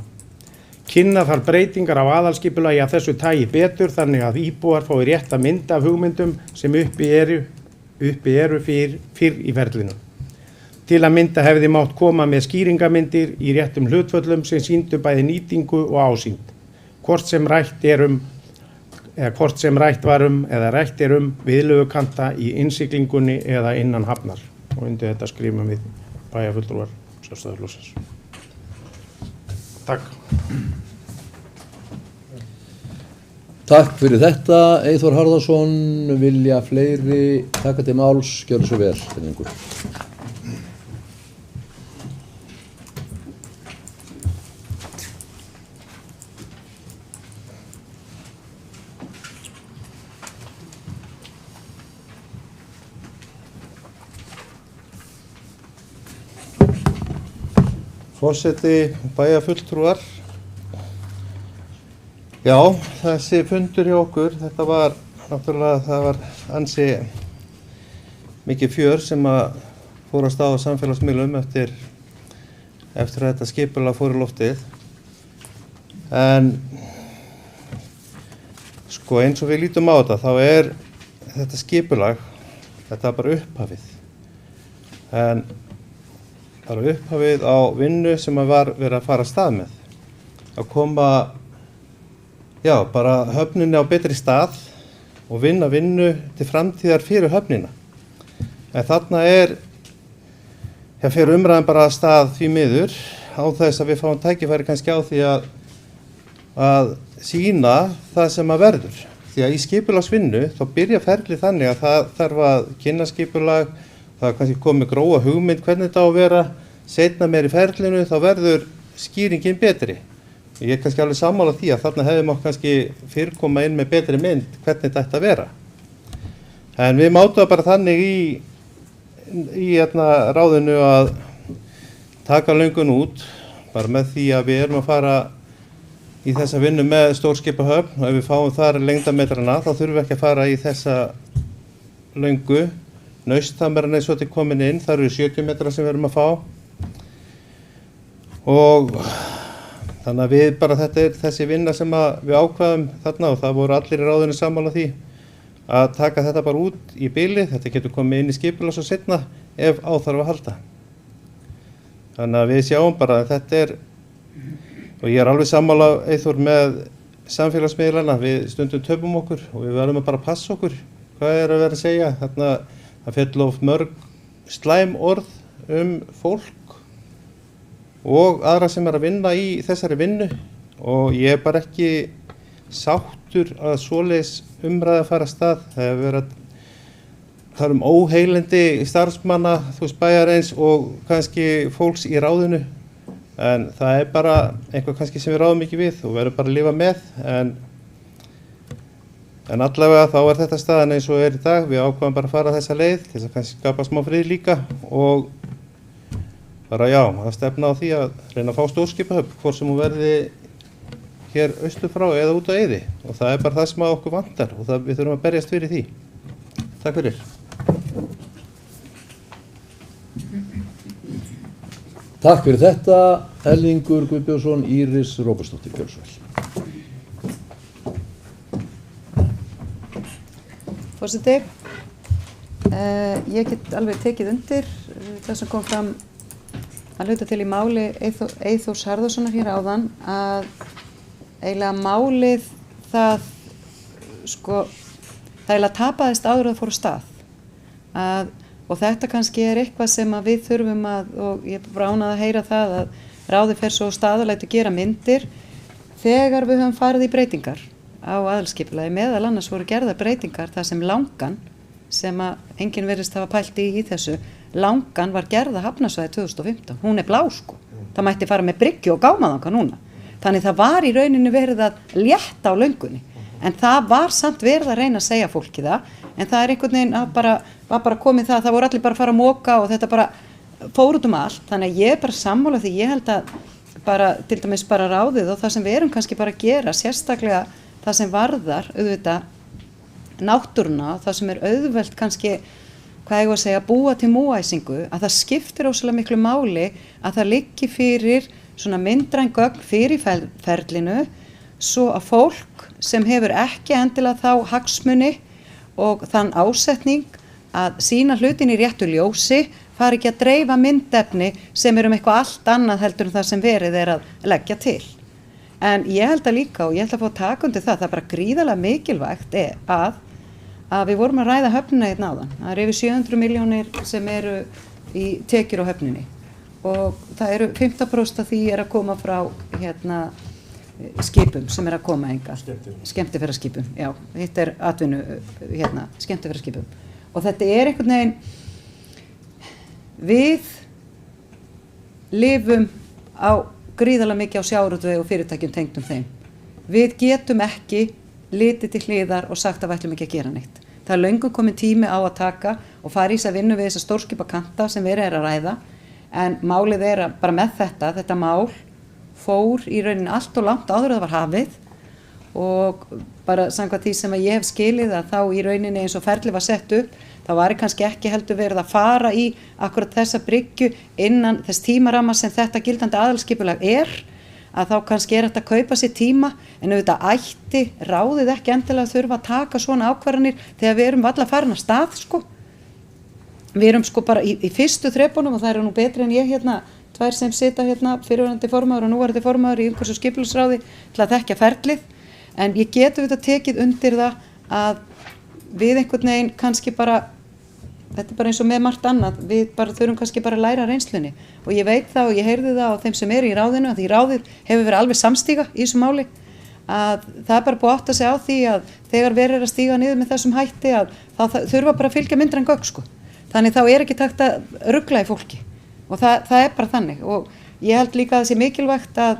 Kynna þar breytingar á aðalskipulagi af þessu tagi betur þannig að íbúar fái rétta mynd af hugmyndum sem uppi eru fyrr í ferlinu. Til að mynda hefði mátt koma með skýringamyndir í réttum hlutföllum sem sýndu bæði nýtingu og ásýnd. Hvort sem rætt var eða rætt viðlegukanta í innsiglingunni eða innan hafnar. Og undir þetta skrifum við bæjarfulltrúar Sjálfstæðisflokksins. Takk. Takk fyrir þetta. Eyþór Harðarson, vilja fleiri taka til máls, gjörðu svo vel. Forseti, bæjarfulltrúar. Já, þessi fundur hjá okkur, þetta var náttúrulega, það var ansi mikið fjör sem að fór að stað á samfélagsmiðlum eftir að þetta skipulag fór í loftið. En sko eins og við lítum á þetta, þá þetta skipulag, þetta bara upphafið. En bara upphafið á vinnu sem að var verið að fara af stað með. Að koma, já, bara höfninni á betri stað og vinna vinnu til framtíðar fyrir höfnina. En þarna fer umræðan bara af stað því miður á þess að við fáum tækifæri kannski á því að sýna það sem að verður. Því að í skipulagsvinnu þá byrja ferlið þannig að það þarf að kynna skipulag, það er kannski komið grófa hugmynd hvernig þetta á að vera, seinna meir í ferlinu þá verður skýringin betri. Ég kannski alveg sammála því að þarna hefði mátt kannski fyrr koma inn með betri mynd hvernig þetta ætti að vera. En við mátum það bara þannig í ráðinu að taka Löngun út, bara með því að við erum að fara í þessa vinnu með stórskipahöfn og ef við fáum þar lengdametrana þá þurfum við ekki að fara í þessa Löngu. Nausthammerinn svo til komin inn, þar eru 70 metrar sem við erum að fá. Og þannig að við bara þetta þessi vinna sem við ákvaðum þarna og það voru allir í ráðinu sammála því að taka þetta bara út í bili, þetta getur komið inn í skipulags og seinna ef á þarf að halda. Þannig að við sjáum bara að þetta og ég alveg sammála Eyþór með samfélagsmiðlana, við stundum töpum okkur og við verðum að bara passa okkur. Hvað að vera að segja? Þarna það féll oft mörg slæm orð fólk og aðra sem að vinna í þessari vinnu og ég bara ekki sáttur að svoleiðis umræða að fara af stað. Það hefur verið að tala óheilindi starfsmanna, bæjarins og kannski fólks í ráðinu en það bara eitthvað kannski sem við ráðum ekki við og verðum bara að lifa með en En allavega þá þetta staðan eins og í dag. Við ákváðum bara að fara þessa leið til þess að kannski skapa smá frið líka og bara já, að stefna á því að reyna að fá stórskipahöfn, hvort sem hún verði hér austur frá eða út á Eiði. Og það bara það sem að okkur vantar og við þurfum að berjast fyrir því. Takk fyrir. Takk fyrir þetta, Erlingur Guðbjörnsson, Íris Róbertsdóttir, gjörðu svo vel. Forseti, ég get alveg tekið undir það sem kom fram að hluta til í máli Eyþórs Harðarsonar hér áðan, að eiginlega málið það eiginlega tapaðist áður að fór á stað. Og þetta kannski eitthvað sem að við þurfum og ég er bara ánað að heyra það að ráðið fer svo á stað og lætur gera myndir þegar við höfum farið í breytingar á aðalskipulagi. Meðal annars voru gerðar breytingar þar sem Langan, sem að enginn virðist hafa pælt í þessu, Langan var gerða hafnarsvæði 2015. Hún blá sko. Það mætti fara með bryggju og gámaðanga núna. Þannig það var í rauninu verið að létta á löngunni. En það var samt verið að reyna að segja fólki það. En það einhvern veginn að var bara komið það voru allir bara að fara að moka og þetta bara fór út allt. Þannig að ég er bara sammála því ég held að bara, til dæmis bara ráðið og það sem við erum kannski bara að gera, sérstaklega það sem varðar, auðvitað, náttúruna, það sem auðvelt kannski, hvað ég var að segja, búa til múæsingu, að það skiptir óslega miklu máli að það liggi fyrir svona myndræn gögn fyrir ferlinu, svo að fólk sem hefur ekki endilega þá hagsmuni og þann ásetning að sína hlutin í réttu ljósi, fari ekki að dreifa myndefni sem eitthvað allt annað heldur en það sem verið að leggja til. En ég held að líka, og ég ætla að fá að taka undir það bara gríðarlega mikilvægt að við vorum að ræða höfnina hérna áðan. Það yfir 700 milljónir sem í tekjur á höfninni og það 15% af því að koma frá skipum sem að koma enga. Skemmtiferðaskipum, já, hitt atvinnu, skemmtiferðaskipum. Og þetta einhvern veginn, við lifum á gríðarlega mikið á sjávarútvegi og fyrirtækjum tengdum þeim. Við getum ekki litið til hliðar og sagt að við ætlum ekki að gera neitt. Það löngu komin tími á að taka og fara í þess að vinna við þessa stórskipakanta sem verið að ræða, en málið að bara með þetta mál fór í rauninni allt og langt áður að það var hafið og bara samkvæmt því sem að ég hef skilið að þá í rauninni eins og ferli var sett upp, þá var kannski ekki heldur verið að fara í akkurat þessa bryggju innan þess tímaramma sem þetta gildandi aðalskipulag að þá kannski þetta að kaupa sér tíma, en auðvitað ætti ráðið ekki endilega að þurfa að taka svona ákvarðanir þegar við erum varla farin af stað sko. Við erum sko bara í fyrstu þrepunum og það nú betri en ég tvær sem sita fyrirverandi formaður og núverandi formaður í umhverfis- og skipulagsráði til að þekkja ferlið, en ég get auðvitað tekið undir það að við einhvern veginn kannski bara, þetta bara eins og með margt annað, við bara þurfum kannski bara að læra reynslunni og ég veit það og ég heyrði það á þeim sem í ráðinu, að því ráðið hefur verið alveg samstíga í þessu máli, að það bara búið átt að segja á því að þegar verið að stíga niður með þessum hætti að þá þurfa bara að fylgja myndræn gögn sko. Þannig þá ekki takt að rugla í fólki og það bara þannig og ég held líka að það sé mikilvægt að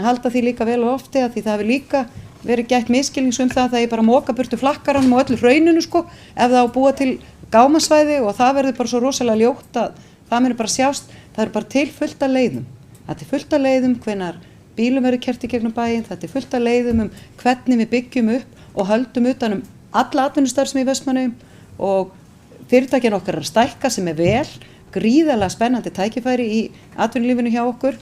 halda því líka vel og ofti að því það hefur líka verið gætt miskilnings það að ég bara móka burtu flakkaranum og öllu hrauninu sko ef það á búa til gámasvæði og það verður bara svo rosalega ljótt að það muni bara sjást, það bara til fullt af leiðum. Það fullt af leiðum hvenær bílum verður keyrt í gegnum bæinn, það fullt af leiðum hvernig við byggjum upp og höldum utan alla atvinnustarfsemi í Vestmannaeyjum og fyrirtækin okkar að stækka sem vel, gríðarlega spennandi tækifæri í atvinnulífinu hjá okkur,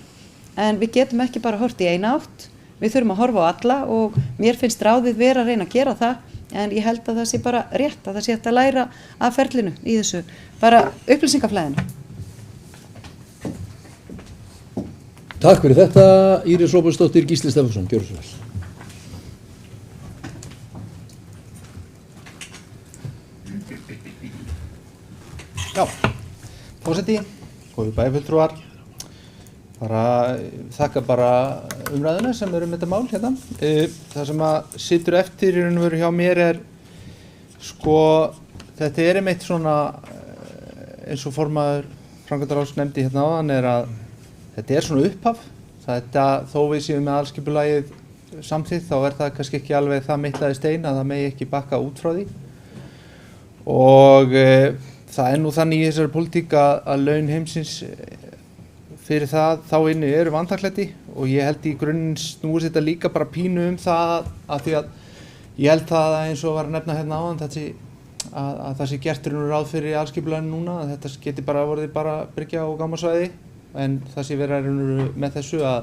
en við getum ekki bara hort í eina átt, við þurfum að horfa á alla og mér finnst ráðið vera að reyna að gera það, en ég held að það sé bara rétt, að það sé hægt að læra af ferlinu í þessu, bara upplýsingaflæðinu. Takk fyrir þetta, Íris Róbertsdóttir, Gísli Stefánsson, gjörðu svo vel. Já, forseti, góðir bæjarfulltrúar, þakka bara umræðuna sem þetta mál hérna. Það sem að situr eftir í raun og veru hjá mér sko, þetta einmitt svona, eins og formaður framkvæmdaráðs nefndi hérna áðan að þetta svona upphaf. Þetta, þó við séum með aðalskipulagið samþykkt þá er það kannski ekki alveg það meitlaði stein að það megi ekki bakka út frá því og það nú þannig í þessari pólitík að laun heimsins fyrir það þá inni eru vantaklæti og ég held í grunninn snúist þetta líka bara pínu það að því að ég held það eins og var að nefna hérna áðan að það sé gert ráð fyrir aðskipulaginu núna að þetta geti bara vorið bara bryggja og gámasvæði en það sé verið með þessu að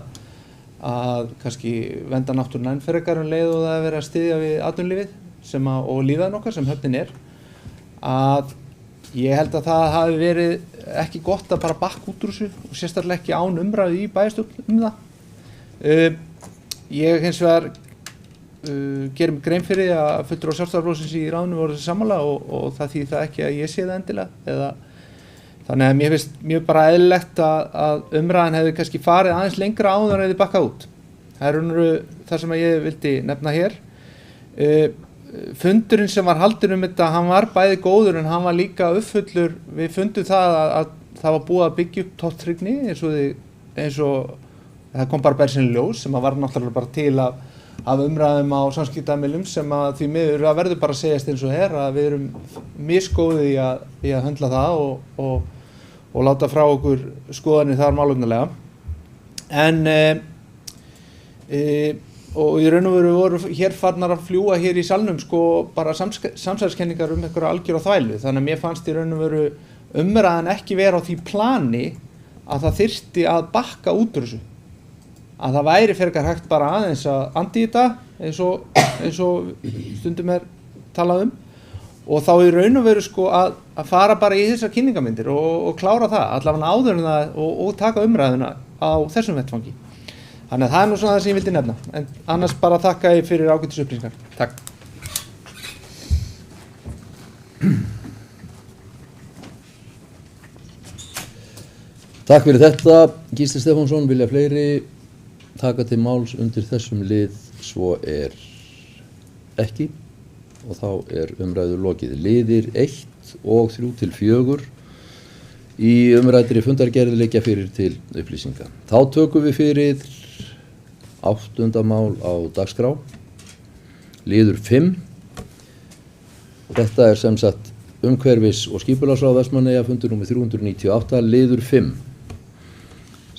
kannski venda náttúruna enn frekar leið og það verið að styðja við atvinnulífið og líðan okkar sem höfnin að ég held að það hafi verið ekki gott að bara bakka út úr þessu og sérstaklega ekki án umræðu í bæjarstjórn það. Ég hins vegar gerum grein fyrir að fulltrúar Sjálfstæðisflokksins í ráðinu voru sammála og það þýðir það ekki að ég sé það endilega þannig að mér finnst mjög bara eðlilegt að umræðan hefði kannski farið aðeins lengra áður en hefði bakkað út. Það það sem ég vildi nefna hér. Fundurinn sem var haldinn þetta, hann var bæði góður en hann var líka uppfullur. Við fundum það að það var búið að byggja upp tortryggni eins og það kom bara bersinn ljós sem var náttúrulega bara til af umræðum á samskiptamiðlum sem að því miður að verður bara að segjast eins og að við erum misgóði í að höndla það og láta frá okkur skoðanir þar málefnalega. Og í raun og veru voru hér farnar að fljúga hér í salnum bara samsæriskenningar einhverja algjör og þvælu þannig að mér fannst í raun og veru umræðan ekki vera á því plani að það þyrfti að bakka út úr þessu að það væri frekar hægt bara aðeins að andi í þetta eins og stundum talað og þá í raun og veru að fara bara í þessar kynningamyndir og klára það allavega áður en það og taka umræðuna á þessum vettfangi. Þannig að það nú svona það sem ég vildi nefna, en annars bara þakka ég fyrir ágætis upplýsingar. Takk. Takk fyrir þetta. Gísli Stefánsson, vilja fleiri taka til máls undir þessum lið, svo ekki og þá umræður lokið. Liðir 1 og 3 til 4 í umræddri fundargerð liggja fyrir til upplýsinga. Þá tökum við fyrir 8. mál á dagskrá, liður 5. Þetta sem sagt umhverfis- og skipulagsráð Vestmannaeyja, fundur númer 398, liður 5,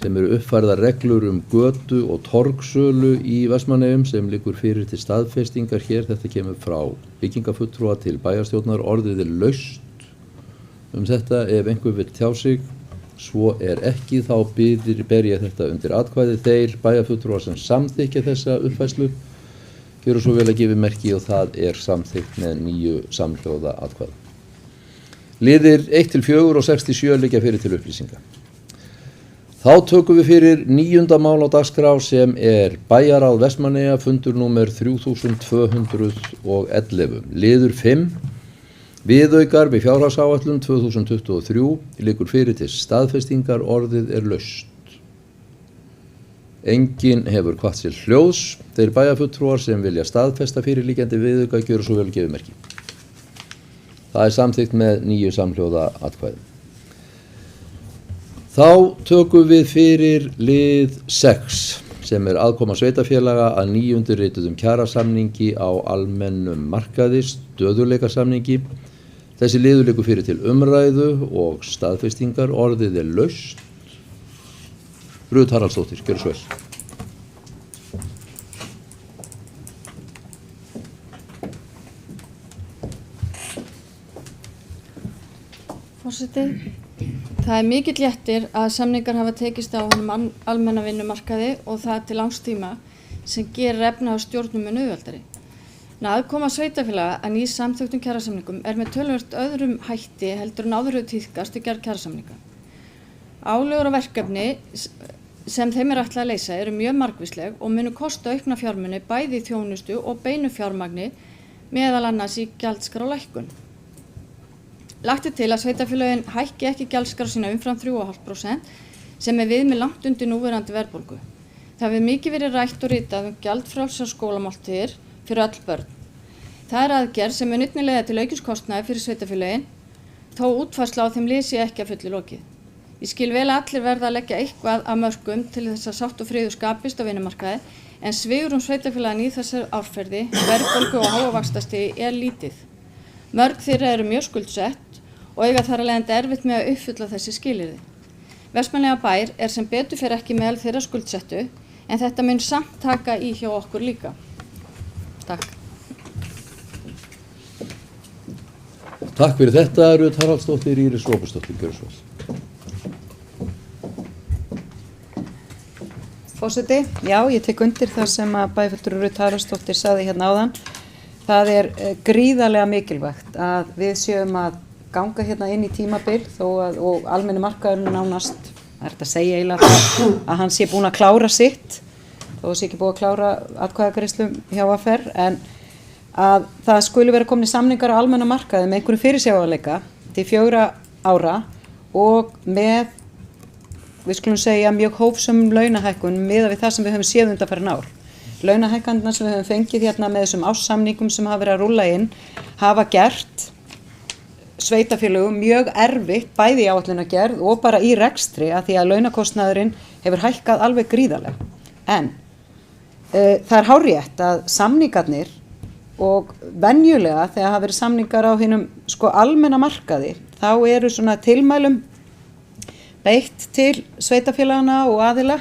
sem uppfærðar reglur götu- og torgsölu í Vestmannaeyjum sem liggur fyrir til staðfestingar hér. Þetta kemur frá byggingafulltrúa til bæjarstjórnar. Orðið laust þetta ef einhver vill tjá sig. Svo ekki, þá ber ég þetta undir atkvæði. Þeir bæjarfulltrúar sem samþykkja þessa uppfærslu gjöru svo vel að gefa merki og það samþykkt með 9 samhljóða atkvæði. Liðir 1 til 4 og 6 til 7 liggja fyrir til upplýsinga. Þá tökum við fyrir 9. mál á dagskrá sem bæjarráð Vestmannaeyja, fundur númer 3211. Liður 5. Viðaukar við fjárhagsáætlun 2023 liggur fyrir til staðfestingar. Orðið laust. Enginn hefur kvatt sér hljóðs. Þeir bæjarfulltrúar sem vilja staðfesta fyrirliggjandi viðauka gjöra svo vel gefið merki. Það samþykkt með 9 samhljóða atkvæði. Þá tökum við fyrir lið 6 sem aðkoma sveitarfélaga að nýundirrituðum kjarasamningi á almennum markaði, stöðugleikasamningi. Þessi liður liggur fyrir til umræðu og staðfestingar. Orðið laust. Rut Haraldsdóttir, gjörðu svo vel. Forseti, það mikill léttir að samningar hafa tekist á hinum almenna vinnumarkaði og það til langs tíma sem gerir efnahagsstjórnun mun auðveldari. Aðkoma sveitarfélaga að nýs samþykktum kjarasamningum með töluvert öðrum hætti heldur en áður tíðkast í gerð kjarasamninga. Álögur og verkefni sem þeim ætlað að leysa eru mjög margvísleg og munu kosta aukna fjármuni bæði í þjónustu og beinu fjármagni meðal annars í gjaldskrárlækkun. Lagt til að sveitarfélögin hækki ekki gjaldskrár sína umfram 3,5% sem viðmið langt undir núverandi verðbólgu. Það hefur mikið verið rætt og ritað gjaldfrjálsar skólamáltíðir fyrir öll börn. Það aðgerð sem einnig leiða til aukins kostnaðar fyrir sveitarfélögin, þó útfærsla á þeim lið sé ekki að fullu lokið. Ég skil vel að allir verða að leggja eitthvað að mörkum til þess að sátt og friður skapist á vinnumarkaði, en svigrúm sveitarfélaganna í þessari árferði, verðbólgu og háa vaxtastigi lítið. Mörg þeirra eru mjög skuldsett og eiga þar af leiðandi erfitt með að uppfylla þessi skilyrði. Vestmannaeyjabær sem betur fer ekki meðal þeirra skuldsettu, en þetta mun samt taka í hjá okkur líka. Takk. Takk fyrir þetta, Rut Haraldsdóttir, Íris Róbersdóttir, gjörðu svo vel. Forseti, já, ég tek undir það sem að bæjarfulltrúi Rut Haraldsdóttir sagði hérna áðan. Það er gríðarlega mikilvægt að við séum að ganga hérna inn í tímabil og almenni markaðurinn nánast, það er þetta að segja eiginlega að hann sé búinn að klára sitt, þó sé ekki búið að klára atkvæðagreiðslum hjá AFR, en að það skuli vera komin í samningar á almenna markaði með einhverjum fyrirsjáanleika til 4 ára og með, við skulum segja, mjög hófsömmum launahækkun miðað við það sem við höfum séð undanfarin ár. Launahækkanirnar sem við höfum fengið hérna með þessum árssamningum sem hafa verið að rúlla inn hafa gert sveitarfélögum mjög erfitt bæði í áætlunargerð og bara í rekstri að því að launakostnaðurinn hefur hækkað alveg gríðarlega. En það er hárrétt að samningarnir og venjulega þegar hafa verið samningar á hinum almenna markaði þá eru svona tilmælum beitt til sveitarfélagana og aðila,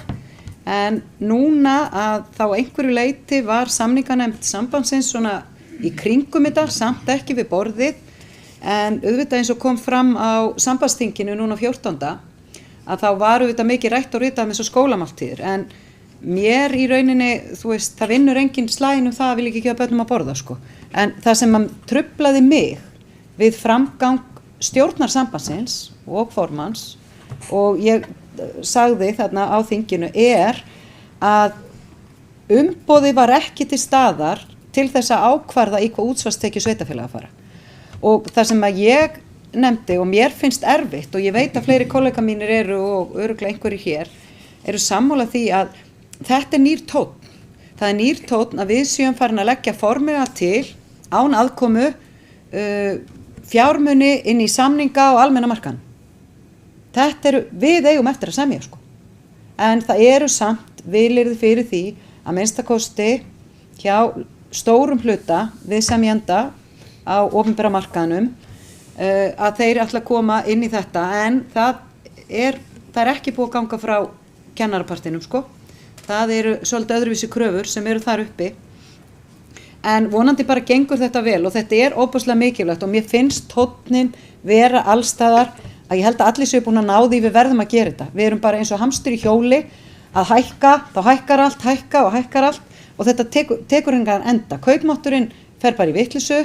en núna að þá einhverju leyti var samninganefnd sambandsins svona í kringum þetta, samt ekki við borðið, en auðvitað eins og kom fram á sambandsþinginu núna 14. að þá var auðvitað mikið rætt og ritað með svo skólamáltíðir, en mér í rauninni, þú veist, það vinnur engin slaginn það að vil ekki gefa börnum að borða, en það sem truflaði mig við framgang stjórnar sambandsins og formanns, og ég sagði þarna á þinginu, er að umboðið var ekki til staðar til þess að ákvarða í hvað útsvarstekjur sveitarfélaga fara. Og það sem að ég nefndi og mér finnst erfitt, og ég veit að fleiri kollega mínir eru og örugglega einhverjir hér, eru sammála því að þetta er nýr tónn. Það er nýr tónn að við séum farin að leggja formlega til án aðkomu fjármuni inn í samninga og almenna markaðan. Þetta við eigum eftir að semja, en það eru samt vilyrði fyrir því að minnstakosti hjá stórum hluta við semjanda á opinbera markaðnum að þeir ætla að koma inn í þetta, en það er ekki búið að ganga frá kennarapartinum, það eru svolítið öðruvísi kröfur sem eru þar uppi, en vonandi bara gengur þetta vel og þetta er ofboðslega mikilvægt og mér finnst tónninn vera allstaðar að ég held að allir séu búin að ná því við verðum að gera þetta. Við erum bara eins og hamstur í hjóli að hækka, þá hækkar allt, hækka og hækkar allt og þetta tekur engan enda. Kaupmátturinn fer bara í vitleysu,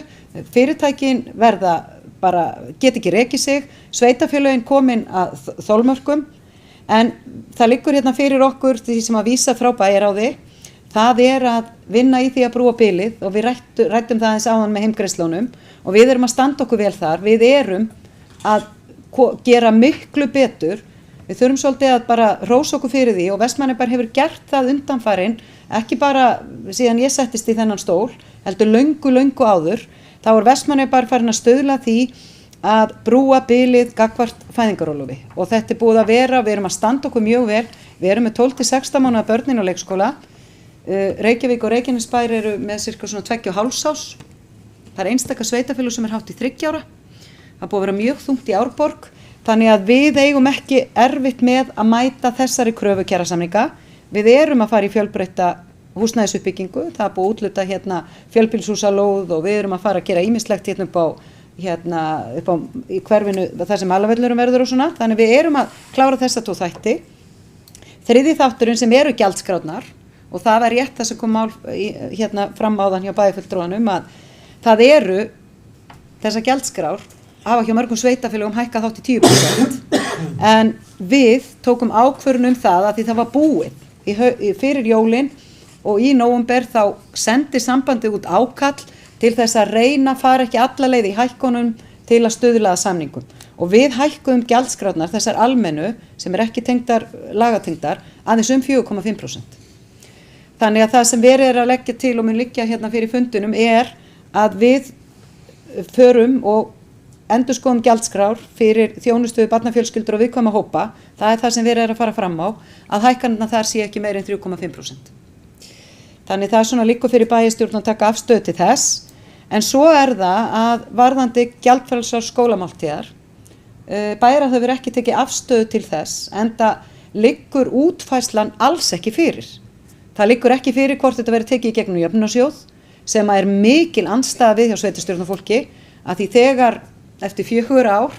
fyrirtækin verða bara, get ekki rekið sig, sveitarfélögin komin að þolmörkum, en það liggur hérna fyrir okkur því sem að vísa frá bæjarráði, það er að vinna í því að brúa bilið og við rættum það eins áðan með heimgreiðslunum og við erum að standa okkur vel þar, við erum að gera miklu betur. Við þurfum svolítið að bara hrósa okkur fyrir því og Vestmannaeyjabær hefur gert það undanfarin, ekki bara síðan ég settist í þennan stól, heldur löngu áður, þá er Vestmannaeyjabær farin að stuðla því að brúa bilið gagnvart fæðingarorlofi og þetta er búið að vera, við erum að standa okkur mjög vel, við erum með 12-16 mánaða börnin á leikskóla, Reykjavík og Reykjanesbær eru með cirka svona 2,5 árs, það er einstaka sveitarfélög sem hátt í 3 ára, það búið að vera mjög þungt í Árborg, þannig að við eigum ekki erfitt með að mæta þessari kröfu kjarasamninga. Við erum að fara í fjölbreytta húsnæðisuppbyggingu, það er búið að útluta hérna fjölbýlishúsalóð og við erum að fara að gera ýmislegt hérna upp á í hverfinu þar sem Alavellurum verður og svona, þannig við erum að klára þessa 2 þætti. Þriðji þátturinn sem eru gjaldskrárnar og það var rétt það sem kom mál hérna fram áðan hjá bæjarfulltrúanum að það eru þessa gjaldskrár hafa hjá mörgum sveitarfélögum hækkað hátt í 10%, en við tókum ákvörðun það að því það var búið fyrir jólin og í nóvember þá sendi sambandið út ákall til þess að reyna að fara ekki alla leið í hækkunum til að stuðla að samningum. Og við hækkuðum gjaldskrárnar þessar almennu sem ekki lagatengdar aðeins 4,5%. Þannig að það sem verið að leggja til og mun liggja hérna fyrir fundunum er að við förum og endurskoðum gjaldskrár fyrir þjónustu við barnafjölskyldur og viðkvæma hópa, það það sem verið að fara fram á, að hækkanirnar þar sé ekki meira en 3,5%. Þannig það svona liggur fyrir bæjarstjórn að taka afstöðu til þess, en svo það að varðandi gjaldfrjálsar skólamáltíðar, bæjarráð hefur ekki tekið afstöðu til þess, enda liggur útfærslan alls ekki fyrir. Það liggur ekki fyrir hvort þetta verið tekið í gegnum jöfnunarsjóð, sem mikil andstaða við hjá sveitarstjórnarfólki, að því þegar eftir 4 ár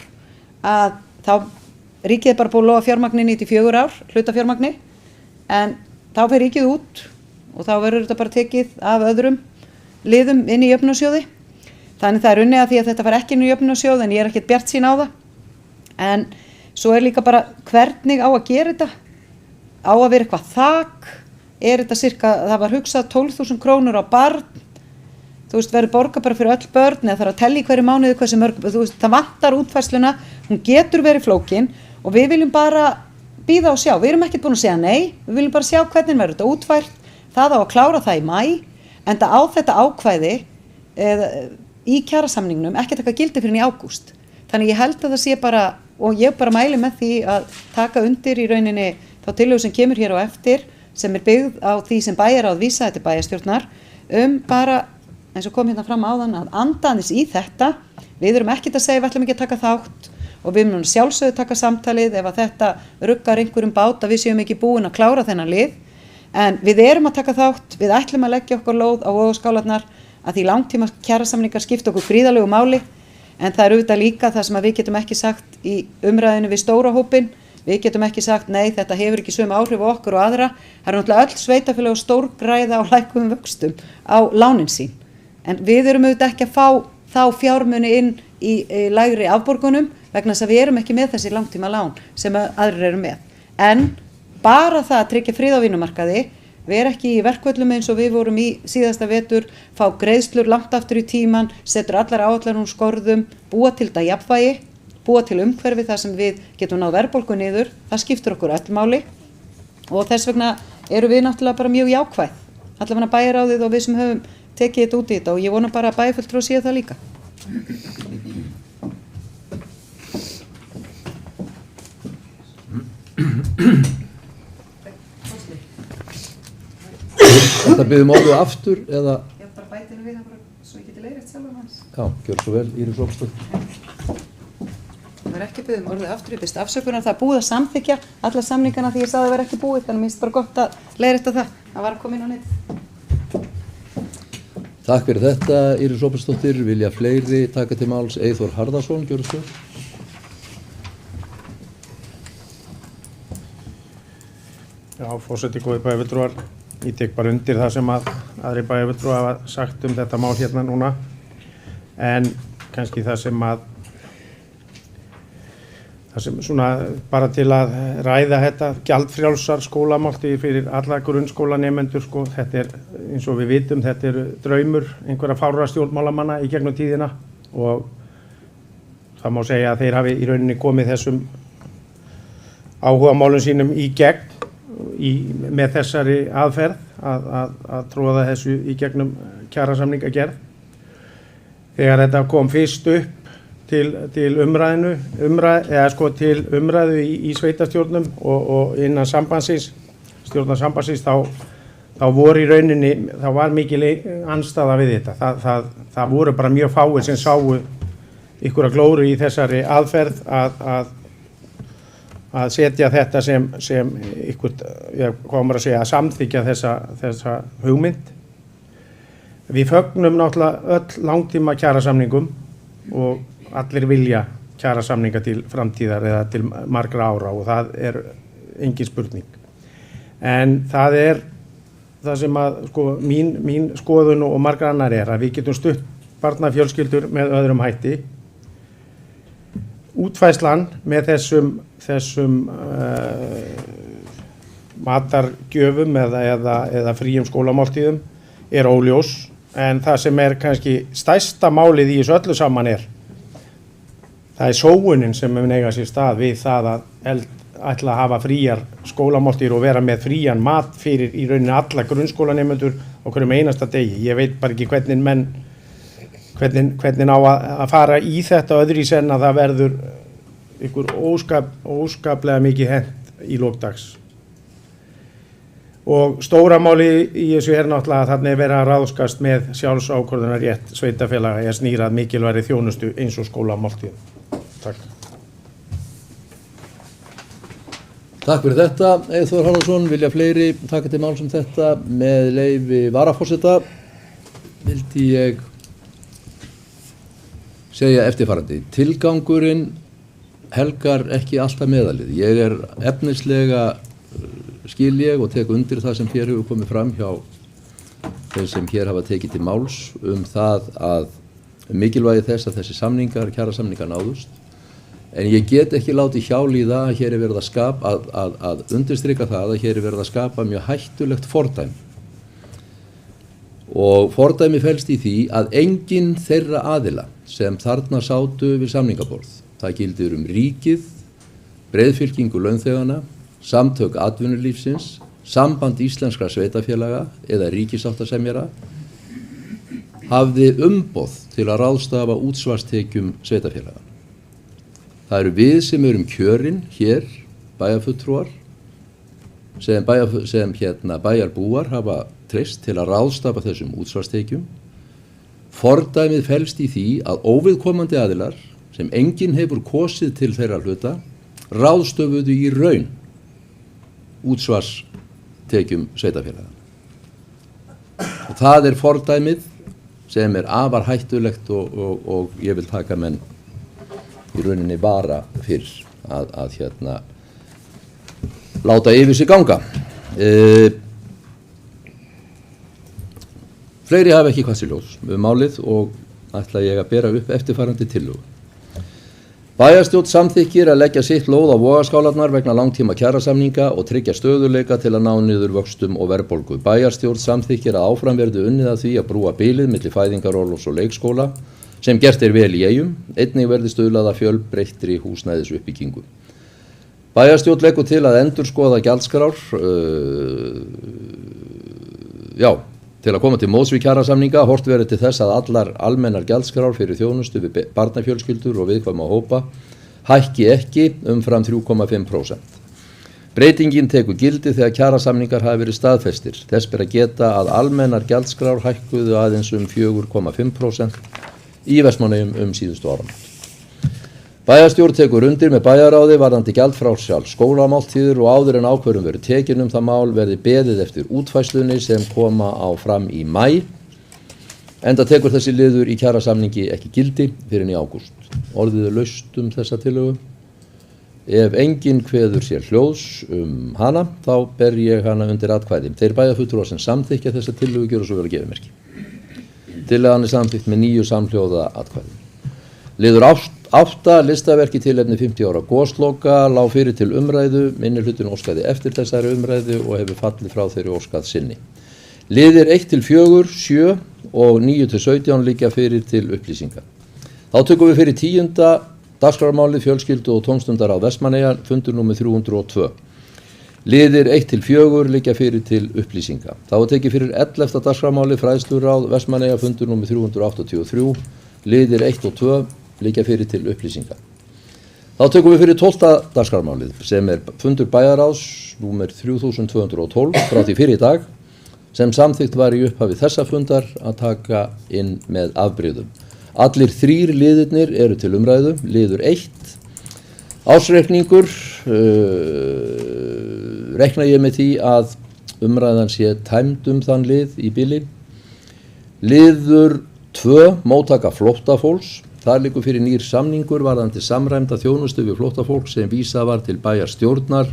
að þá ríkið bara búið að lofa fjármagninni í 4 ár, hlutafjármagni, en þá fer ríkið út og þá verður þetta bara tekið af öðrum liðum inn í jöfnunarsjóði. Þannig það unnið að því að þetta var ekki inn í jöfnunarsjóð, en ég ekkert bjartsýn á það. En svo líka bara hvernig á að gera þetta, á að vera eitthvað þak, þetta cirka, það var hugsað 12.000 krónur á barn, þú veist, verður borga bara fyrir öll börn, eða þarf að telja í hverju mánuði hversu mörg, þú veist, það vantar útfærsluna, hún getur verið flókin og við viljum bara bíða og sjá, við erum ekkert búin að segja nei, við viljum bara sjá hvernig verður þetta útfært, það á að klára það í maí, en það á þetta ákvæði í kjarasamningnum ekki taka gildi fyrir í ágúst. Þannig ég held að það sé bara, og ég bara mæli með því að taka undir í rauninni þá tillögu sem kemur hér á eftir, sem byggð á því sem bæjarráð vísaði til bæjarstjórnar, bara eins og kom hérna fram áðan að anda aðeins í þetta. Við erum ekkert að segja við ætlum ekki að taka þátt og við munum sjálfsögðu taka samtalið ef að þetta ruggar einhverjum bát að við séum ekki búin að klára þennan lið. En við erum að taka þátt, við ætlum að leggja okkur lóð á vogarskálarnar að því langtíma kjarasamningar skipta okkur gríðarlegu máli, en það auðvitað líka það sem að við getum ekki sagt í umræðinu við stóra hópinn. Við getum ekki sagt nei, þetta hefur ekki sömu áhrif á okkur og aðra. Það náttúrulega öll sveitarfélög og stórgræða á lækkuðum vöxtum á lánin sín. En við erum auðvitað ekki að fá þá fjármuni inn í lægri afborgunum vegna þess að við erum ekki með þessi langtíma lán sem aðrir eru með. En bara það að tryggja frið á vinnumarkaði, vera ekki í verkvöllum eins og við vorum í síðasta vetur, fá greiðslur langt aftur í tíman, setur allar áætlanir úr skorðum, búa til þetta jafnvægi, búa til umhverfi þar sem við getum náð verðbólgu niður, það skiptir okkur öll máli og þess vegna eru við náttúrulega bara mjög jákvæð, allavega bæjarráðið og við sem höfum tekið þetta út í þetta og ég vona bara að bæjarfulltrúar séu það líka. Þetta biðum orðið aftur eða? Já, bara bætinu við það bara svo ég geti leiðrétt sjálfur hans. Já, gjör svo vel, Íris Róbsdóttir. Það var ekki biðum orðið aftur, ég byrst afsökunar, það búið að samþykja alla samningana því ég sagði að það var ekki búið, þannig minnst bara gott að leiðrétta það. Það var að koma inn á net. Takk fyrir þetta, Íris Róbsdóttir. Vilja fleiri taka til máls? Eyþór Harðarson, gjörðu svo. Já, forseti góði bæjarfulltrúar, ég tek bara undir það sem að aðri bæjarfulltrúar hafa sagt þetta mál hérna núna, en kannski það sem svona bara til að ræða þetta gjaldfrjálsar skólamáltíðir fyrir alla grunnskólanemendur, sko, þetta eins og við vitum, þetta draumur einhverja fárra stjórnmálamanna í gegnum tíðina og það má segja að þeir hafi í rauninni komið þessum áhugamálum sínum í gegn með þessari aðferð að tróða þessu í gegnum kjarasamningagerð. Þegar þetta kom fyrst upp til umræðu í sveitarstjórnum og innan stjórnarsambandsins þá voru í rauninni, þá var mikil andstaða við þetta. Það voru bara mjög fáir sem sáu einhverja glóru í þessari aðferð að setja þetta sem eitthvað, hvað maður að segja, að samþykja þessa hugmynd. Við fögnum náttúrulega öll langtíma kjarasamningum og allir vilja kjarasamninga til framtíðar eða til margra ára og það engin spurning. En það sem að sko, mín skoðun og margra annar að við getum stutt barnafjölskyldur með öðrum hætti. Útfærslan með þessum matargjöfum eða fríum skólamáltíðum óljós, en það sem kannski stærsta málið í þessu öllu saman það sóunin sem mun eiga sér stað við það að ætla að hafa fríar skólamáltíðir og vera með frían mat fyrir í rauninni alla grunnskólanemendur á hverjum einasta degi. Ég veit bara ekki hvernig á að fara í þetta öðruvísi en að það verður ykkur óskaplega mikið hent í lok dags. Og stóra máli í þessu náttúrulega að þarna verið að ráðskast með sjálfsákvörðunarrétt sveitarfélaga snýr að mikilvægri þjónustu eins og skólamáltíðum. Takk. Takk fyrir þetta, Eyþór Harðarson. Vilja fleiri taka til máls þetta? Með leyfi varaforseta vildi ég segja eftirfarandi. Tilgangurinn helgar ekki alltaf meðalið. Ég efnislega skil ég og tek undir það sem hér hefur komið fram hjá þeir sem hér hafa tekið til máls það að mikilvægi þess að þessi kjarasamningar náðust. En ég get ekki látið hjá líða að hér verið að undirstrika það að hér verið að skapa mjög hættulegt fordæmi. Og fordæmi felst í því að enginn þeirra aðila sem þarna sátu við samningaborð, það gildir ríkið, breiðfylkingu launþeganna, samtök atvinnulífsins, samband íslenskra sveitarfélaga eða ríkissáttasemjara, hafði umboð til að ráðstafa útsvarstekjum sveitarfélaga. Það eru við sem erum kjörin hér, bæjarfulltrúar, sem bæjarbúar hafa treyst til að ráðstafa þessum útsvarstekjum. Fordæmið felst í því að óviðkomandi aðilar sem enginn hefur kosið til þeirra hluta ráðstöfuðu í raun útsvarstekjum sveitarfélaga. Og það fordæmið sem afar hættulegt og ég vil taka menn í rauninni vara fyrir að láta yfir sig ganga. Fleiri hafa ekki hvað sér ljós málið og ætla ég að bera upp eftirfarandi tillögu. Bæjarstjórn samþykkir að leggja sitt lóð á vogarskálarnar vegna langtíma kjarasamninga og tryggja stöðuleika til að ná niður vöxtum og verðbólgu. Bæjarstjórn samþykkir að áfram verði unnið að því að brúa bilið milli fæðingarorlofs og leikskóla sem gert vel í Eyjum, einnig verði stuðlað að fjölbreyttri húsnæðisuppbyggingu. Bæjarstjórn leggur til að endurskoða gjaldskrár til að koma til móts við kjarasamninga, horft verið til þess að allar almennar gjaldskrár fyrir þjónustu við barnafjölskyldur og viðkvæma hópa hækki ekki umfram 3,5%. Breytingin tekur gildi þegar kjarasamningar hafi verið staðfestir. Þess ber að geta að almennar gjaldskrár hækkuðu aðeins 4,5% í Vestmannaeyjum síðustu áramót. Bæjarstjórn tekur undir með bæjarráði varðandi gjaldfrjálsar skólamáltíðir og áður en ákvörðun verður tekin það mál verði beðið eftir útfærslunni sem koma fram í maí, enda tekur þessi liður í kjarasamningi ekki gildi fyrr en í ágúst. Orðið laust þessa tillögu. Ef enginn kveður sér hljóðs hana, þá ber ég hana undir atkvæði. Þeir bæjarfulltrúar sem samþykkja þessa tillögu gjöra svo vel að gefa merki. Tillagan samþykkt með 9 samhljóða atkvæði. Liður 8, listaverk í tilefni 50 ára gosloka, lá fyrir til umræðu, minnihlutinn óskaði eftir þessari umræðu og hefur fallið frá þeirri óskað sinni. Liðir 1-4, 7 og 9-17 liggja fyrir til upplýsingar. Þá tökum við fyrir 10. dagskrármálið fjölskyldu og tómstundaráð Vestmannaeyja, fundur númer 302. Liðir 1-4 liggja fyrir til upplýsinga. Þá tekið fyrir 11. dagskrármálið fræðsluráð Vestmannaeyja, fundur númer 383. Liðir 1 og 2 liggja fyrir til upplýsinga. Þá tökum við fyrir 12. dagskrármálið sem fundur bæjarráðs númer 3212 frá því fyrir í dag sem samþykkt var í upphafi þessa fundar að taka inn með afbrigðum. Allir 3 liðirnir eru til umræðu. Liður 1, ársreikningur, reikna ég með því að umræðan sé tæmd þann lið í bili. Liður 2, móttaka flóttafólks. Það liggur fyrir nýr samningur varðandi samræmda þjónustu við flóttafólk sem vísað var til bæjarstjórnar.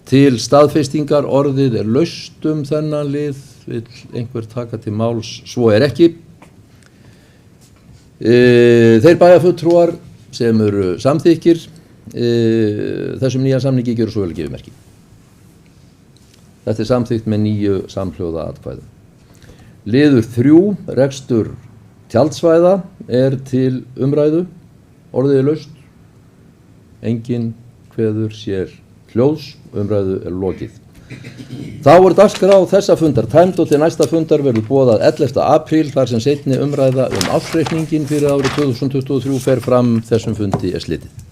Til staðfestingar orðið laust þennan lið, vill einhver taka til máls, svo ekki. Þeir bæjarfulltrúar sem eru samþykkir þessum nýja samningi gjöra svo vel að gefa merki. Þetta samþykkt með 9 samhljóða atkvæðum. Liður 3, rekstur tjaldsvæða til umræðu, orðið laust, enginn kveður sér hljóðs, umræðu lokið. Þá Þá er dagskrá þessa fundar tæmd og til næsta fundar verður boðað 11. apríl þar sem seinni umræða ársreikninginn fyrir árið 2023 fer fram. Þessum fundi er slitið.